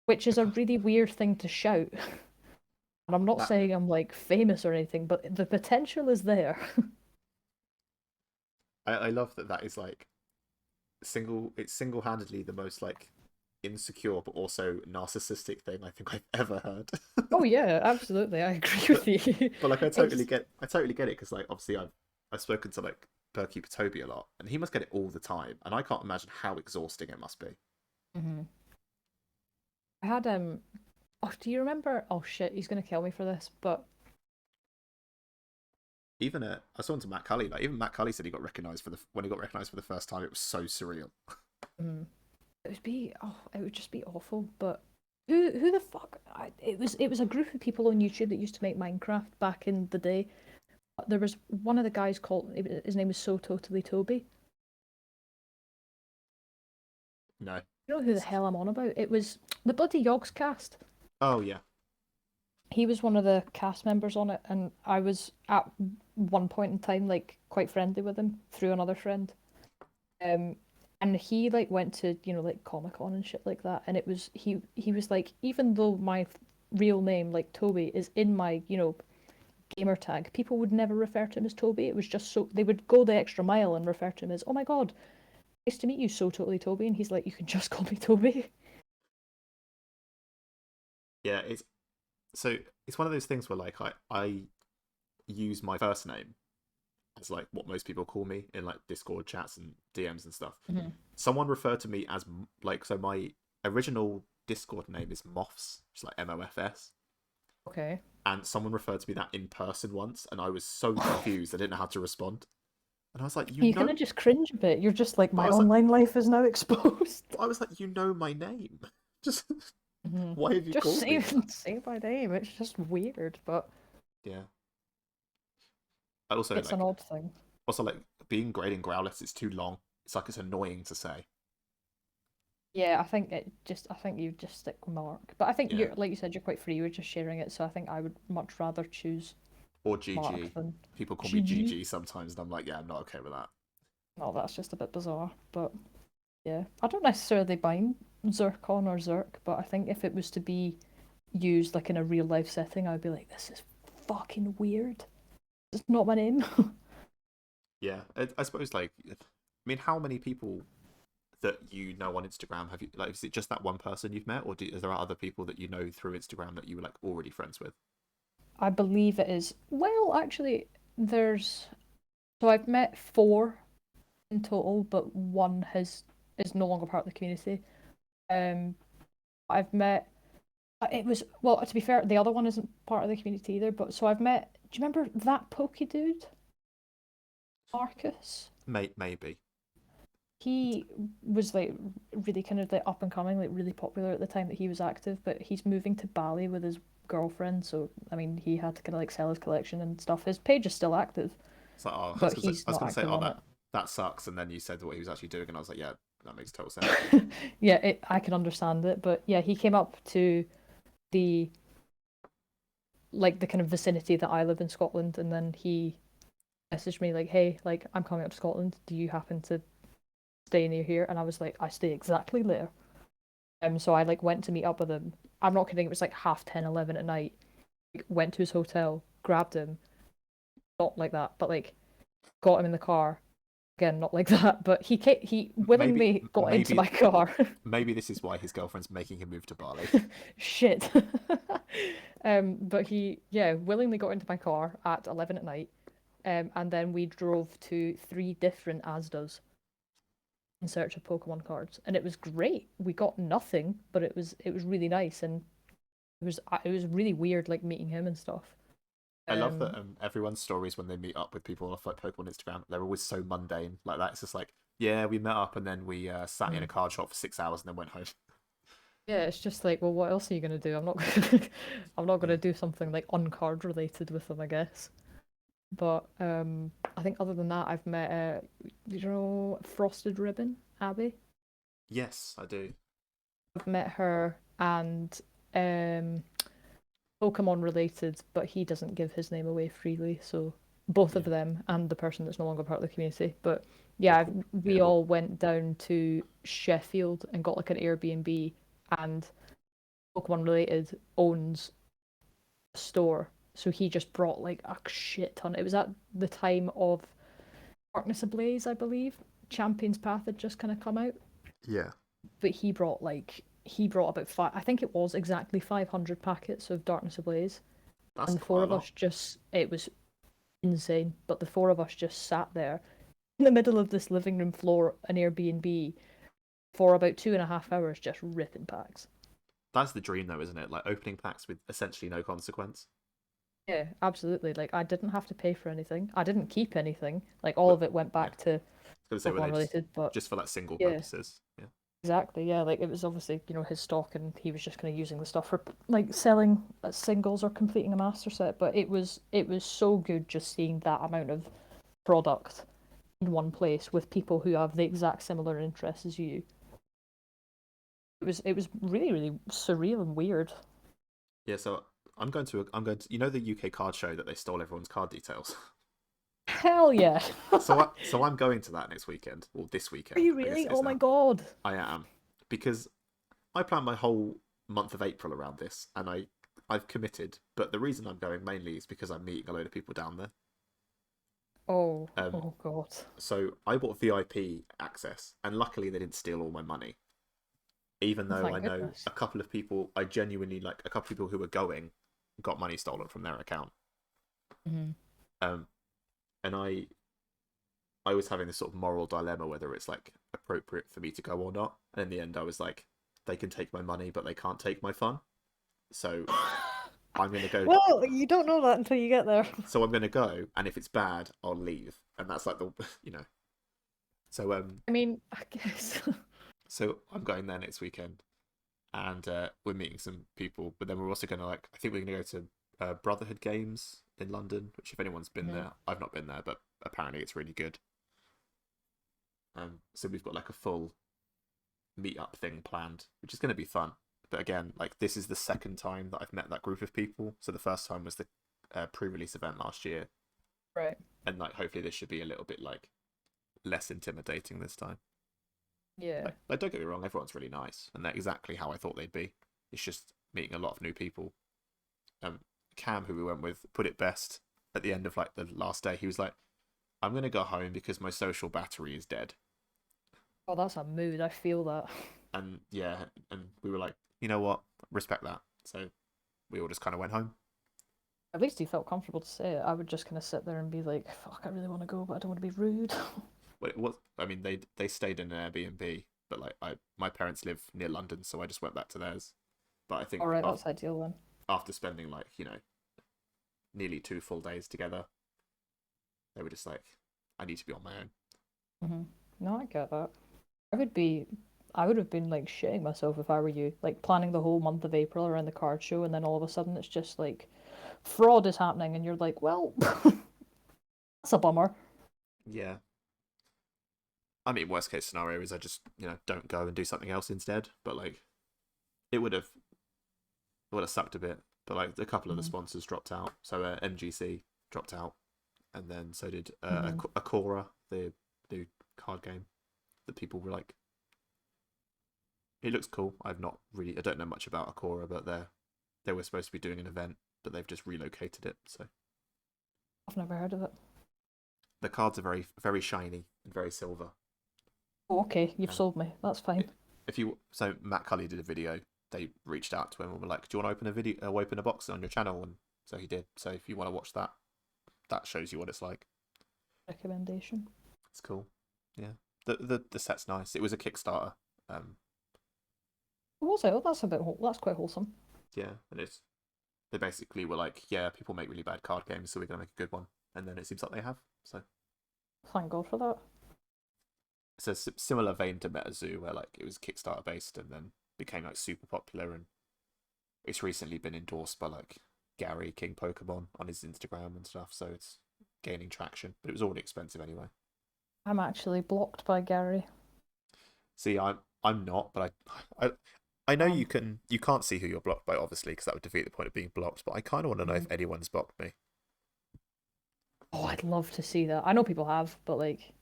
which is a really weird thing to shout. And I'm not That saying I'm like famous or anything, but the potential is there. I love that is like it's single-handedly the most like insecure but also narcissistic thing I think I've ever heard. Oh yeah, absolutely. I agree with you. But like It's I totally get it because like obviously I've spoken to like Berkey Toby a lot and he must get it all the time and I can't imagine how exhausting it must be. Mhm. I had oh, do you remember? Oh shit, he's gonna kill me for this, but Even I saw to Matt Cully, like even Matt Cully said he got recognized for the when he got recognized for the first time, it was so surreal. mm, it would just be awful. But who the fuck? It was a group of people on YouTube that used to make Minecraft back in the day. There was one of the guys called his name was So Totally Toby. No. You know who the hell I'm on about? It was the bloody Yogs cast. Oh yeah. He was one of the cast members on it, and I was at one point in time like quite friendly with him through another friend. Um, and he like went to like Comic Con and shit like that, and he was like, even though my real name like Toby is in my gamer tag, people would never refer to him as Toby. It was just so they would go the extra mile and refer to him as, oh my god, nice to meet you, So Totally Toby, and he's like, you can just call me Toby. Yeah, it's one of those things where like I use my first name as like what most people call me in like Discord chats and DMs and stuff. Mhm. Someone referred to me as like so my original Discord name is Moffs, just like MOFS. Okay. And someone referred to me that in person once, and I was so confused I didn't know how to respond. And I was like, You kind of just cringe a bit. You're just like, but I my was like, online life is now exposed. you know my name. Just Mhm. why have you Just called me say that? say my name. It's just weird, but Yeah. I also it's an odd thing. like being great in Growlithe. It's too long. It's like it's annoying to say. Yeah, I think you just stick with Mark. But I think Yeah. you're, like you said, you're quite free. You're just sharing it, so I think I would much rather choose Or Mark GG. than People call me GG. GG sometimes, and I'm like, yeah, I'm not okay with that. No, that's just a bit bizarre. But yeah, I don't necessarily mind Zircon or Zirk, but I think if it was to be used like in a real life setting, I'd be like, this is fucking weird. It's not my name. Yeah, I suppose like, I mean, how many people that you know on Instagram have you like? Is it just that one person you've met, or is there other people that you know through Instagram that you were like already friends with? I believe it is. Well, actually, there's so I've met four in total, but one has is no longer part of the community. Um, I've met. It was well. To be fair, the other one isn't part of the community either. But so I've met. Do you remember that Pokey dude, Marcus? Maybe. He was like really kind of like up and coming, like really popular at the time that he was active. But he's moving to Bali with his girlfriend, so I mean, he had to kind of like sell his collection and stuff. His page is still active, It's like, oh, but he's I was not gonna say, active oh, on it. that sucks, and then you said what he was actually doing, and I was like, yeah, that makes total sense. Yeah, I can understand it, but yeah, he came up to the the kind of vicinity that I live in Scotland, and then he messaged me like, "Hey, like I'm coming up to Scotland. Do you happen to stay near here?" And I was like, "I stay exactly there." So I like went to meet up with him. I'm not kidding. It was like half 10, 11 at night. Like, went to his hotel, grabbed him, not like that, but like got him in the car. Again, not like that, but he willingly got into my Maybe car. maybe this is why his girlfriend's making him move to Bali. Shit. But he, yeah, willingly got into my car at 11 at night. And then we drove to three different Asdas in search of Pokemon cards, and it was great. We got nothing, but it was really nice, and it was really weird, like meeting him and stuff. I love Um, that everyone's stories when they meet up with people off like Pokemon Instagram, they're always so mundane like that. It's just like, yeah, we met up and then we sat in a mm. card shop for 6 hours and then went home. Yeah, it's just like, well, what else are you gonna do? I'm not gonna, I'm not Yeah. gonna do something like uncard related with them, I guess. But I think other than that, I've met Frosted Ribbon Abby. Yes, I do. I've met her and um Pokemon related, but he doesn't give his name away freely, so both of Yeah. them and the person that's no longer part of the community. But Well, yeah, cool. Yeah. we all went down to Sheffield and got like an Airbnb, and Pokemon related owns a store. So he just brought like a shit ton. It was at the time of Darkness Ablaze, I believe. Champion's Path had just kind of come out, Yeah, but he brought about five. I think it was exactly 500 packets of Darkness Ablaze, that's and the four quite a of lot. us just it was insane. But the four of us just sat there in the middle of this living room floor, an Airbnb, for about 2.5 hours, just ripping packs. That's the dream, though, isn't it? Like opening packs with essentially no consequence. Yeah, absolutely. Like I didn't have to pay for anything. I didn't keep anything. Like all But of it went yeah, back to I was gonna say, were Pokemon they related. But just for like single yeah, purposes? Yeah, exactly. Yeah, like it was obviously his stock, and he was just kind of using the stuff for like selling singles or completing a master set. But it was so good just seeing that amount of product in one place with people who have the exact similar interests as you. It was really really surreal and weird. yeah. So I'm going to the UK card show that they stole everyone's card details. Hell yeah! So I'm going to that next weekend, or this Are weekend, you I guess really? it Oh is my now. god! I am, because I plan my whole month of April around this, and I've committed. But the reason I'm going mainly is because I'm meeting a load of people down there. Oh Um, oh god! so I bought VIP access, and luckily they didn't steal all my money. Even Oh, though I thank know goodness. a couple of people, I genuinely like a couple of people who were going, got money stolen from their account. Hmm. Um, and I was having this sort of moral dilemma whether it's like appropriate for me to go or not. And in the end, I was like, they can take my money, but they can't take my fun. So I'm gonna go. Well, you don't know that until you get there. So I'm gonna go, and if it's bad, I'll leave. And that's like the you know. So I mean, I guess. so I'm going there next weekend, and we're meeting some people. But then we're also gonna I think we're gonna go to Brotherhood Games in London. Which, if anyone's been Mhm. there, I've not been there, but apparently it's really good. So we've got like a full meetup thing planned, which is going to be fun. But again, like this is the second time that I've met that group of people. So the first time was the pre-release event last year, Right. and like hopefully this should be a little bit like less intimidating this time. Yeah. Like don't get me wrong, everyone's really nice, and they're exactly how I thought they'd be. It's just meeting a lot of new people. Um, Cam, who we went with, put it best at the end of like the last day. He was like, "I'm gonna go home because my social battery is dead." Oh, that's a mood. I feel that. And yeah, and we were like, you know what, respect that. So we all just kind of went home. At least he felt comfortable to say it. I would just kind of sit there and be like, "Fuck, I really want to go, but I don't want to be rude." But it was, I mean, they stayed in an Airbnb, but like my parents live near London, so I just went back to theirs. But I All think right, that's ideal then. after spending like nearly 2 full days together, they were just like, I need to be on my own. Hmm. No, I get that. I would be, I would have been like shitting myself if I were you. Like planning the whole month of April around the card show, and then all of a sudden it's just like fraud is happening, and you're like, well, that's a bummer. Yeah, I mean, worst case scenario is I just don't go and do something else instead. But like it would have sucked a bit. But like a couple of the Hmm. sponsors dropped out, so MGC dropped out, and then so did Hmm. Akora, the new card game that people were like, it looks cool. I don't know much about Akora, but they were supposed to be doing an event, but they've just relocated it. So I've never heard of it. the cards are very very shiny and very silver. Oh, okay, you've Um, sold me. That's fine. if you so Matt Cully did a video. They reached out to him and were like, "Do you want to open a video, open a box on your channel?" And so he did. So if you want to watch that, that shows you what it's like. Recommendation. It's cool. Yeah, the set's nice. It was a Kickstarter. Um, What was it? Oh, that's a bit. That's quite wholesome. yeah, and they basically were like, yeah, people make really bad card games, so we're gonna make a good one. And then it seems like they have. So Thank God for that. it's a similar vein to MetaZoo, where like it was Kickstarter based and then became like super popular, and it's recently been endorsed by like Gary King Pokemon on his Instagram and stuff. So it's gaining traction, but it was already expensive anyway. I'm actually blocked by Gary. See, I'm not, but I I know Um, you can't see who you're blocked by, obviously, because that would defeat the point of being blocked. But I kind of want to know mhm. if anyone's blocked me, Oh, I'd love to see that. I know people have, but like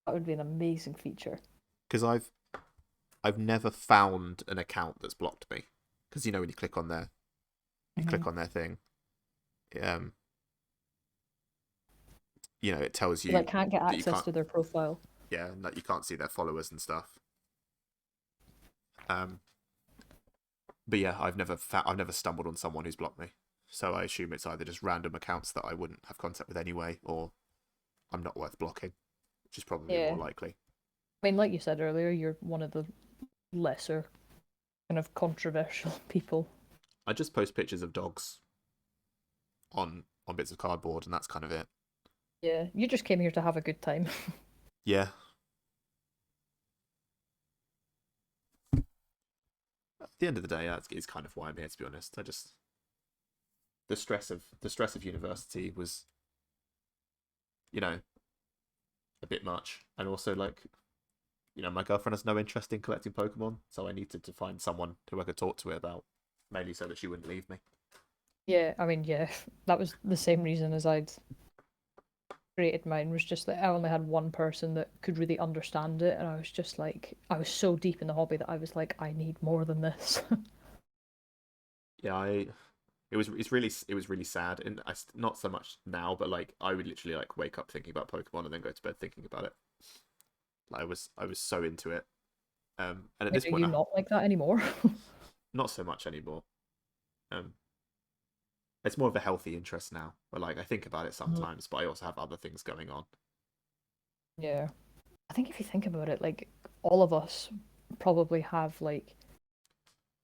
that would be an amazing feature. because I've never found an account that's blocked me. Because when you click on you Hmm. click on their thing, um, it tells You you like can't get that you access can't. to their profile. Yeah, and that you can't see their followers and stuff. Um, but yeah, I've never stumbled on someone who's blocked me. So I assume it's either just random accounts that I wouldn't have contact with anyway, or I'm not worth blocking, which is probably Yeah. more likely. I mean, like you said earlier, you're one of the lesser kind of controversial people. I just post pictures of dogs on bits of cardboard, and that's kind of it. Yeah, you just came here to have a good time. Yeah. At the end of the day, it's kind of why I'm here. To be honest, I just the stress of university was, you know, a bit much, and also like, my girlfriend has no interest in collecting Pokemon, so I needed to find someone who I could talk to it about, mainly so that she wouldn't leave me. Yeah, I mean, yeah, that was the same reason as I'd created mine, was just that I only had one person that could really understand it, and I was just like, I was so deep in the hobby that I was like, I need more than this. Yeah, it was really sad, and not so much now, but like I would literally like wake up thinking about Pokemon and then go to bed thinking about it. Like I was so into it. And at Wait, this are point, you not like that anymore? not so much anymore. Um, it's more of a healthy interest now, where like I think about it Mhm. sometimes, but I also have other things going on. Yeah. I think if you think about it, like, all of us probably have, like,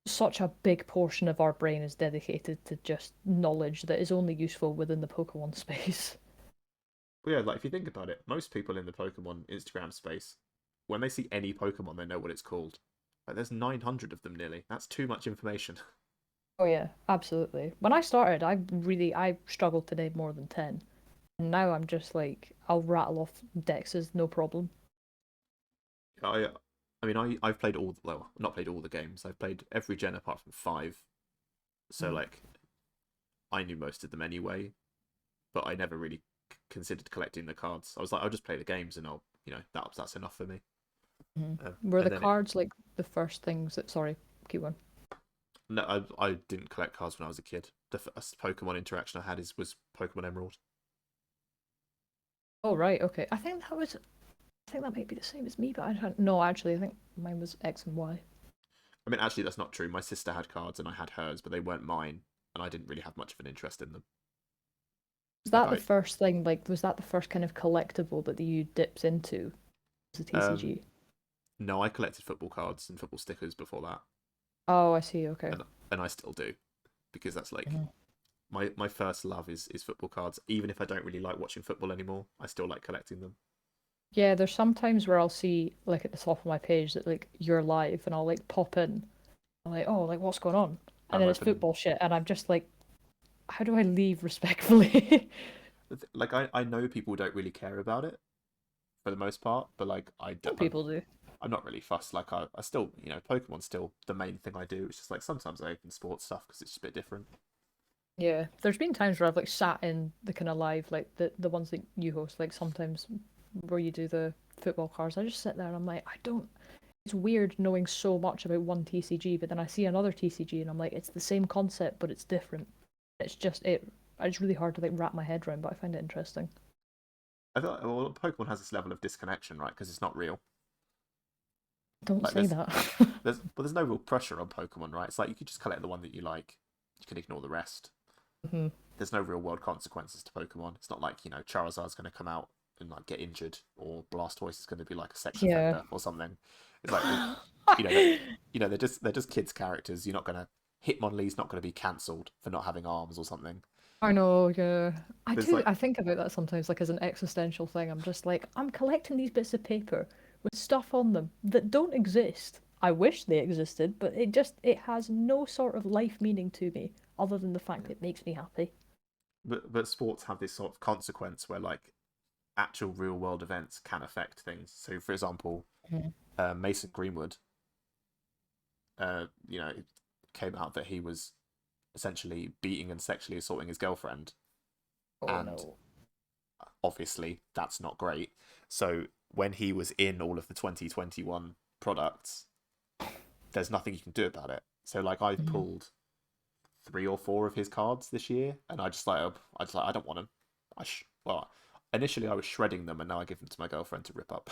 such a big portion of our brain is dedicated to just knowledge that is only useful within the Pokemon space. But yeah, like if you think about it, most people in the Pokemon Instagram space, when they see any Pokemon, they know what it's called. Like there's 900 of them nearly. That's too much information. Oh yeah, absolutely. When I started, I struggled to name more than 10. And now I'm just like, I'll rattle off dexes, no problem. I I mean I've played all, well, not played all the games. I've played every gen apart from 5. So Mm. like I knew most of them anyway, but I never really considered collecting the cards. I was like, I'll just play the games and I'll, that's enough for me. Mhm. Were And the then it cards like the first things that, sorry, keep on. No, I didn't collect cards when I was a kid. The first Pokemon interaction I had was Pokemon Emerald. Oh right, okay. I think that might be the same as me, but I don't no, actually I think mine was X and Y. I mean, actually, that's not true. My sister had cards and I had hers, but they weren't mine, and I didn't really have much of an interest in them. Was Like that the first thing, like, was that the first kind of collectible that you dipped into? Was the um, TCG? no, I collected football cards and football stickers before that, Oh, I see, okay. and I still do, because that's like Mhm. my first love is football cards. Even if I don't really like watching football anymore, I still like collecting them. Yeah, there's some times where I'll see, like, at the top of my page that, like, you're live, and I'll, like, pop in. I'm like, oh, like, what's going on? And I'm then it's opening football shit, and I'm just like, how do I leave respectfully? like I know people don't really care about it for the most part, but like Some people do. I'm not really fussed. Like I still, Pokemon's still the main thing I do. It's just like sometimes I open sports stuff because it's just a bit different. Yeah, there's been times where I've like sat in the kind of live, like the ones that you host, like sometimes where you do the football cards. I just sit there and I'm like, I don't. It's weird knowing so much about one TCG, but then I see another TCG and I'm like, it's the same concept, but it's different. It's just it. It's really hard to like wrap my head around, but I find it interesting. I feel like, well, Pokemon has this level of disconnection, right? Because it's not real. Don't Like say that. there's no real pressure on Pokemon, right? It's like you could just collect the one that you like. You can ignore the rest. Hmm. There's no real world consequences to Pokemon. It's not like Charizard's going to come out and like get injured, or Blastoise is going to be like a sex Yeah. offender or something. It's like that they're just kids characters. You're not going to Hitmonlee's not going to be cancelled for not having arms or something. I know, yeah. I There's do. like I think about that sometimes, like as an existential thing. I'm just like, I'm collecting these bits of paper with stuff on them that don't exist. I wish they existed, but it has no sort of life meaning to me other than the fact it makes me happy. but sports have this sort of consequence where like actual real world events can affect things. So for example, Mhm. Mason Greenwood, it came out that he was essentially beating and sexually assaulting his girlfriend, Oh and no. obviously that's not great. So when he was in all of the 2021 products, there's nothing you can do about it. So like I've Mhm. pulled 3 or 4 of his cards this year, and I don't want them. Well, initially I was shredding them, and now I give them to my girlfriend to rip up.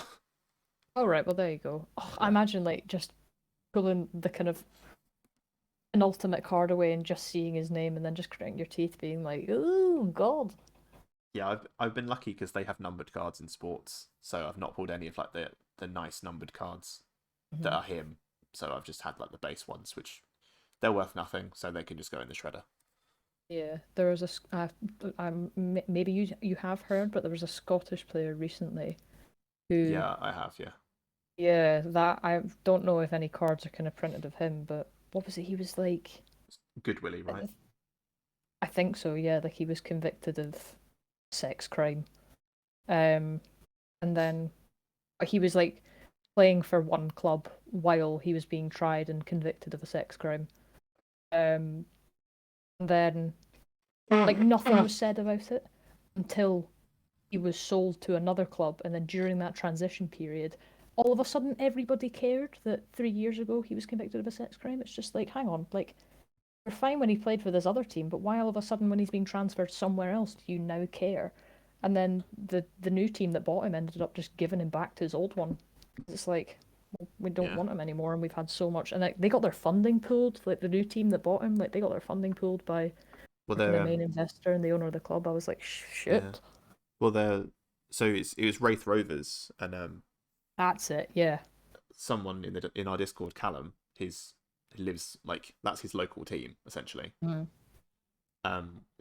Oh right, well there you go. Oh, I Yeah, imagine like just pulling the kind of an ultimate card away and just seeing his name and then just gritting your teeth, being like, "Oh God." yeah. I've been lucky because they have numbered cards in sports, so I've not pulled any of like the nice numbered cards that Mhm. are him. So I've just had like the base ones, which they're worth nothing, so they can just go in the shredder. Yeah, there was maybe you have heard, but there was a Scottish player recently who, Yeah, I have. Yeah, yeah, that I don't know if any cards are kind of printed of him, but what was it? He was like, Good Willie, right? I I think so, yeah, like he was convicted of sex crime. Um, and then he was like playing for one club while he was being tried and convicted of a sex crime. Um, and then like nothing was said about it until he was sold to another club, and then during that transition period, all of a sudden everybody cared that 3 years ago he was convicted of a sex crime. It's just like, hang on, like you're fine when he played for this other team, but why all of a sudden when he's being transferred somewhere else do you now care? And then the new team that bought him ended up just giving him back to his old one. It's like, well, we don't Yeah. want him anymore, and we've had so much, and like, they got their funding pulled. Like the new team that bought him, like they got their funding pulled by Well, the kind they're of main investor and the owner of the club. I was like, yeah. shit. Well, they're so it was Wraith Rovers and That's it. Yeah. someone in our Discord, Callum, his he lives like that's his local team essentially. Mm.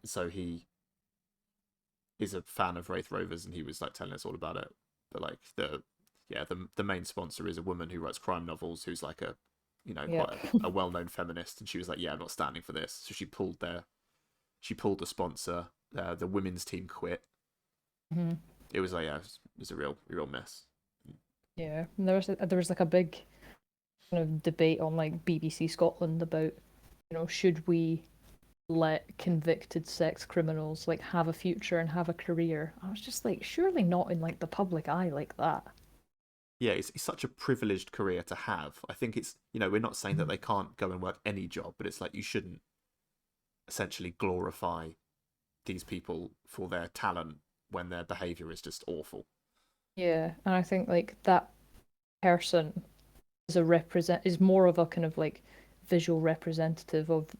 So he is a fan of Wraith Rovers, and he was like telling us all about it. But like the main sponsor is a woman who writes crime novels, who's like a Yep. quite a well known feminist, and she was like, yeah, I'm not standing for this. So she pulled the sponsor. The women's team quit. Hmm. It was like yeah, it was a real mess. Yeah. And there was like a big kind of debate on like BBC Scotland about, should we let convicted sex criminals like have a future and have a career? I was just like, surely not in like the public eye like that. Yeah, it's such a privileged career to have. I think it's we're not saying that Mhm. they can't go and work any job, but it's like you shouldn't essentially glorify these people for their talent when their behavior is just awful. Yeah, and I think like that person is more of a kind of like visual representative of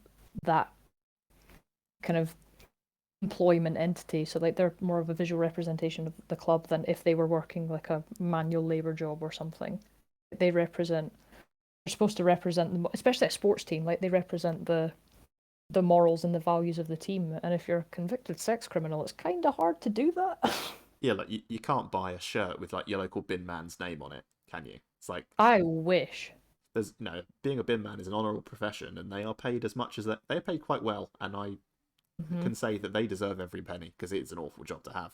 that kind of employment entity. So like they're more of a visual representation of the club than if they were working like a manual labor job or something. They represent. They're supposed to represent them, especially a sports team. Like they represent the morals and the values of the team. And if you're a convicted sex criminal, it's kind of hard to do that. Yeah, like you can't buy a shirt with like your local bin man's name on it, can you? It's like I wish. there's being a bin man is an honourable profession, and they are paid as much as that. They are paid quite well, and I Hmm. can say that they deserve every penny because it's an awful job to have.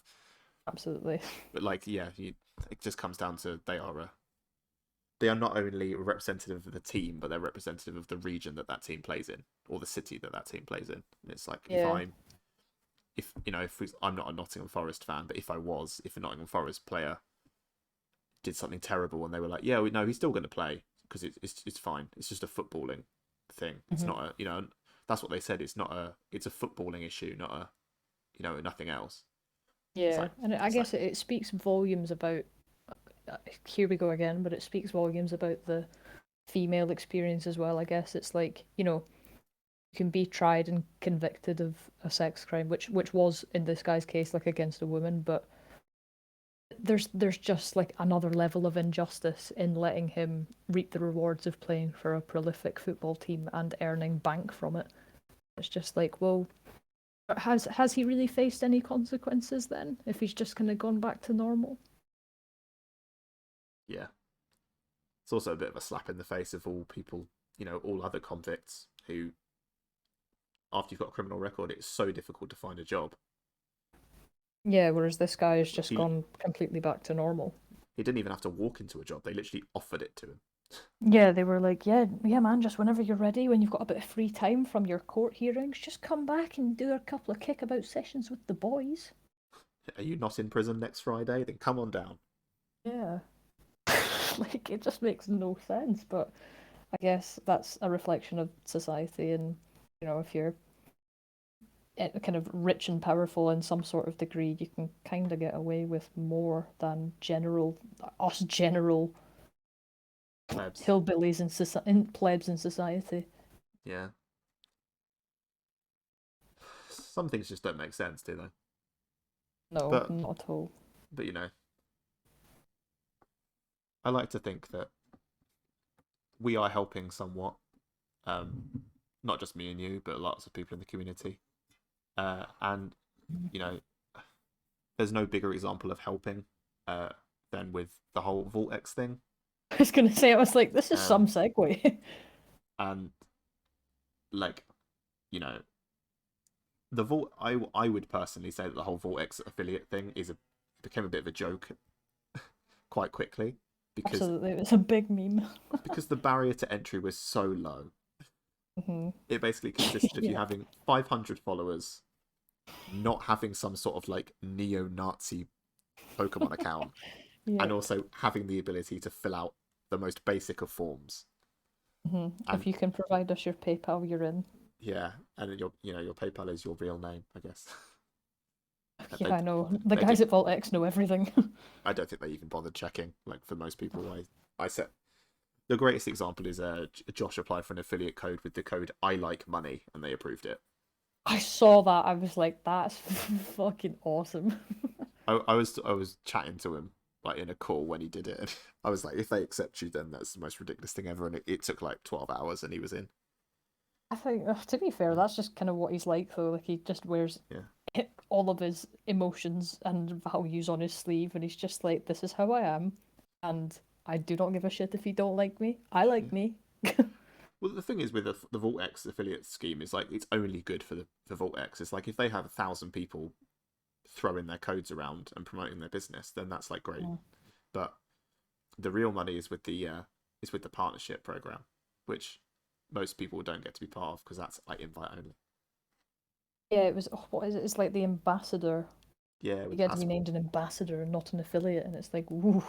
Absolutely. But like, yeah, it just comes down to they are not only representative of the team, but they're representative of the region that team plays in, or the city that team plays in. And it's like Yeah. if I'm not a Nottingham Forest fan, but if a Nottingham Forest player did something terrible and they were like, yeah, we know he's still going to play because it's fine. It's just a footballing thing. It's Hmm. not a that's what they said. It's a footballing issue, not a nothing else. It's Yeah. like And I it's like guess it speaks volumes about. Here we go again, but it speaks volumes about the female experience as well. I guess it's like, you can be tried and convicted of a sex crime, which was in this guy's case like against a woman, but there's just like another level of injustice in letting him reap the rewards of playing for a prolific football team and earning bank from it. It's just like, well, has he really faced any consequences then if he's just kind of gone back to normal? yeah. It's also a bit of a slap in the face of all people, all other convicts who, after you've got a criminal record, it's so difficult to find a job. Yeah, whereas this guy has Like just gone completely back to normal. he didn't even have to walk into a job; they literally offered it to him. Yeah, they were like, yeah, yeah, man, just whenever you're ready, when you've got a bit of free time from your court hearings, just come back and do a couple of kickabout sessions with the boys. Are you not in prison next Friday? Then come on down. Yeah. Like, it just makes no sense, but I guess that's a reflection of society, and, if you're kind of rich and powerful in some sort of degree, you can kind of get away with more than us general Plebs. hillbillies in plebs in society. Yeah. Some things just don't make sense, do they? No, But not at all. but I like to think that we are helping somewhat. Um, not just me and you, but lots of people in the community. And you know, there's no bigger example of helping uh, than with the whole Vault X thing. I was gonna say, I was like, this is some Um, segue. and like, you know, the Vault. I would personally say that the whole Vault X affiliate thing became a bit of a joke quite quickly because Absolutely, it was a big meme. the barrier to entry was so low. Hmm. It basically consisted of you Yeah. having 500 followers, not having some sort of like neo-Nazi Pokemon account, and Yep. also having the ability to fill out the most basic of forms. Hmm. If And you can provide us your PayPal, you're in. yeah, and your PayPal is your real name, I guess. Yeah, I know. The They guys didn't. at Vault X know everything. I don't think they even bothered checking. Like for most people, I set the greatest example is Josh applied for an affiliate code with the code I like money, and they approved it. I saw that. I was like, that's fucking awesome. I was chatting to him like in a call when he did it. And I was like, if they accept you, then that's the most ridiculous thing ever. And it took like 12 hours, and he was in. I think, to be fair, that's just kind of what he's like, though. Like, he just wears Yeah, all of his emotions and values on his sleeve, and he's just like, this is how I am, and I do not give a shit if you don't like me. I yeah. like me. Well, the thing is with the Vault X affiliate scheme is like it's only good for the Vault X. It's like if they have 1,000 people throwing their codes around and promoting their business, then that's like great. Mm. But the real money is with the partnership program, which most people don't get to be part of because that's like invite only. Yeah, it was, oh, what is it? It's like the ambassador. Yeah, You with get to be named an ambassador and not an affiliate, and it's like, woo.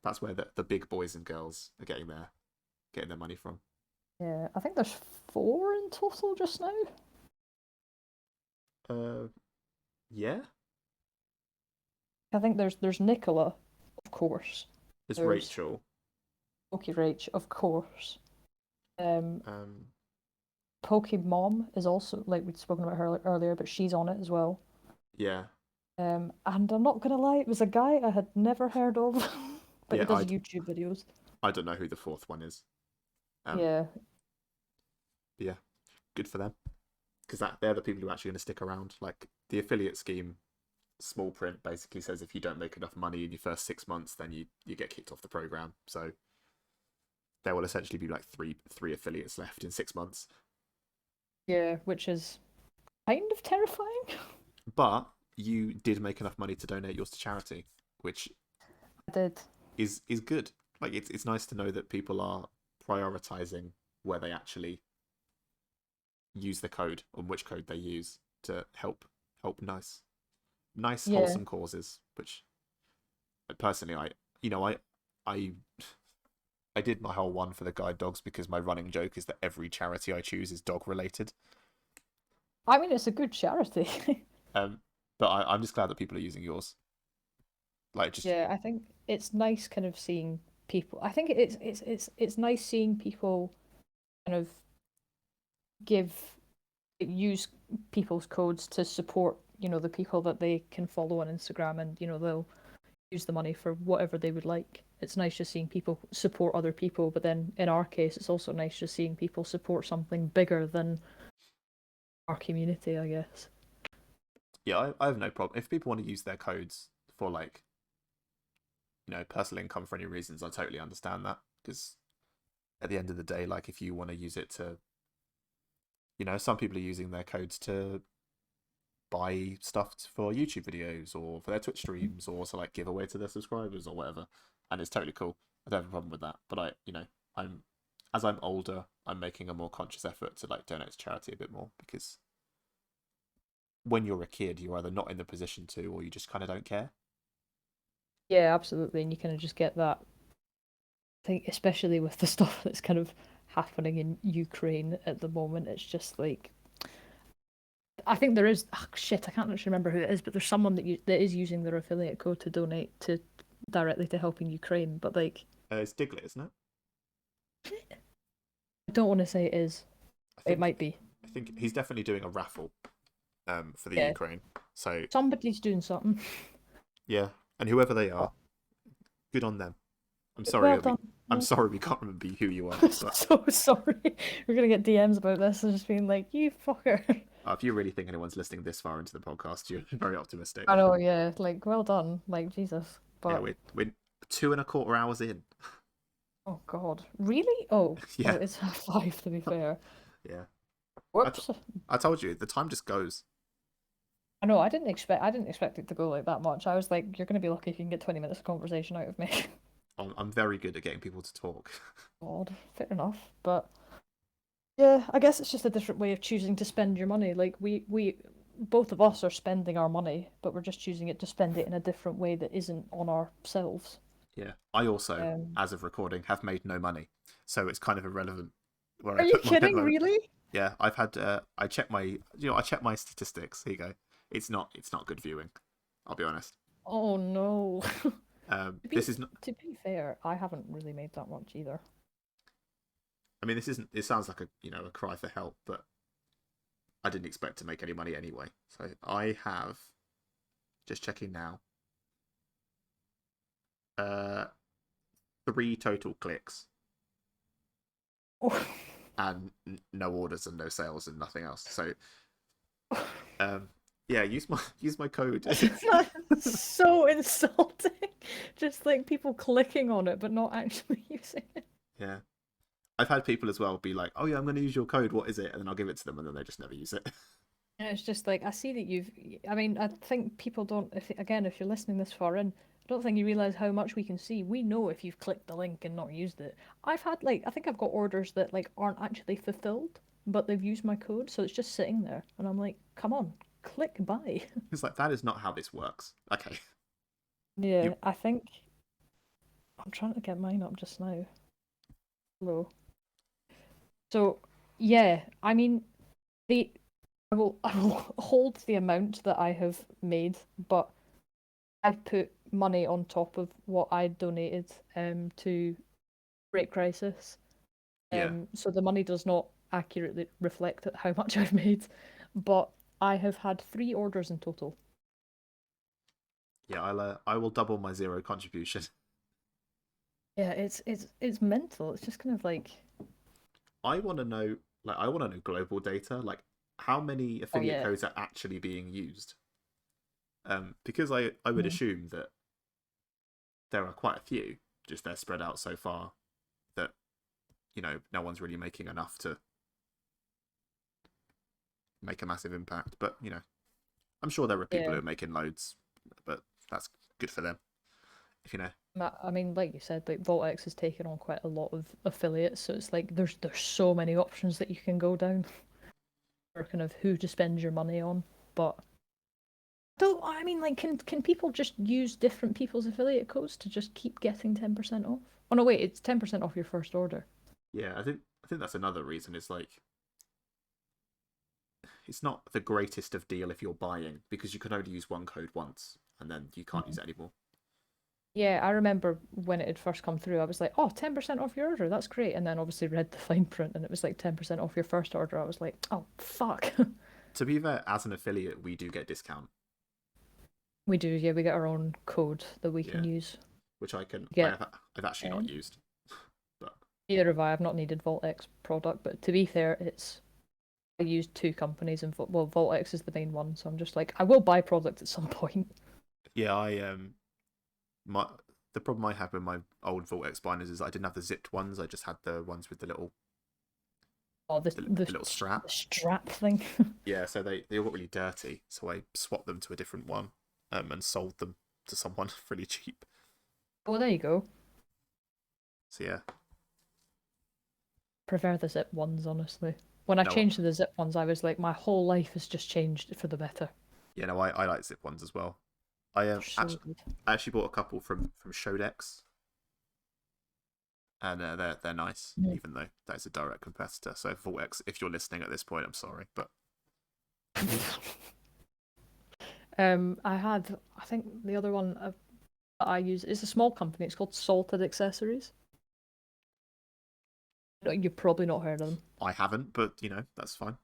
that's where the big boys and girls are getting their money from. Yeah, I think there's 4 in total just now. Uh, yeah, I think there's Nicola, of course. there's There's Rachel. Pokey Rach, of course. Um, Um, Pokemom is also, like we'd spoken about her earlier, but she's on it as well. yeah, And I'm not gonna lie, it was a guy I had never heard of, but he yeah. does YouTube videos. I don't know who the fourth one is. Um, Yeah, but yeah, good for them because they're the people who are actually going to stick around. Like the affiliate scheme, small print basically says if you don't make enough money in your first 6 months, then you get kicked off the program. So there will essentially be like three affiliates left in 6 months. yeah, which is kind of terrifying. But you did make enough money to donate yours to charity, which I did. is good. Like it's nice to know that people are prioritizing where they actually use the code and which code they use to help nice Yeah, wholesome causes. Which personally, I I did my whole one for the guide dogs because my running joke is that every charity I choose is dog related. I mean it's a good charity. Um, but I'm just glad that people are using yours. Like just Yeah, I think it's nice kind of seeing people. I think it's nice seeing people kind of give use people's codes to support, the people that they can follow on Instagram, and they'll use the money for whatever they would like. It's nice just seeing people support other people, but then in our case it's also nice just seeing people support something bigger than our community, I guess. yeah, I have no problem if people want to use their codes for like personal income for any reasons. I totally understand that because at the end of the day, like if you want to use it to, some people are using their codes to buy stuff for YouTube videos or for their Twitch streams or to like give away to their subscribers or whatever, and it's totally cool. I don't have a problem with that. But I'm as I'm older, I'm making a more conscious effort to like donate to charity a bit more because when you're a kid, you're either not in the position to or you just kind of don't care. Yeah, absolutely, and you kind of just get that. I think especially with the stuff that's kind of happening in Ukraine at the moment, it's just like I think there is shit. I can't actually remember who it is, but there's someone that is using their affiliate code to donate to directly to helping Ukraine. But like, It's Diglett, isn't it? I don't want to say it is. I It think might be. I think he's definitely doing a raffle for the Yeah. Ukraine. So Somebody's doing something. yeah, and whoever they But are, good on them. I'm sorry well that we done. I'm Yeah. sorry we can't remember who you are, but So sorry. We're gonna get DMs about this and just being like, you fucker. if you really think anyone's listening this far into the podcast, you're very optimistic. I know, yeah. Like, well done. Like, Jesus. Yeah, But we're 2.25 hours in. oh God. Really? Oh. Oh, Yeah, it's half five to be fair. yeah. I, t- Whoops. I told you the time just goes. I know, I didn't expect it to go like that much. I was like, you're gonna be lucky if you can get 20 minutes of conversation out of me. I'm very good at getting people to talk. God, fair enough. But yeah, I guess it's just a different way of choosing to spend your money. Like we both of us are spending our money, but we're just choosing it to spend it in a different way that isn't on ourselves. Yeah, I also, Um, as of recording, have made no money, so it's kind of irrelevant where are I you put my at the kidding? moment. Really? Yeah, I've had I check my I check my statistics. Here you go. It's not good viewing. I'll be honest. Oh no. To be This is not. to be fair, I haven't really made that much either. I mean, this isn't. It sounds like a cry for help, but I didn't expect to make any money anyway. So I have just checking now. Uh, 3 total clicks Oh. and no orders and no sales and nothing else. So um, yeah, use my code. That's so insulting. Just like people clicking on it but not actually using it. Yeah, I've had people as well be like, "Oh yeah, I'm going to use your code. What is it?" And then I'll give it to them, and then they just never use it. And it's just like I see that you've. I mean, I think people don't. If again, if you're listening this far in, I don't think you realize how much we can see. We know if you've clicked the link and not used it. I've had like I think I've got orders that like aren't actually fulfilled, but they've used my code, so it's just sitting there, and I'm like, come on, click buy. It's like that is not how this works. Okay, Yeah, you I think I'm trying to get mine up just now. Low. So yeah, I mean the I will hold the amount that I have made, but I've put money on top of what I donated to Break Crisis. yeah So the money does not accurately reflect how much I've made, but I have had 3 orders in total. yeah I will double my zero contribution. Yeah, it's mental. It's just kind of like, I want to know I want to know global data, like how many oh affiliate yeah. codes are actually being used. Because I would Mhm. assume that there are quite a few, just they're spread out so far that no one's really making enough to make a massive impact. But I'm sure there are people Yeah. who are making loads, but that's good for them. If you know, I mean, like you said, like VaultX has taken on quite a lot of affiliates, so it's like there's so many options that you can go down for kind of who to spend your money on. But don't I mean like can people just use different people's affiliate codes to just keep getting 10% off? Oh no, wait, it's 10% off your first order. yeah, I think that's another reason. It's like it's not the greatest of deal if you're buying because you can only use one code once and then you can't use Mm. it anymore. Yeah, I remember when it had first come through, I was like, oh, 10% off your order, that's great. And then obviously read the fine print and it was like 10% off your first order. I was like, oh, fuck. To be fair, as an affiliate, we do get discount. We do, yeah, we get our own code that we can Yeah, use. which Get I've actually not um, used, but Neither have I. I've not needed VaultX product, but to be fair, I use 2 companies and well, VaultX is the main one, so I'm just like I will buy product at some point. yeah, my the problem I had with my old Vortex binders is I didn't have the zipped ones. I just had the ones with the little Oh, the little strap. the strap thing. Yeah, so they all got really dirty. So I swapped them to a different one, and sold them to someone really cheap. Oh, there you go. So yeah, Prefer the zip ones, honestly. When I no, changed to the zip ones, I was like, my whole life has just changed for the better. yeah, no, I like zip ones as well. I They're so good. actually bought a couple from Shodex, and they're nice, Mm. even though that is a direct competitor. So Vortex, if you're listening at this point, I'm sorry, but I think the other one that I use is a small company. It's called Salted Accessories. No, you've probably not heard of them. I haven't, but that's fine.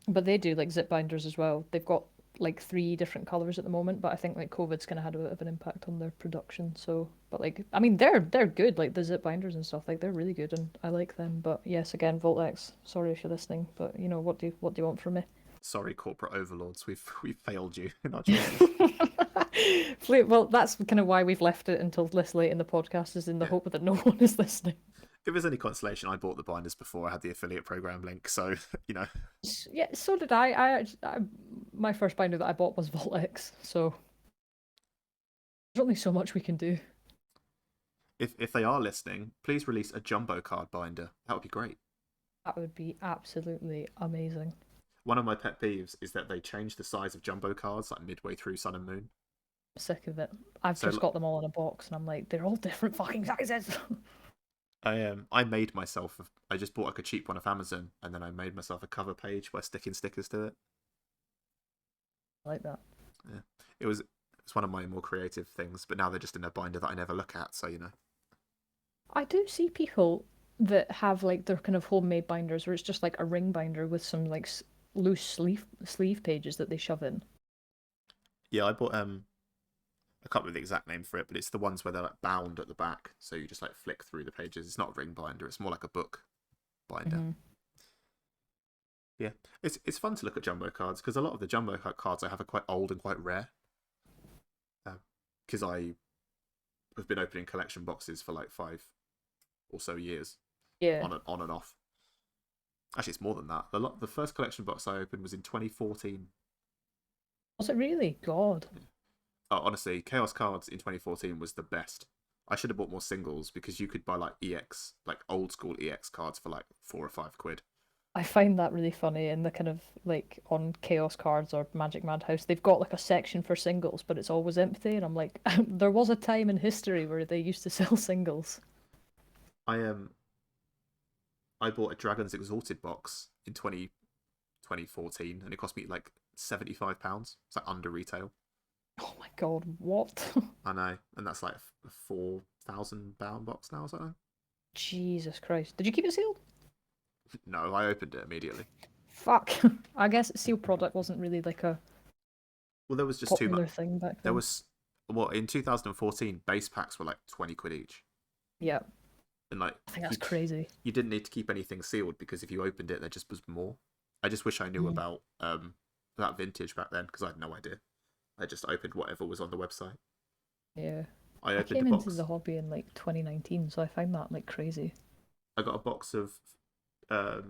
But they do like zip binders as well. They've got like three different colors at the moment, but I think like COVID's kind of had a bit of an impact on their production. So, but like, I mean, they're good. Like the zip binders and stuff, like they're really good, and I like them. But yes, again, Voltex. Sorry if you're listening, but what do you want from me? Sorry, corporate overlords, we've failed you in our choices. Well, that's kind of why we've left it until this late in the podcast, is in the Yeah. hope that no one is listening. If there's any consolation, I bought the binders before I had the affiliate program link, so Yeah, so did I. My first binder that I bought was Voltex, so there's only so much we can do. if they are listening, please release a jumbo card binder. That would be great. That would be absolutely amazing. One of my pet peeves is that they change the size of jumbo cards like midway through Sun and Moon. I'm sick of it. I've So just got them all in a box, and I'm like, they're all different fucking sizes. I made myself. I just bought like a cheap one off Amazon, and then I made myself a cover page by sticking stickers to it. I like that. Yeah, it's one of my more creative things. But now they're just in a binder that I never look at. So I do see people that have like their kind of homemade binders, where it's just like a ring binder with some like loose sleeve pages that they shove in. yeah, I bought I can't remember the exact name for it, but it's the ones where they're like bound at the back, so you just like flick through the pages. It's not a ring binder; it's more like a book binder. Mm-hmm. Yeah, it's fun to look at jumbo cards because a lot of the jumbo cards I have are quite old and quite rare. Because I have been opening collection boxes for like 5 or so years, Yeah. on and off. Actually, it's more than that. The first collection box I opened was in 2014. Was it really? God. Oh, honestly, Chaos Cards in 2014 was the best. I should have bought more singles because you could buy like EX, like old school EX cards for like £4 or £5. I find that really funny in the kind of like on Chaos Cards or Magic Madhouse, they've got like a section for singles, but it's always empty, and I'm like, there was a time in history where they used to sell singles. I bought a Dragon's Exalted box in 2014, and it cost me like £75. It's like under retail. Oh my God, what? I know, and that's like a £4,000 box now or something. Jesus Christ. Did you keep it sealed? No, I opened it immediately. Fuck. I guess sealed product wasn't really like a Well, there was just too popular much. thing back There then. was well in 2014, base packs were like £20 each, Yeah, and like I think that's crazy. you didn't need to keep anything sealed because if you opened it, there just was more. I just wish I knew Mm. about that vintage back then because I had no idea. I just opened whatever was on the website. Yeah. I I opened a came into box. the hobby in like 2019, so I find that like crazy. I got a box of. I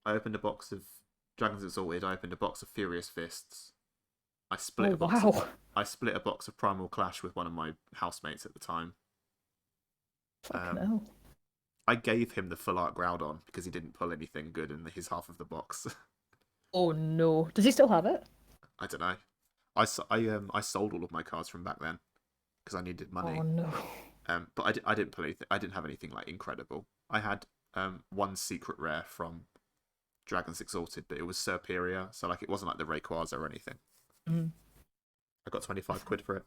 opened a box of Dragons Exalted. I opened a box of Furious Fists. I split Oh a box. Of, wow. I split a box of Primal Clash with one of my housemates at the time. Fucking Um, hell. I gave him the full art Groudon because he didn't pull anything good in his half of the box. Oh no. Does he still have it? I don't know. I sold all of my cards from back then because I needed money. Oh no. But I didn't pull anything. I didn't have anything like incredible. I had one secret rare from Dragons Exalted, but it was Superior, so like it wasn't like the Rayquaza or anything. Mm. I got £25 for it.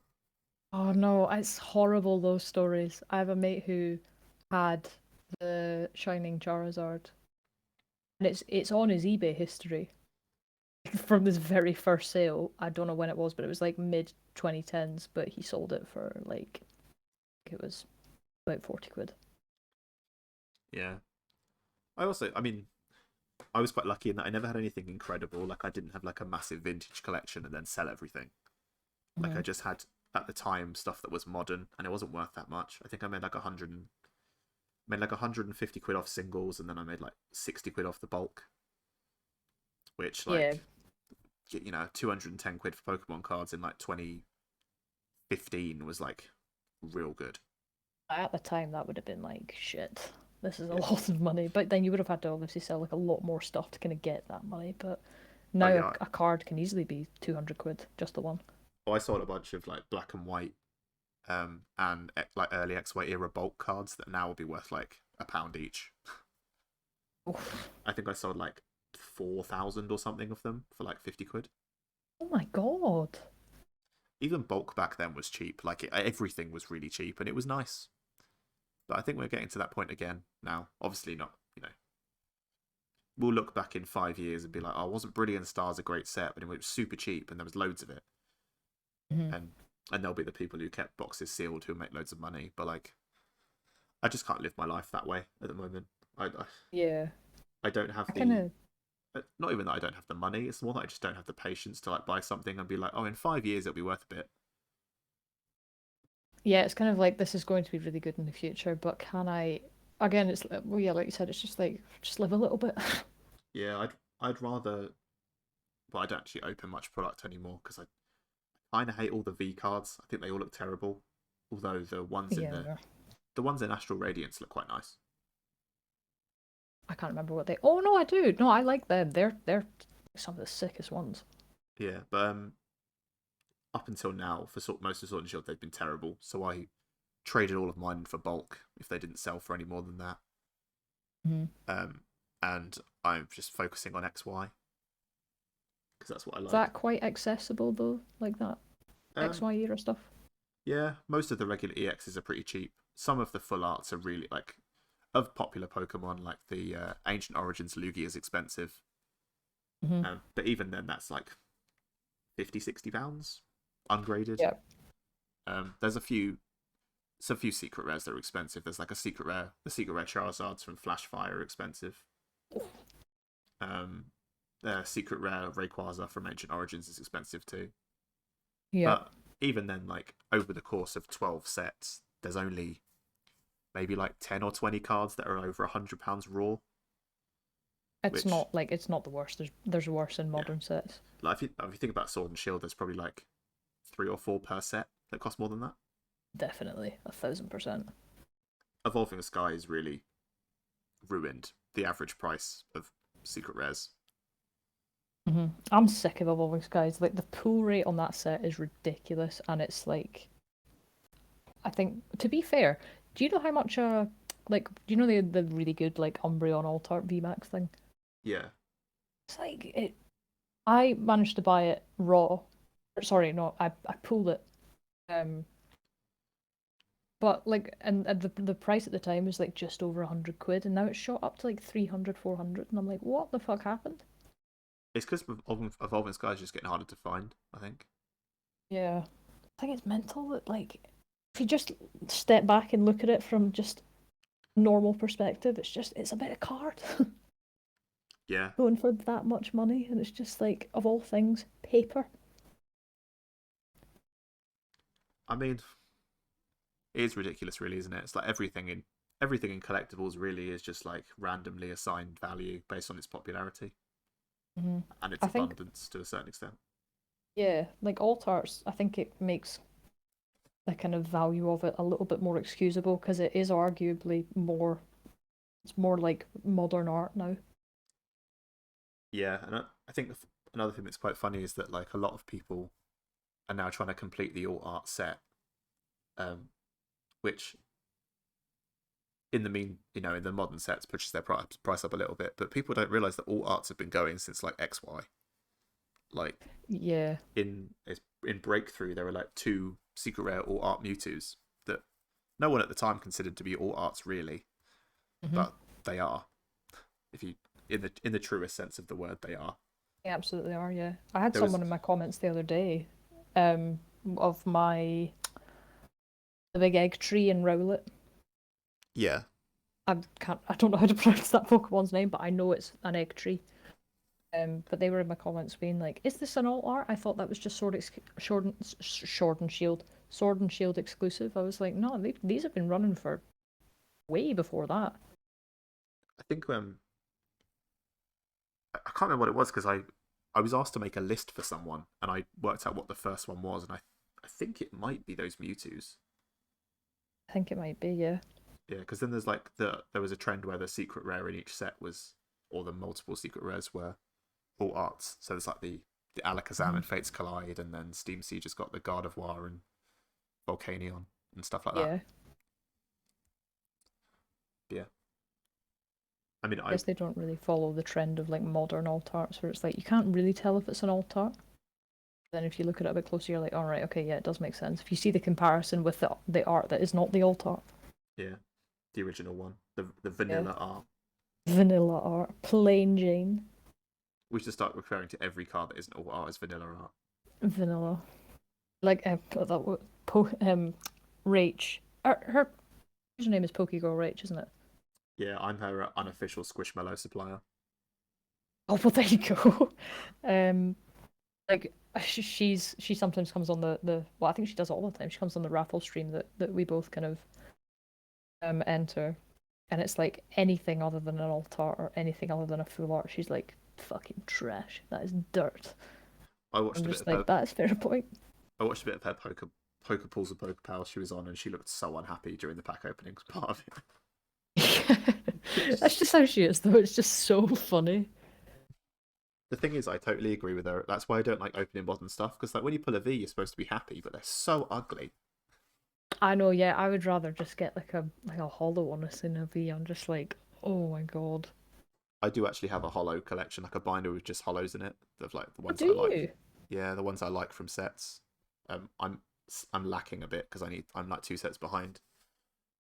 Oh no, it's horrible those stories. I have a mate who had the Shining Charizard, and it's on his eBay history from this very first sale. I don't know when it was, but it was like mid 2010s. But he sold it for like it was about 40 quid. Yeah. I mean, I was quite lucky in that I never had anything incredible. Like I didn't have like a massive vintage collection and then sell everything. Like I Mhm. just had at the time stuff that was modern and it wasn't worth that much. I think I made like £150 off singles, and then I made like £60 off the bulk, which Yeah, like 210 quid for Pokemon cards in like 2015 was like real good. at the time that would have been like shit. This is a Yeah. lot of money, but then you would have had to obviously sell like a lot more stuff to kind of get that money. But Oh now yeah. a card can easily be 200 quid, just the one. I sold a bunch of like black and white and like early XY era bulk cards that now will be worth like £1 each. Oof. I think I sold like 4,000 or something of them for like £50. Oh my god. Even bulk back then was cheap. Like everything was really cheap and it was nice. But I think we're getting to that point again now. Obviously not, we'll look back in 5 years and be like, oh, wasn't Brilliant Stars a great set, but it was super cheap and there was loads of it. Hmm. And there'll be the people who kept boxes sealed who make loads of money. But like, I just can't live my life that way at the moment. Yeah. I don't have I kind the of not even that I don't have the money. It's more that I just don't have the patience to like buy something and be like, oh, in 5 years it'll be worth a bit. yeah, it's kind of like this is going to be really good in the future, but can I? Again, it's well, yeah, like you said, it's just like just live a little bit. Yeah, I'd rather. But I don't actually open much product anymore because I kind of hate all the V cards. I think they all look terrible. Although Yeah, the ones in Astral Radiance look quite nice. I can't remember what they. Oh no, I do. No, I like them. They're some of the sickest ones. Yeah, but up until now, for most of Sword and Shield, they've been terrible. So I traded all of mine for bulk if they didn't sell for any more than that. Mm-hmm. And I'm just focusing on XY because that's what I Is like. that quite accessible though? Like that Um, XY era stuff? yeah, most of the regular EXs are pretty cheap. Some of the full arts are really like of popular Pokemon, like the Ancient Origins Lugia is expensive. Mm-hmm. But even then, that's like 50, £60 ungraded. Yeah. There's a few secret rares that are expensive. There's like the secret rare Charizards from Flashfire are expensive. The secret rare Rayquaza from Ancient Origins is expensive too. Yeah. But even then, like over the course of 12 sets, there's only maybe like 10 or 20 cards that are over £100 raw. It's Which, not like it's not the worst. There's worse in yeah, modern sets. like if you think about Sword and Shield, there's probably like 3 or 4 per set that cost more than that. Definitely, 1000%. Evolving Skies really ruined the average price of secret rares. Mm-hmm. I'm sick of Evolving Skies. Like the pull rate on that set is ridiculous, and it's like I think to be fair, do you know how much like do you know the really good like Umbreon Altart VMAX thing? Yeah, It's like it. I managed to buy it raw. Sorry, no, I pulled it. Um, but like and the price at the time was like just over 100 quid, and now it's shot up to like 300, 400, and I'm like, what the fuck happened? it's because Evolving Skies is just getting harder to find. I think. Yeah. I think it's mental that like if you just step back and look at it from just normal perspective, it's a bit of card Yeah, going for that much money, and it's just like of all things, paper. I mean, it is ridiculous, really, isn't it? It's like everything in collectibles really is just like randomly assigned value based on its popularity Hmm. and its I think abundance to a certain extent. yeah, like alt arts, I think it makes the kind of value of it a little bit more excusable because it is arguably more. It's more like modern art now. Yeah, and I think another thing that's quite funny is that like a lot of people are now trying to complete the alt art set, um, which in the modern sets pushes their price up a little bit. But people don't realize that alt arts have been going since like XY. Like Yeah. in Breakthrough, there were like 2 secret rare alt art Mewtwo's that no one at the time considered to be alt arts really, Hmm. but they are. If you in the truest sense of the word, they are. They absolutely are. Yeah. I had There was someone in my comments the other day, um, of my the big egg tree in Rowlet. yeah. I don't know how to pronounce that Pokemon's name, but I know it's an egg tree. But they were in my comments being like, "Is this an alt art?" I thought that was just Sword and Shield exclusive. I was like, "No, these have been running for way before that." I think I can't remember what it was because I was asked to make a list for someone and I worked out what the first one was and I think it might be those Mewtwo's. I think it might be, yeah. Yeah, because then there's like there was a trend where the secret rare in each set was, or the multiple secret rares were all arts. So there's like the Alakazam Hmm. and Fates Collide, and then Steam Siege has got the Gardevoir and Volcanion and stuff like that. Yeah. But yeah, I mean I guess they don't really follow the trend of like modern alt arts where it's like you can't really tell if it's an alt art. Then if you look at it a bit closer, you're like, all right, okay, yeah, it does make sense. If you see the comparison with the art that is not the alt art. yeah, the original one, the Yeah. vanilla art. Vanilla art, plain Jane, We should start referring to every card that isn't all art as vanilla art. vanilla. Like Rach. Her name is Pokegirl Rach, isn't it? Yeah, I'm her unofficial Squishmallow supplier. Oh, well, there you go. Um, like she sometimes comes on the well, I think she does it all the time. She comes on the raffle stream that we both kind of enter, and it's like anything other than an alt art or anything other than a full art. She's like fucking trash. That is dirt. I watched I'm a bit just of her. like that's fair point. I watched a bit of her poker pools and poker pals she was on, and she looked so unhappy during the pack openings part of it. That's just how she is, though. It's just so funny. The thing is, I totally agree with her. That's why I don't like opening modern stuff, because like when you pull a V, you're supposed to be happy, but they're so ugly. I know, yeah. I would rather just get like a hollow one in a V. I'm just like, oh my god. I do actually have a hollow collection, like a binder with just hollows in it, of like the What ones do that I like. you? Yeah, the ones I like from sets. I'm lacking a bit because I'm like 2 sets behind.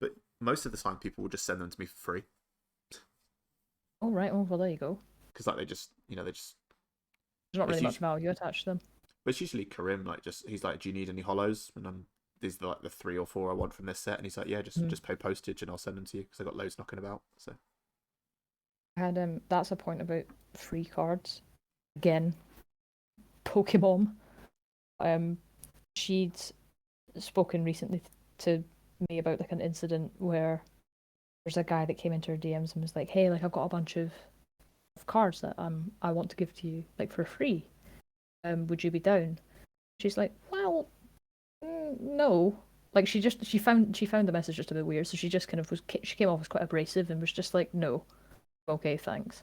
But most of the time, people will just send them to me for free Oh right. Oh well, there you go. because like they just they just There's not it's really much usually value attached to them. but it's usually Karim like just he's like, do you need any hollows? And these are like the 3 or 4 I want from this set, and he's like, yeah, Mm. just pay postage and I'll send them to you because I got loads knocking about. So I had That's a point about free cards. Again, Pokemon. Um, she'd spoken recently to me about like an incident where there's a guy that came into her DMs and was like, "Hey, like I've got a bunch of cards that I want to give to you like for free. Would you be down?" She's like, "Well, no." Like she found the message just a bit weird, so she just kind of she came off as quite abrasive and was just like, "No, okay, thanks."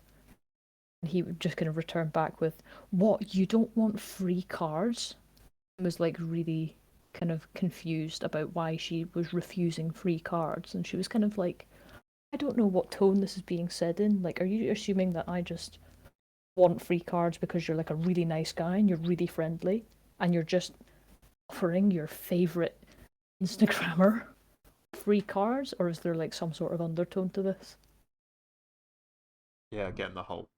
And he would just kind of return back with, "What? You don't want free cards?" And was like really kind of confused about why she was refusing free cards, and she was kind of like, "I don't know what tone this is being said in. Like, are you assuming that I just want free cards because you're like a really nice guy and you're really friendly and you're just offering your favorite Instagrammer free cards, or is there like some sort of undertone to this?" yeah, again, the whole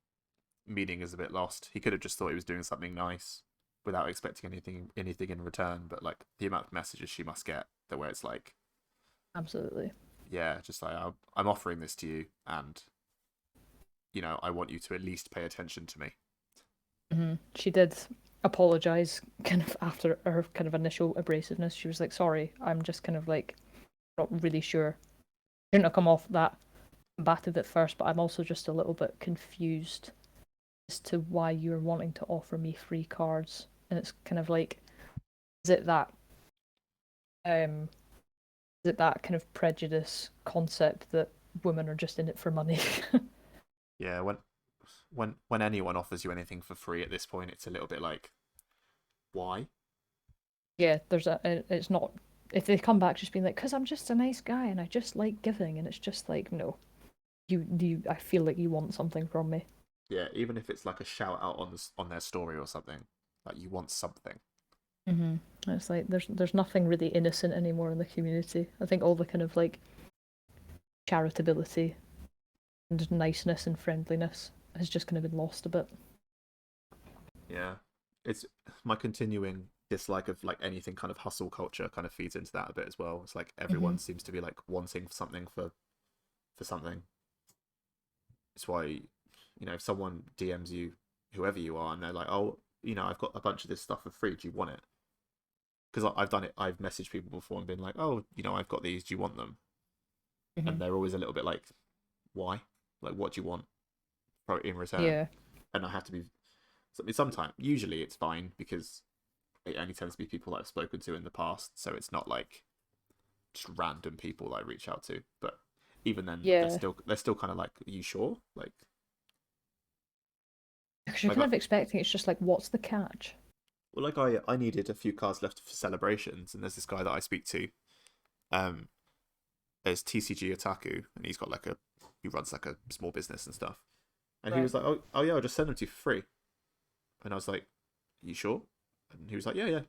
meaning is a bit lost. He could have just thought he was doing something nice without expecting anything in return. But like the amount of messages she must get, that where it's like, Absolutely. yeah, just like I'm offering this to you, and I want you to at least pay attention to me. She did apologize kind of after her kind of initial abrasiveness. She was like, "Sorry, I'm just kind of like not really sure. Shouldn't have come off that combative at first, but I'm also just a little bit confused as to why you're wanting to offer me free cards." And it's kind of like, is it that um is it that kind of prejudice concept that women are just in it for money? Yeah, when anyone offers you anything for free at this point, it's a little bit like, why? Yeah, it's not, if they come back just being like, "Because I'm just a nice guy and I just like giving," and it's just like, no, I feel like you want something from me. Yeah, even if it's like a shout out on their story or something, like you want something. It's like there's nothing really innocent anymore in the community. I think all the kind of like charitability and niceness and friendliness has just kind of been lost a bit. Yeah, it's my continuing dislike of like anything kind of hustle culture kind of feeds into that a bit as well. It's like hmm everyone seems to be like wanting something for something. It's why if someone DMs you, whoever you are, and they're like, oh, I've got a bunch of this stuff for free. Do you want it? Because I've done it. I've messaged people before and been like, oh, I've got these. Do you want them? hmm And they're always a little bit like, why? Like, what do you want in return? Yeah. And I have to be. Sometimes, usually, it's fine because it only tends to be people that I've spoken to in the past, so it's not like just random people that I reach out to. But even then, Yeah. they're still kind of like, are you sure? Because you're Like kind of expecting it's just like, what's the catch? I needed a few cards left for celebrations, and there's this guy that I speak to. There's TCG Otaku, and he runs like a small business and stuff. And he Right. was like, oh yeah, I'll just send them to you for free. And I was like, you sure? And he was like, yeah,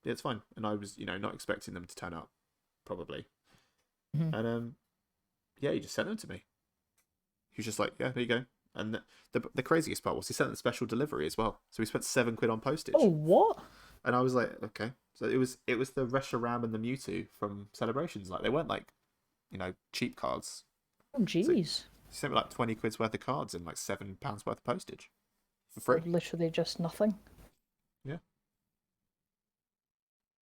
it's fine. And I was, not expecting them to turn up, probably. hmm And yeah, he just sent them to me. He was just like, yeah, there you go. And the craziest part was he sent a special delivery as well. So we spent £7 on Oh, postage. what? And I was like, okay. So it was the Reshiram and the Mewtwo from Celebrations. Like they weren't like, cheap cards. Oh, So he jeez. sent me like 20 quid's worth of cards and like £7 worth of postage for For free. literally just nothing. Yeah.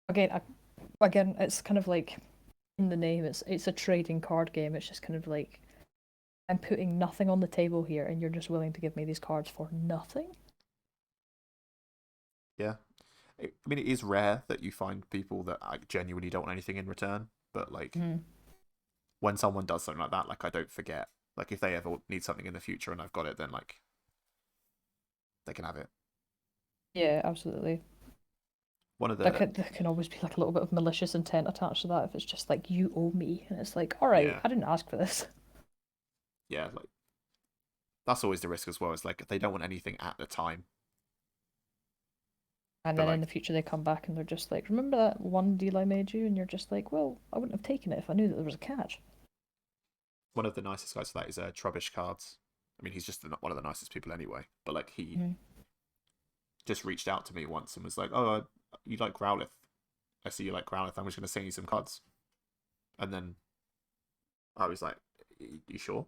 Again, again, it's kind of like in the name. It's a trading card game. It's just kind of like I'm putting nothing on the table here, and you're just willing to give me these cards for nothing. Yeah. I mean, it is rare that you find people that like, genuinely don't want anything in return. But like Mm. when someone does something like that, like I don't forget. Like if they ever need something in the future and I've got it, then like they can have it. Yeah, absolutely. One of the There can always be like a little bit of malicious intent attached to that if it's just like you owe me, and it's like, all right, yeah, I didn't ask for this. yeah, like that's always the risk as well. It's like they don't want anything at the time, And but then in like the future they come back and they're just like, remember that one deal I made you? And you're just like, well, I wouldn't have taken it if I knew that there was a catch. one of the nicest guys for that is Trubbish Cards. I mean, he's just one of the nicest people anyway. But like he Mm. just reached out to me once and was like, "Oh, you like Growlithe? I see you like Growlithe. I'm just gonna send you some cards." And then I was like, "You sure?"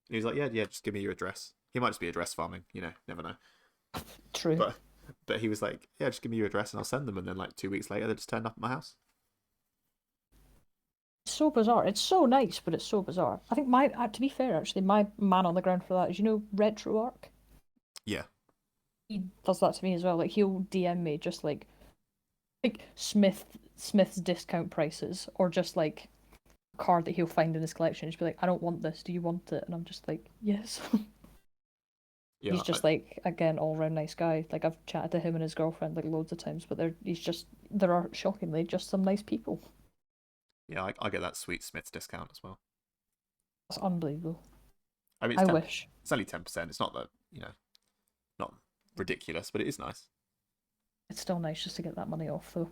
And he was like, "Yeah, yeah. Just give me your address. He might just be address farming. Never know." True. But he was like, "Yeah, just give me your address and I'll send them." And then like 2 weeks later, they just turned up at my house. It's so bizarre. It's so nice, but it's so bizarre. I think to be fair, actually, my man on the ground for that is, RetroArch? Yeah, He does that to me as well. Like he'll DM me just like Smith's discount prices, or just like a card that he'll find in his collection. Just be like, I don't want this. Do you want it? And I'm just like, yes. He's yeah, just like, again, all round nice guy. Like I've chatted to him and his girlfriend like loads of times, but there are shockingly just some nice people. yeah. I get that sweet Smith's discount as well. That's unbelievable. I mean, I wish. it's only 10%. It's not that not ridiculous, but it is nice. It's still nice just to get that money off though.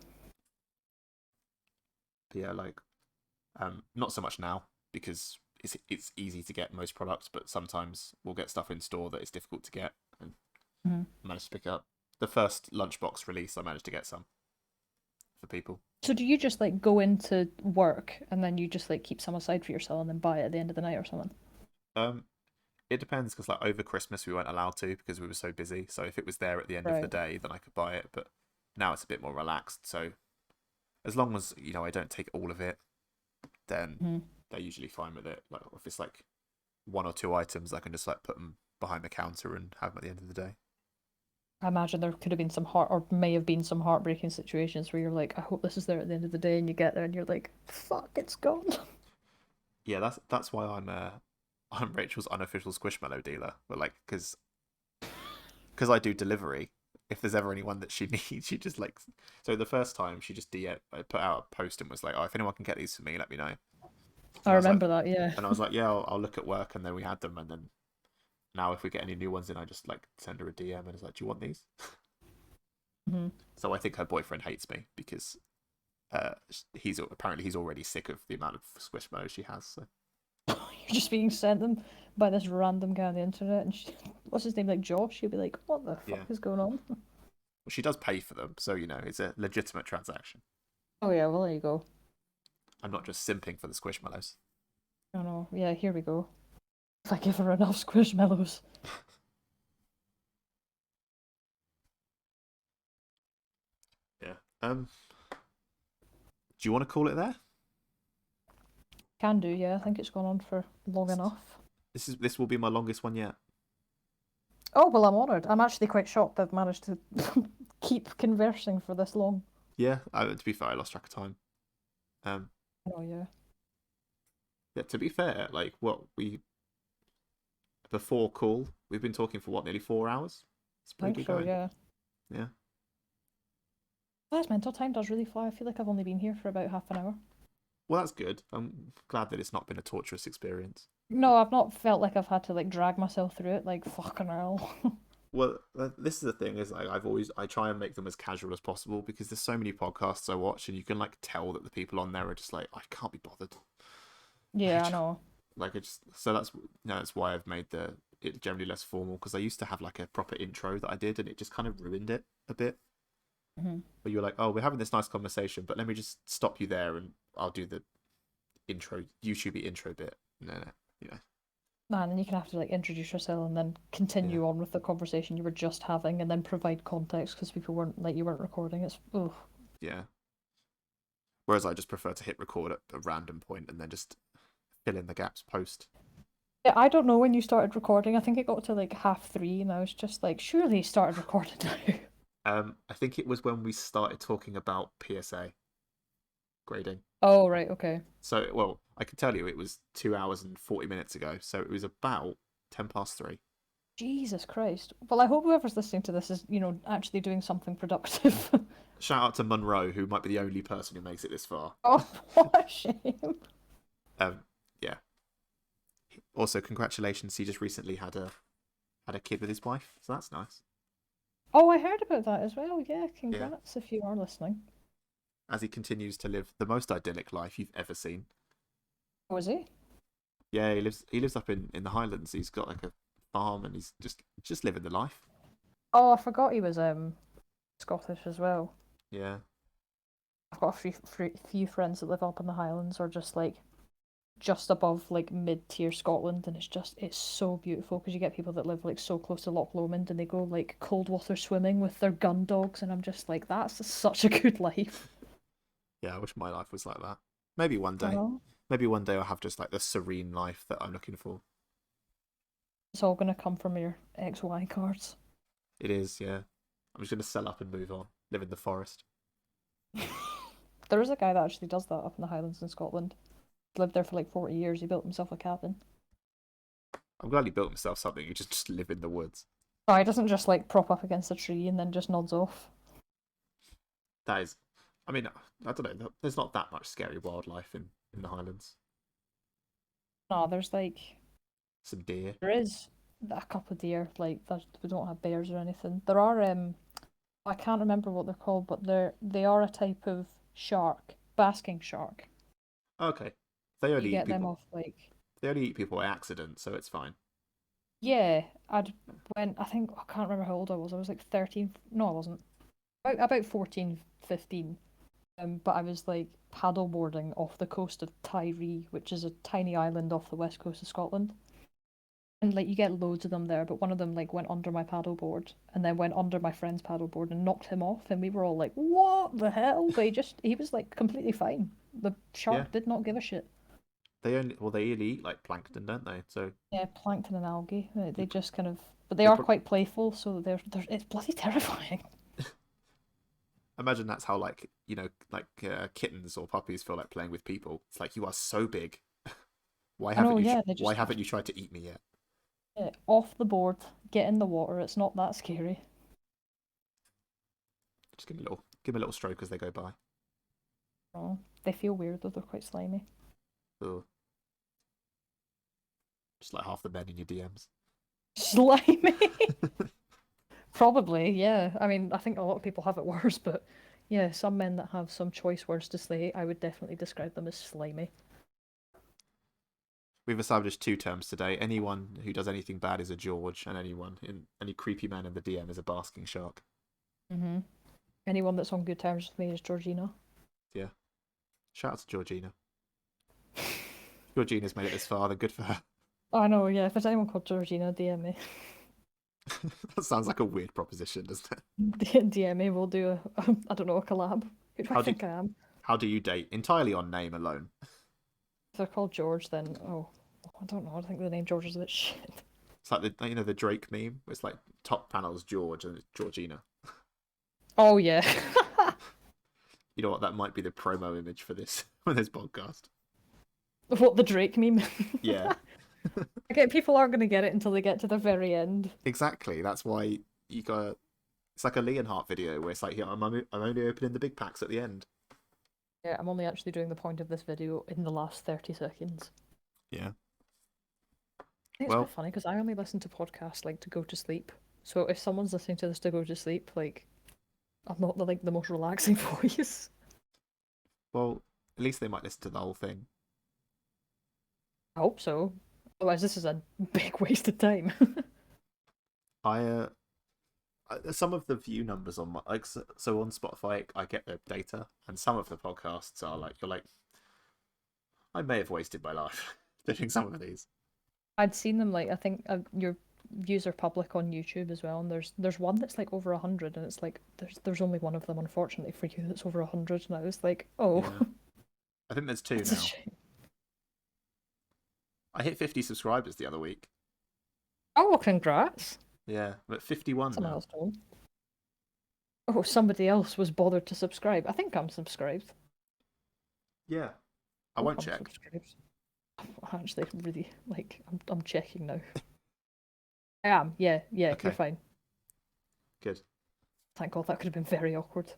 But yeah, like not so much now because it's easy to get most products, but sometimes we'll get stuff in store that is difficult to get and Mm-hmm. manage to pick up. The first lunchbox release, I managed to get some for people. So do you just like go into work and then you just like keep some aside for yourself and then buy it at the end of the night or something? Um, it depends because like over Christmas we weren't allowed to because we were so busy. So if it was there at the end of the Right. day, then I could buy it. But now it's a bit more relaxed. So as long as I don't take all of it, then Mm-hmm. they're usually fine with it. Like if it's like one or two items, I can just like put them behind the counter and have them at the end of the day. I imagine there could have been or may have been some heartbreaking situations where you're like, I hope this is there at the end of the day, and you get there and you're like, fuck, it's gone. Yeah, that's why I'm Rachel's unofficial Squishmallow dealer. But like because I do delivery. If there's ever anyone that she needs, she just like. So the first time she just put out a post and was like, "Oh, if anyone can get these for me, let me know." And I I was like, remember that, yeah. and I was like, "Yeah, I'll look at work." And then we had them, and then now if we get any new ones in, I just like send her a DM and it's like, "Do you want these?" Hmm. So I think her boyfriend hates me because he's already sick of the amount of Squishmallows she has. So You're just being sent them by this random guy on the internet, and what's his name, like Josh? She'll be like, what the fuck yeah, is going on? well, she does pay for them, so it's a legitimate transaction. Oh yeah, well there you go. I'm not just simping for the Squishmallows. I know. Yeah, here we go. If I give her enough squishmallows. Yeah. Do you want to call it there? Can do, yeah. I think it's gone on for long enough. This will be my longest one yet. Oh, well, I'm honoured. I'm actually quite shocked I've managed to keep conversing for this long. Yeah. To be fair, I lost track of time. Um. Oh, yeah. Yeah. To be fair, like what we before call, we've been talking for nearly 4 hours. It's I pretty think good so, going. yeah. Yeah. That's mental. Time does really fly. I feel like I've only been here for about half an hour. Well, that's good. I'm glad that it's not been a torturous experience. No, I've not felt like I've had to like drag myself through it. Like fucking hell. Well, this is the thing is like I try and make them as casual as possible because there's so many podcasts I watch and you can like tell that the people on there are just like I can't be bothered. Yeah, I know. Like it's so that's why I've made it generally less formal because I used to have like a proper intro that I did and it just kind of ruined it a bit. Hmm. But you're like, oh, we're having this nice conversation, but let me just stop you there and I'll do the intro, YouTube intro bit. No, no, you know, Man, and you can have to like introduce yourself and then yeah, continue on with the conversation you were just having, and then provide context because people weren't like you weren't recording. It's oh. yeah. Whereas I just prefer to hit record at a random point and then just fill in the gaps post. Yeah, I don't know when you started recording. I think it got to like half three, and I was just like, surely you started recording now. I think it was when we started talking about PSA grading. Oh, right, okay. So, well, I can tell you it was 2 hours and 40 minutes ago. So it was about 10 past 3. Jesus Christ. Well, I hope whoever's listening to this is, actually doing something productive. Shout out to Monroe, who might be the only person who makes it this far. Oh, what a shame. Um, yeah. Also, congratulations, he just recently had a kid with his wife, so that's nice. Oh, I heard about that as well. Yeah, Yeah. congrats if you are listening. As he continues to live the most idyllic life you've ever seen. Oh, is he? Yeah, he lives up in the Highlands. He's got like a farm and he's just living the life. Oh, I forgot he was Scottish as well. Yeah. I've got a few friends that live up in the Highlands or just like just above like mid-tier Scotland, and it's so beautiful because you get people that live like so close to Loch Lomond and they go like cold water swimming with their gun dogs, and I'm just like, that's such a good life. Yeah, I wish my life was like that. Maybe one I day. know. Maybe one day I'll have just like the serene life that I'm looking for. It's all gonna come from your XY cards. It is, yeah. I'm just gonna sell up and move on. Live in the forest. There is a guy that actually does that up in the Highlands in Scotland. Lived there for like 40 years. He built himself a cabin. I'm glad he built himself something. He just live in the woods. Oh, he doesn't just like prop up against a tree and then just nods off. That is, I mean, I don't know. There's not that much scary wildlife in the Highlands. No, there's like Some deer. there is a couple of deer. Like we don't have bears or anything. There are I can't remember what they're called, but they are a type of shark, basking shark. Okay, they You only eat get them people. off like They only eat people by accident, so it's fine. yeah. I think I can't remember how old I was. I was like 13. No, I wasn't. About 14, 15. But I was like paddleboarding off the coast of Tiree, which is a tiny island off the west coast of Scotland. And like you get loads of them there, but one of them like went under my paddleboard and then went under my friend's paddleboard and knocked him off, and we were all like, "What the hell?" But he was like completely fine. The Yeah, shark did not give a shit. they only eat like plankton, don't they? So Yeah, plankton and algae. They you just kind of, but they they are pro- quite playful, so it's bloody terrifying. imagine that's how like kittens or puppies feel like playing with people. It's like you are so big. Why I know, haven't you yeah, they Why just haven't you tried to eat me yet? off the board, get in the water. It's not that scary. Just give me a little stroke as they go by. Oh, they feel weird though. They're quite slimy. Ugh. Just like half the men in your DMs. Slimy. Probably, yeah. I mean, I think a lot of people have it worse, but yeah, some men that have some choice words to say, I would definitely describe them as slimy. We've established two terms today. Anyone who does anything bad is a George, and any creepy man in the DM is a basking shark. Hmm. Anyone that's on good terms with me is Georgina. Yeah. Shout out to Georgina. Georgina's made it this far, then good for her. I know, yeah. If there's anyone called Georgina, DM me. That sounds like a weird proposition, doesn't it? DM me. We'll do I don't know, a collab. Who do I How do think I am? how do you date? Entirely on name alone. If they're called George, then I don't know. I think the name George is a bit shit. It's like the Drake meme. Where it's like top panel's George and it's Georgina. Oh yeah. You know what? That might be the promo image for this for this podcast. What, the Drake meme? Yeah, Okay, people aren't gonna get it until they get to the very end. exactly. That's why you got. It's like a Leonhardt video where it's like, yeah, I'm only opening the big packs at the end. Yeah, I'm only actually doing the point of this video in the last 30 seconds. Yeah. I think it's quite Well, funny because I only listen to podcasts like to go to sleep. So if someone's listening to this to go to sleep, like I'm not the most relaxing voice. well, at least they might listen to the whole thing. I hope so. Otherwise, this is a big waste of time. I some of the view numbers on my like so on Spotify I get the data, and some of the podcasts are like you're like I may have wasted my life doing some of these. I'd seen them like I think your views are public on YouTube as well, and there's one that's like over 100, and it's like there's only one of them, unfortunately for you, that's over 100, and I was like, oh, Yeah, I think there's two that's a now. shame. I hit 50 subscribers the other week. Oh, well, congrats. Yeah, but 51 Someone now. else told. Oh, somebody else was bothered to subscribe. I think I'm subscribed. Yeah, I I hope won't I'm check. subscribed. I'm actually really like I'm checking now. I am. Yeah, yeah, you're Okay, fine. good. Thank God, that could have been very awkward.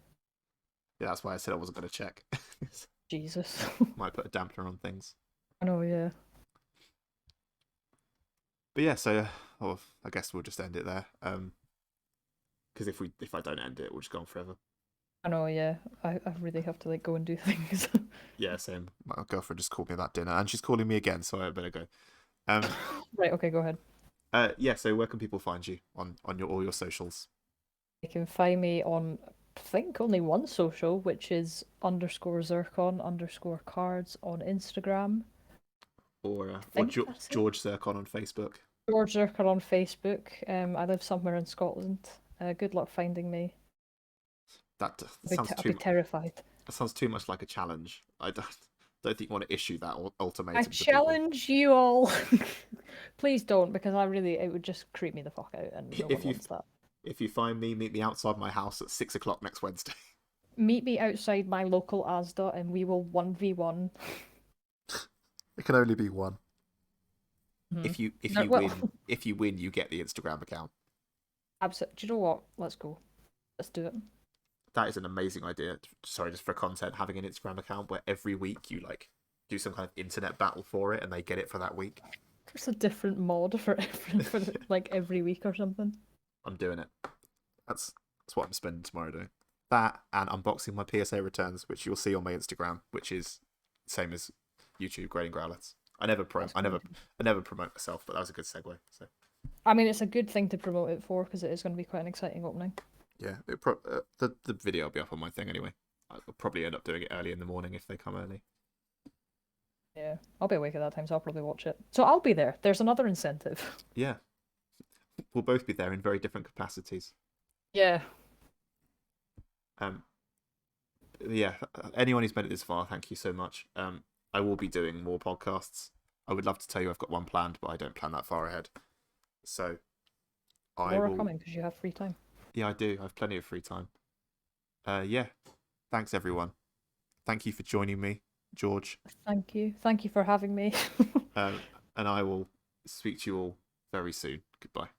Yeah, that's why I said I wasn't going to check. Jesus. Might put a dampener on things. I know, yeah. But yeah, so well, I guess we'll just end it there. Because if I don't end it, we'll just go on forever. I know, yeah. I really have to like go and do things. Yeah, same. My girlfriend just called me about dinner, and she's calling me again, so I better go. Um, Right, okay, go ahead. yeah. So where can people find you on your all your socials? You can find me on, I think, only one social, which is underscore Zircon underscore cards on Instagram. Or I think that's it. George Zircon on Facebook. George Zircon on Facebook. I live somewhere in Scotland. Good luck finding me. That I'll be terrified. that sounds too much like a challenge. I don't think you want to issue that I ultimatum to people. challenge you all. Please don't, because it would just creep me the fuck out, and no one If you wants that. if you find me, meet me outside my house at 6 o'clock next Wednesday. Meet me outside my local Asda, and we will 1v1. It can only be one. Hmm. If No, you well, win, you get the Instagram account. absolutely. Do you know what? Let's go. Let's do it. That is an amazing idea. Sorry, just for content, having an Instagram account where every week you like do some kind of internet battle for it, and they get it for that week. There's a different mod for like every week or something. I'm doing it. That's what I'm spending tomorrow doing. That and unboxing my PSA returns, which you'll see on my Instagram, which is same as YouTube grading growlets. That's good. I never promote myself, but that was a good segue. So I mean, it's a good thing to promote it for because it is going to be quite an exciting opening. yeah, the video will be up on my thing anyway. I'll probably end up doing it early in the morning if they come early. Yeah, I'll be awake at that time, so I'll probably watch it. So I'll be there. There's another incentive. Yeah, we'll both be there in very different capacities. Yeah. Um, yeah, anyone who's made it this far, thank you so much. I will be doing more podcasts. I would love to tell you I've got one planned, but I don't plan that far ahead. So I More are will. coming because you have free time. Yeah, I do. I have plenty of free time. Yeah. Thanks everyone. Thank you for joining me, George. Thank you. Thank you for having me. And I will speak to you all very soon. Goodbye.